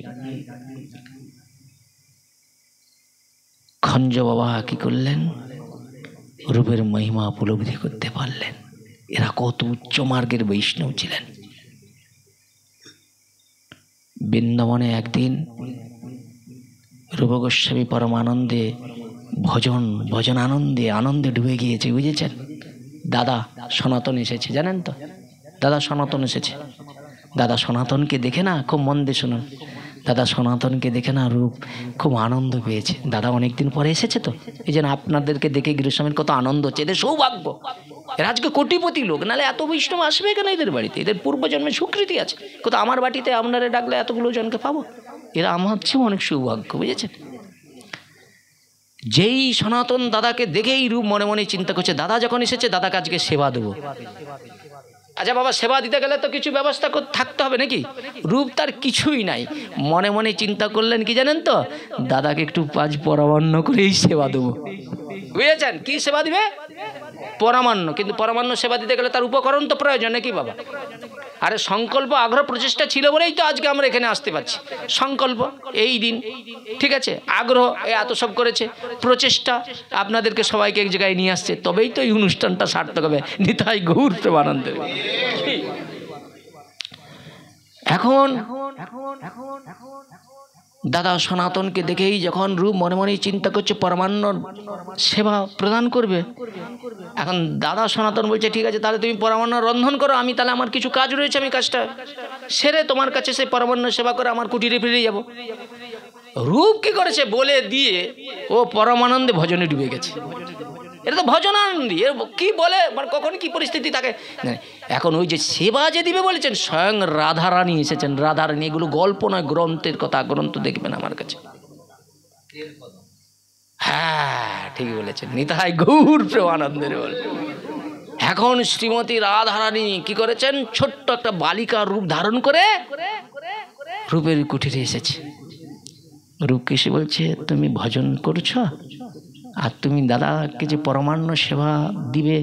খঞ্জ বাবা কি করলেন? রূপের মহিমা উপলব্ধি করতে পারলেন। এরা কত উচ্চ মার্গের বৈষ্ণব ছিলেন। বৃন্দাবনে একদিন রূপ গোস্বামী পরম আনন্দে ভজন আনন্দে ডুবে গিয়েছে, বুঝেছেন? দাদা সনাতন এসেছে, জানেন তো? দাদা সনাতন এসেছে। দাদা সনাতনকে দেখে না, খুব মন দিয়ে শুনুন, দাদা সনাতনকে দেখে না রূপ খুব আনন্দ পেয়েছে। দাদা অনেকদিন পরে এসেছে তো, এই জন্য আপনাদেরকে দেখে গৃহস্বামীর কত আনন্দ হচ্ছে। এদের সৌভাগ্য, এরা আজকে কোটিপতি লোক, নাহলে এত বৈষ্ণব আসবে কেন এদের বাড়িতে? এদের পূর্বজন্মে স্বীকৃতি আছে। কোথাও আমার বাড়িতে আপনারা ডাকলে এতগুলো জনকে পাবো, এরা আমার চেয়েও অনেক সৌভাগ্য, বুঝেছেন? যেই সনাতন দাদাকে দেখেই রূপ মনে মনে চিন্তা করছে, দাদা যখন এসেছে দাদাকে আজকে সেবা দেবো। আচ্ছা বাবা, সেবা দিতে গেলে তো কিছু ব্যবস্থা থাকতে হবে নাকি? রূপ তার কিছুই নাই, মনে মনে চিন্তা করলেন কি জানেন তো, দাদাকে একটু আজ পরামান্ন করেই সেবা দেবো। বুঝেছেন? কি সেবা দিবে? পরামান্ন। কিন্তু পরামান্ন সেবা দিতে গেলে তার উপকরণ তো প্রয়োজন নাকি বাবা? আরে সংকল্প, আগ্রহ, প্রচেষ্টা ছিল বলেই তো আজকে আমরা এখানে আসতে পারছি। সংকল্প এই দিন, ঠিক আছে, আগ্রহ এত সব করেছে, প্রচেষ্টা আপনাদেরকে সবাইকে এক জায়গায় নিয়ে আসছে, তবেই তো এই অনুষ্ঠানটা সার্থক হবে। নিতাই গৌর প্রেমানন্দের। এখন দাদা সনাতনকে দেখেই যখন রূপ মনে মনে চিন্তা করছে পরমান্ন সেবা প্রদান করবে, এখন দাদা সনাতন বলছে ঠিক আছে, তাহলে তুমি পরমান্ন রন্ধন করো, আমি তাহলে আমার কিছু কাজ রয়েছে, আমি কাজটা সেরে তোমার কাছে সেই পরমান্ন সেবা করে আমার কুটিরে ফিরে যাব। রূপ কি করেছে বলে দিয়ে ও পরমানন্দে ভজনে ডুবে গেছে। এটা তো ভজনানন্দী, এর কি বলে মানে কখন কি পরিস্থিতি থাকে। এখন ওই যে সেবা যে দিবে বলেছেন, স্বয়ং রাধারানী এসেছেন। রাধারানী, এগুলো গল্প নয়, গ্রন্থের কথা, গ্রন্থ দেখবেন আমার কাছে। হ্যাঁ ঠিকই বলেছেন, নিতাই গৌর প্রেমানন্দের বলে। এখন শ্রীমতী রাধারানী কি করেছেন, ছোট্ট একটা বালিকার রূপ ধারণ করে রূপের কুঠিরে এসেছে। রূপকে এসে বলছে, তুমি ভজন করছো আর তুমি দাদাকে যে পরমান্ন সেবা দিবে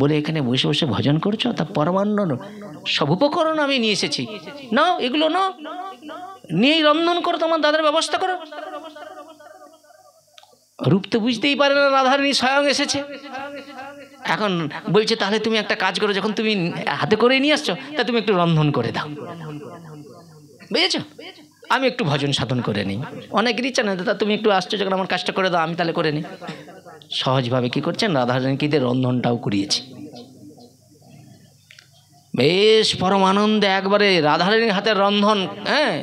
বলে এখানে বসে বসে ভজন করছো, তা পরমান্ন সব উপকরণ আমি নিয়ে এসেছি, নাও এগুলো নাও, নিয়েই রন্ধন করো, তোমার দাদার ব্যবস্থা করো। রূপ তো বুঝতেই পারে না রাধারানী স্বয়ং এসেছে। এখন বলছে তাহলে তুমি একটা কাজ করো, যখন তুমি হাতে করে নিয়ে আসছো তা তুমি একটু রন্ধন করে দাও, বুঝেছো? আমি একটু ভজন সাধন করে নিই। অনেকেরই ইচ্ছা না, দাদা তুমি একটু আসছো যখন আমার কাজটা করে দাও, আমি তাহলে করে নিই। সহজভাবে কি করছেন, রাধারানীকে রন্ধনটাও করিয়েছি। বেশ পরম আনন্দে একবারে রাধারানীর হাতের রন্ধন। হ্যাঁ,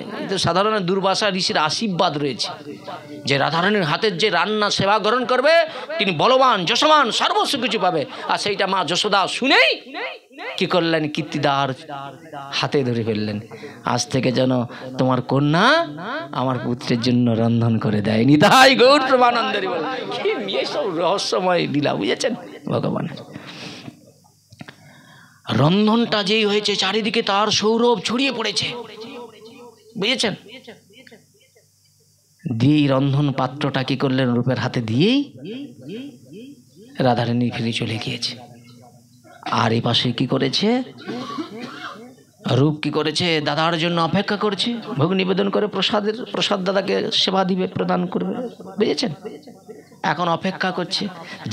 সাধারণ দুর্বাসা ঋষির আশীর্বাদ রয়েছে যে রাধারানীর হাতের যে রান্না সেবা গ্রহণ করবে তিনি বলবান, যশমান, সর্বস্ব কিছু পাবে। আর সেইটা মা যশোদা শুনেই কি করলেন, কীর্তিদার হাতে ধরে ফেললেন, আজ থেকে যেন তোমার কন্যা আমার পুত্রের জন্য রন্ধন করে দেয়। নিতাই গৌর প্রেমানন্দের বলে। কি নিয়ে সব রহস্যময় লীলা, বুঝেছেন ভগবানের। রন্ধনটা যেই হয়েছে চারিদিকে তার সৌরভ ছড়িয়ে পড়েছে, বুঝেছেন? দিয়েই রন্ধন পাত্রটা কি করলেন, রূপের হাতে দিয়েই রাধারানী ফিরে চলে গিয়েছে। আর এই পাশে কি করেছে, রূপ কি করেছে, দাদার জন্য অপেক্ষা করছে, ভোগ নিবেদন করে প্রসাদ দাদাকে সেবা দিবে, প্রদান করবে, বুঝেছেন? এখন অপেক্ষা করছে।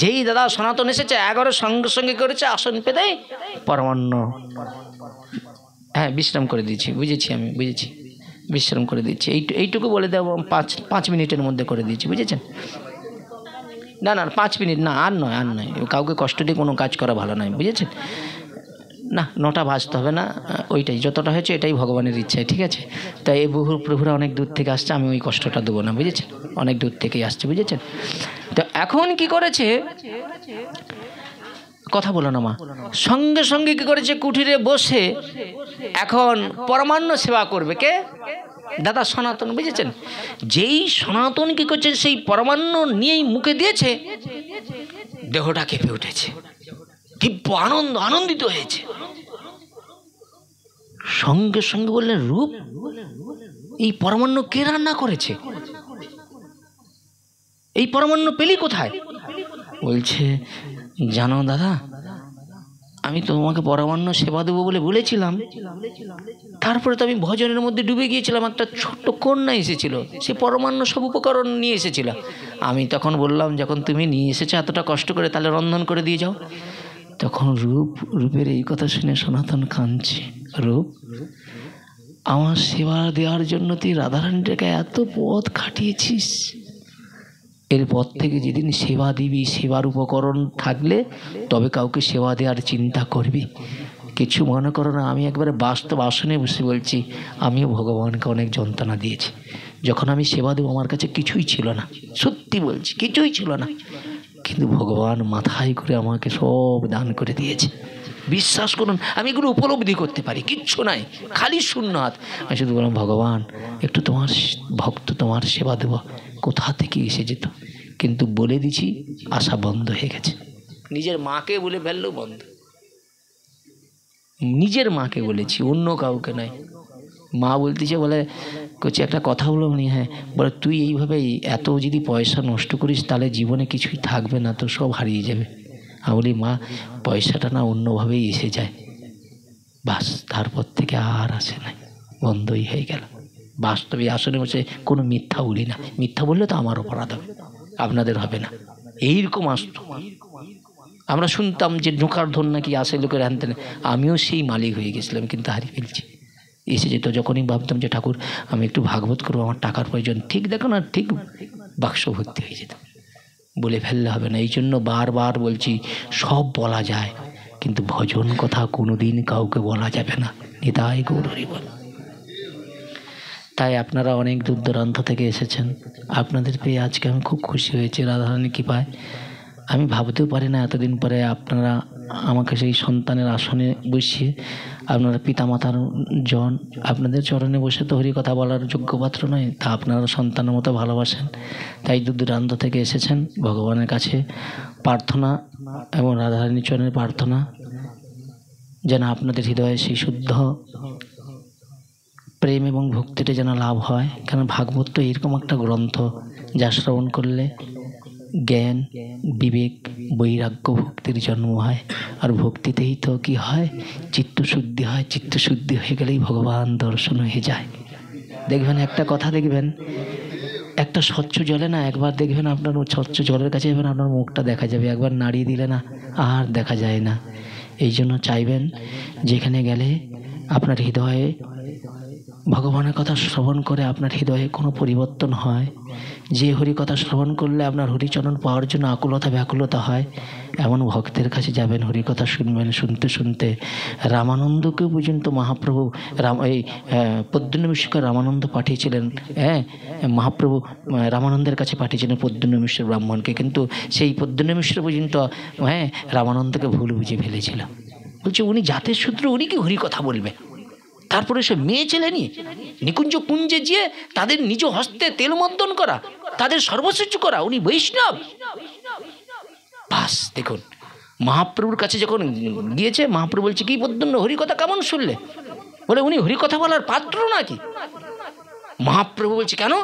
যেই দাদা সনাতন এসেছে এগারো সঙ্গে সঙ্গে করেছে আসন পেতে পরমান্ন, হ্যাঁ বিশ্রাম করে দিচ্ছি, বুঝেছি আমি, বুঝেছি, বিশ্রাম করে দিচ্ছি, এইটুকু বলে দেবো, 5 মিনিটের মধ্যে করে দিচ্ছি, বুঝেছেন? না 5 মিনিট না, আর নয়, কাউকে কষ্ট দিয়ে কোনো কাজ করা ভালো নয়, বুঝেছেন? না 9টা বাজতে হবে না, ওইটাই যতটা হয়েছে এটাই ভগবানের ইচ্ছায়, ঠিক আছে? তাই এই বহু প্রভুরা অনেক দূর থেকে আসছে, আমি ওই কষ্টটা দেবো না, বুঝেছেন? অনেক দূর থেকেই আসছে, বুঝেছেন? তো এখন কি করেছে, কথা বলো না মা, সঙ্গে সঙ্গে কি করেছে, কুঠিরে বসে এখন পরমান্ন সেবা করবে কে, দাদা সনাতন, বুঝেছেন? যেই সনাতন কি করছে, সেই পরমান্ন নিয়েই মুখে দিয়েছে, দেহটা কেঁপে উঠেছে, দিব্য আনন্দিত হয়েছে। সঙ্গে সঙ্গে বললেন, রূপ এই পরমান্ন কে রান্না করেছে, এই পরমান্ন পেলি কোথায়? বলছে, জানো দাদা, আমি তো তোমাকে পরমান্ন সেবা দেবো বলে বলেছিলাম, তারপরে তো আমি ভজনের মধ্যে ডুবে গিয়েছিলাম, একটা ছোট্ট কন্যা এসেছিল, সে পরমান্ন সব উপকরণ নিয়ে এসেছিল। আমি তখন বললাম, যখন তুমি নিয়ে এসেছো এতটা কষ্ট করে, তাহলে রন্ধন করে দিয়ে যাও। তখন রূপের এই কথা শুনে সনাতন কাঁদছে, রূপ আমার সেবা দেওয়ার জন্য তুই রাধারানীটাকে এত পথ খাটিয়েছিস, এরপর থেকে যেদিন সেবা দিবি, সেবার উপকরণ থাকলে তবে কাউকে সেবা দেওয়ার চিন্তা করবি, কিছু মনে করো না, আমি একবারে বাস্তব আসনে বসে বলছি, আমিও ভগবানকে অনেক যন্ত্রণা দিয়েছি। যখন আমি সেবা দেবো আমার কাছে কিছুই ছিল না, সত্যি বলছি কিছুই ছিল না, কিন্তু ভগবান মাথায় করে আমাকে সব দান করে দিয়েছে। বিশ্বাস করুন, আমি এগুলো উপলব্ধি করতে পারি, কিচ্ছু নাই, খালি শূন্য হাত। আমি শুধু বললাম, ভগবান একটু তোমার ভক্ত, তোমার সেবা দেবো, কোথা থেকে এসে যেত। কিন্তু বলে দিছি, আশা বন্ধ হয়ে গেছে। নিজের মাকে বলে ফেললেও বন্ধ, নিজের মাকে বলেছি, অন্য কাউকে নয়। মা বলতেছে, বলে করছে একটা কথা বলো উনি, হ্যাঁ বলে, তুই এইভাবেই এত যদি পয়সা নষ্ট করিস তাহলে জীবনে কিছুই থাকবে না, তো সব হারিয়ে যাবে। আমি বলি, মা পয়সাটা না অন্যভাবেই এসে যায়। বাস, তারপর থেকে আর আসে নাই, বন্ধই হয়ে গেল। বাস্তবে আসলে বসে কোনো মিথ্যা বলি না, মিথ্যা বললে তো আমার অপরাধ হবে, আপনাদের হবে না। এইরকম আসত, আমরা শুনতাম যে ঢোকার ধন নাকি আসে লোকের আনতে, আমিও সেই মালিক হয়ে গেছিলাম, কিন্তু হারিয়ে ফেলছি। এসে যেত, যখনই ভাবতাম যে ঠাকুর আমি একটু ভাগবত করবো, আমার টাকার প্রয়োজন, ঠিক দেখো না, ঠিক বাক্স ভর্তি হয়ে যেত। বলে ফেললে হবে না, এই জন্য বারবার বলছি, সব বলা যায় কিন্তু ভজন কথা কোনোদিন কাউকে বলা যাবে না। নিতাই গৌর হরি বল। তাই আপনারা অনেক দূর দূরান্ত থেকে এসেছেন, আপনাদের পেয়ে আজকে আমি খুব খুশি হয়েছি রাধারানী কৃপায়। আমি ভাবতেও পারি না এতদিন পরে আপনারা আমাকে সেই সন্তানের আসনে বসিয়ে, আপনারা পিতামাতার জন, আপনাদের চরণে বসে তো হরি কথা বলার যোগ্য পাত্র নয়, তা আপনারা সন্তানের মতো ভালোবাসেন। তাই দূর দূরান্ত থেকে এসেছেন। ভগবানের কাছে প্রার্থনা এবং রাধারানী চরণের প্রার্থনা যেন আপনাদের হৃদয়ে সেই শুদ্ধ প্রেম এবং ভক্তিটা যেন লাভ হয়। কারণ ভাগবত তো এরকম একটা গ্রন্থ যা শ্রবণ করলে জ্ঞান, বিবেক, বৈরাগ্য, ভক্তির জন্ম হয়। আর ভক্তিতেই তো কি হয়, চিত্তশুদ্ধি হয়। চিত্তশুদ্ধি হয়ে গেলেই ভগবান দর্শন হয়ে যায়। দেখবেন একটা কথা, দেখবেন একটা স্বচ্ছ জলে না, একবার দেখবেন আপনার স্বচ্ছ জলের কাছে যাবেন, আপনার মুখটা দেখা যাবে, একবার নাড়িয়ে দিলে না আর দেখা যায় না। এই জন্য চাইবেন যেখানে গেলে আপনার হৃদয়ে ভগবানের কথা শ্রবণ করে আপনার হৃদয়ে কোনো পরিবর্তন হয়, যে হরি কথা শ্রবণ করলে আপনার হরিচরণ পাওয়ার জন্য আকুলতা ব্যাকুলতা হয়, এমন ভক্তের কাছে যাবেন, হরি কথা শুনবেন। শুনতে শুনতে রামানন্দকেও পর্যন্ত মহাপ্রভু এই পদ্মনিমিষকে রামানন্দ পাঠিয়েছিলেন। হ্যাঁ, মহাপ্রভু রামানন্দের কাছে পাঠিয়েছিলেন পদ্মনিমিষের ব্রাহ্মণকে, কিন্তু সেই পদ্মনিমিষের পর্যন্ত রামানন্দকে ভুল বুঝে ফেলেছিল। বলছে উনি জাতের সূত্র, উনি কি হরি কথা বলবে? তারপরে সে মেয়ে ছেলে নিয়ে নিকুঞ্জ কুঞ্জে গিয়ে তাদের নিজ হস্তে তেল মর্দন করা, তাদের সর্বস্ব করা, উনি বৈষ্ণব। বাস দেখুন, মহাপ্রভুর কাছে যখন গিয়েছে, মহাপ্রভু বলছে, কি পদ্মন্য হরিকথা কেমন শুনলে? বলে উনি হরিকথা বলার পাত্র নাকি? মহাপ্রভু বলছে, কেন?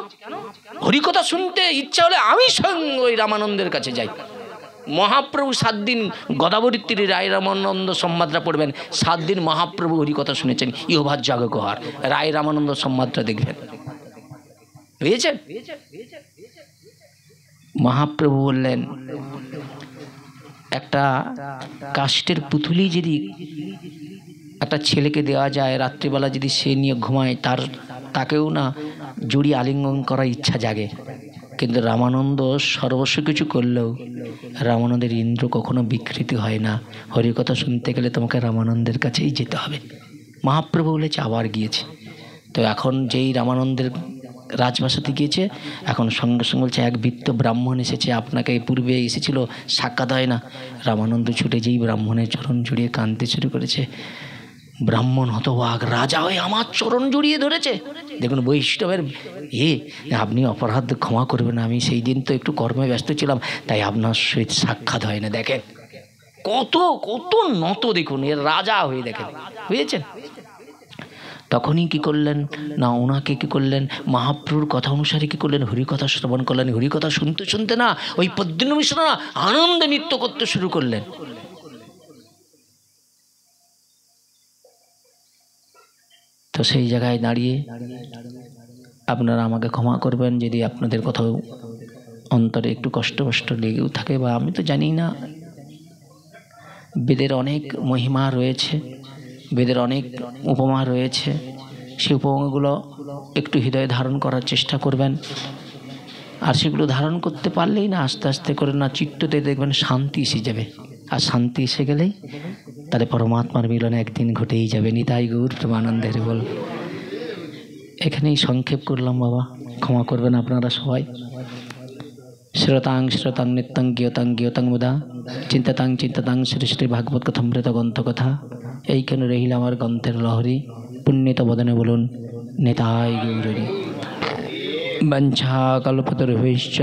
হরিকথা শুনতে ইচ্ছা হলে আমি স্বয়ং ওই রামানন্দের কাছে যাই। মহাপ্রভু 7 দিন গদাবরীর রায় রামানন্দ সম্মাদরা পড়বেন, 7 দিন মহাপ্রভু হরিকথা শুনেছেন। ইহভার জাগকহার রায় রামানন্দ সম্মাদরা দেখবেন, বুঝেছেন? মহাপ্রভু বললেন, একটা কাষ্ঠের পুতুলি যদি একটা ছেলেকে দেওয়া যায়, রাত্রিবেলা যদি সে নিয়ে ঘুমায়, তাকেও না জড়িয়ে আলিঙ্গন করার ইচ্ছা জাগে। কিন্তু রামানন্দ সর্বস্ব কিছু করলেও রামানন্দের ইন্দ্র কখনো বিকৃতি হয় না। হরিকথা শুনতে গেলে তোমাকে রামানন্দের কাছেই যেতে হবে। মহাপ্রভু বলেছে, আবার গিয়েছে। তো এখন যেই রামানন্দের রাজবাসাতে গিয়েছে, এখন সঙ্গে সঙ্গে বলছে, এক বৃত্ত ব্রাহ্মণ এসেছে, আপনাকে পূর্বে এসেছিল, সাক্ষাৎ হয় না। রামানন্দ ছুটে যেই ব্রাহ্মণের চরণ জড়িয়ে কাঁদতে শুরু করেছে। ব্রাহ্মণ হতবাক, রাজা হয়ে আমার চরণ জড়িয়ে ধরেছে। দেখুন বৈষ্ণবের আপনি অপরাধ ক্ষমা করবেন, আমি সেই দিন তো একটু কর্মে ব্যস্ত ছিলাম, তাই আপনার সহিত সাক্ষাৎ হয় না। দেখেন কত কত নত, দেখুন এর রাজা হয়ে, দেখেন, বুঝেছেন? তখনই কি করলেন না, ওনাকে কি করলেন, মহাপ্রভুর কথা অনুসারে কি করলেন, হরিকথা শ্রবণ করলেন। হরিকথা শুনতে শুনতে না ওই পদ্মনিমিষরা আনন্দে নৃত্য করতে শুরু করলেন। তো সেই জায়গায় দাঁড়িয়ে আপনারা আমাকে ক্ষমা করবেন যদি আপনাদের কোথাও অন্তরে একটু কষ্ট লেগেও থাকে, বা আমি তো জানি না। বেদের অনেক মহিমা রয়েছে, বেদের অনেক উপমা রয়েছে, সেই উপমাগুলো একটু হৃদয়ে ধারণ করার চেষ্টা করবেন। আর সেগুলো ধারণ করতে পারলেই না আস্তে আস্তে করে না চিত্ততে দেখবেন শান্তি এসে যাবে। আর শান্তি এসে গেলেই তাহলে পরমাত্মার মিলন একদিন ঘটেই যাবে। নিতাই গৌর প্রেমানন্দে হরি বল। এখানেই সংক্ষেপ করলাম বাবা, ক্ষমা করবেন আপনারা সবাই। শ্রোতাং শ্রোতাং নিত্যং জ্ঞাতাং জ্ঞাতাং মুদা চিন্তাতাং চিন্তাতাং শ্রী শ্রী ভাগবত কথামৃত গ্রন্থ কথা। এইখানে রহিল আমার গ্রন্থের লহরী, পুণ্যিত বদনে বলুন নিতাই গৌরী। वंशाकल्पतरुभ्यश्च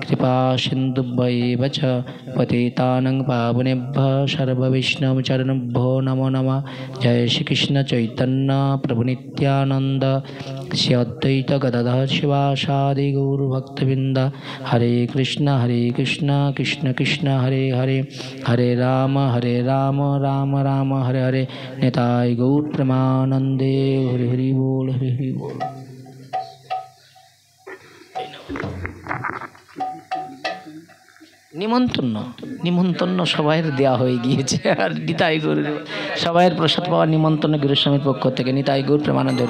कृपा सिन्धुभ्यैव च पतितानां पावनेभ्यः सर्ववैष्णवचरणभ्यो नमो नमः। जय श्री कृष्ण चैतन्य प्रभु नित्यानंद श्री अद्वैत गदाधर शिवासादि गौरभक्तवृंद। हरे कृष्ण कृष्ण कृष्ण हरे हरे, हरे राम राम राम हरे हरे। निताय गौर प्रेमानंदे हरि हरि बोल, हरि हरि बोल। নিমন্ত্রণ সবাইয়ের দেওয়া হয়ে গিয়েছে। আর নিতাই গৌর সবাইয়ের প্রসাদ পাওয়ার নিমন্ত্রণ গুরুস্বামীর পক্ষ থেকে। নিতাই গৌর প্রেমানন্দ।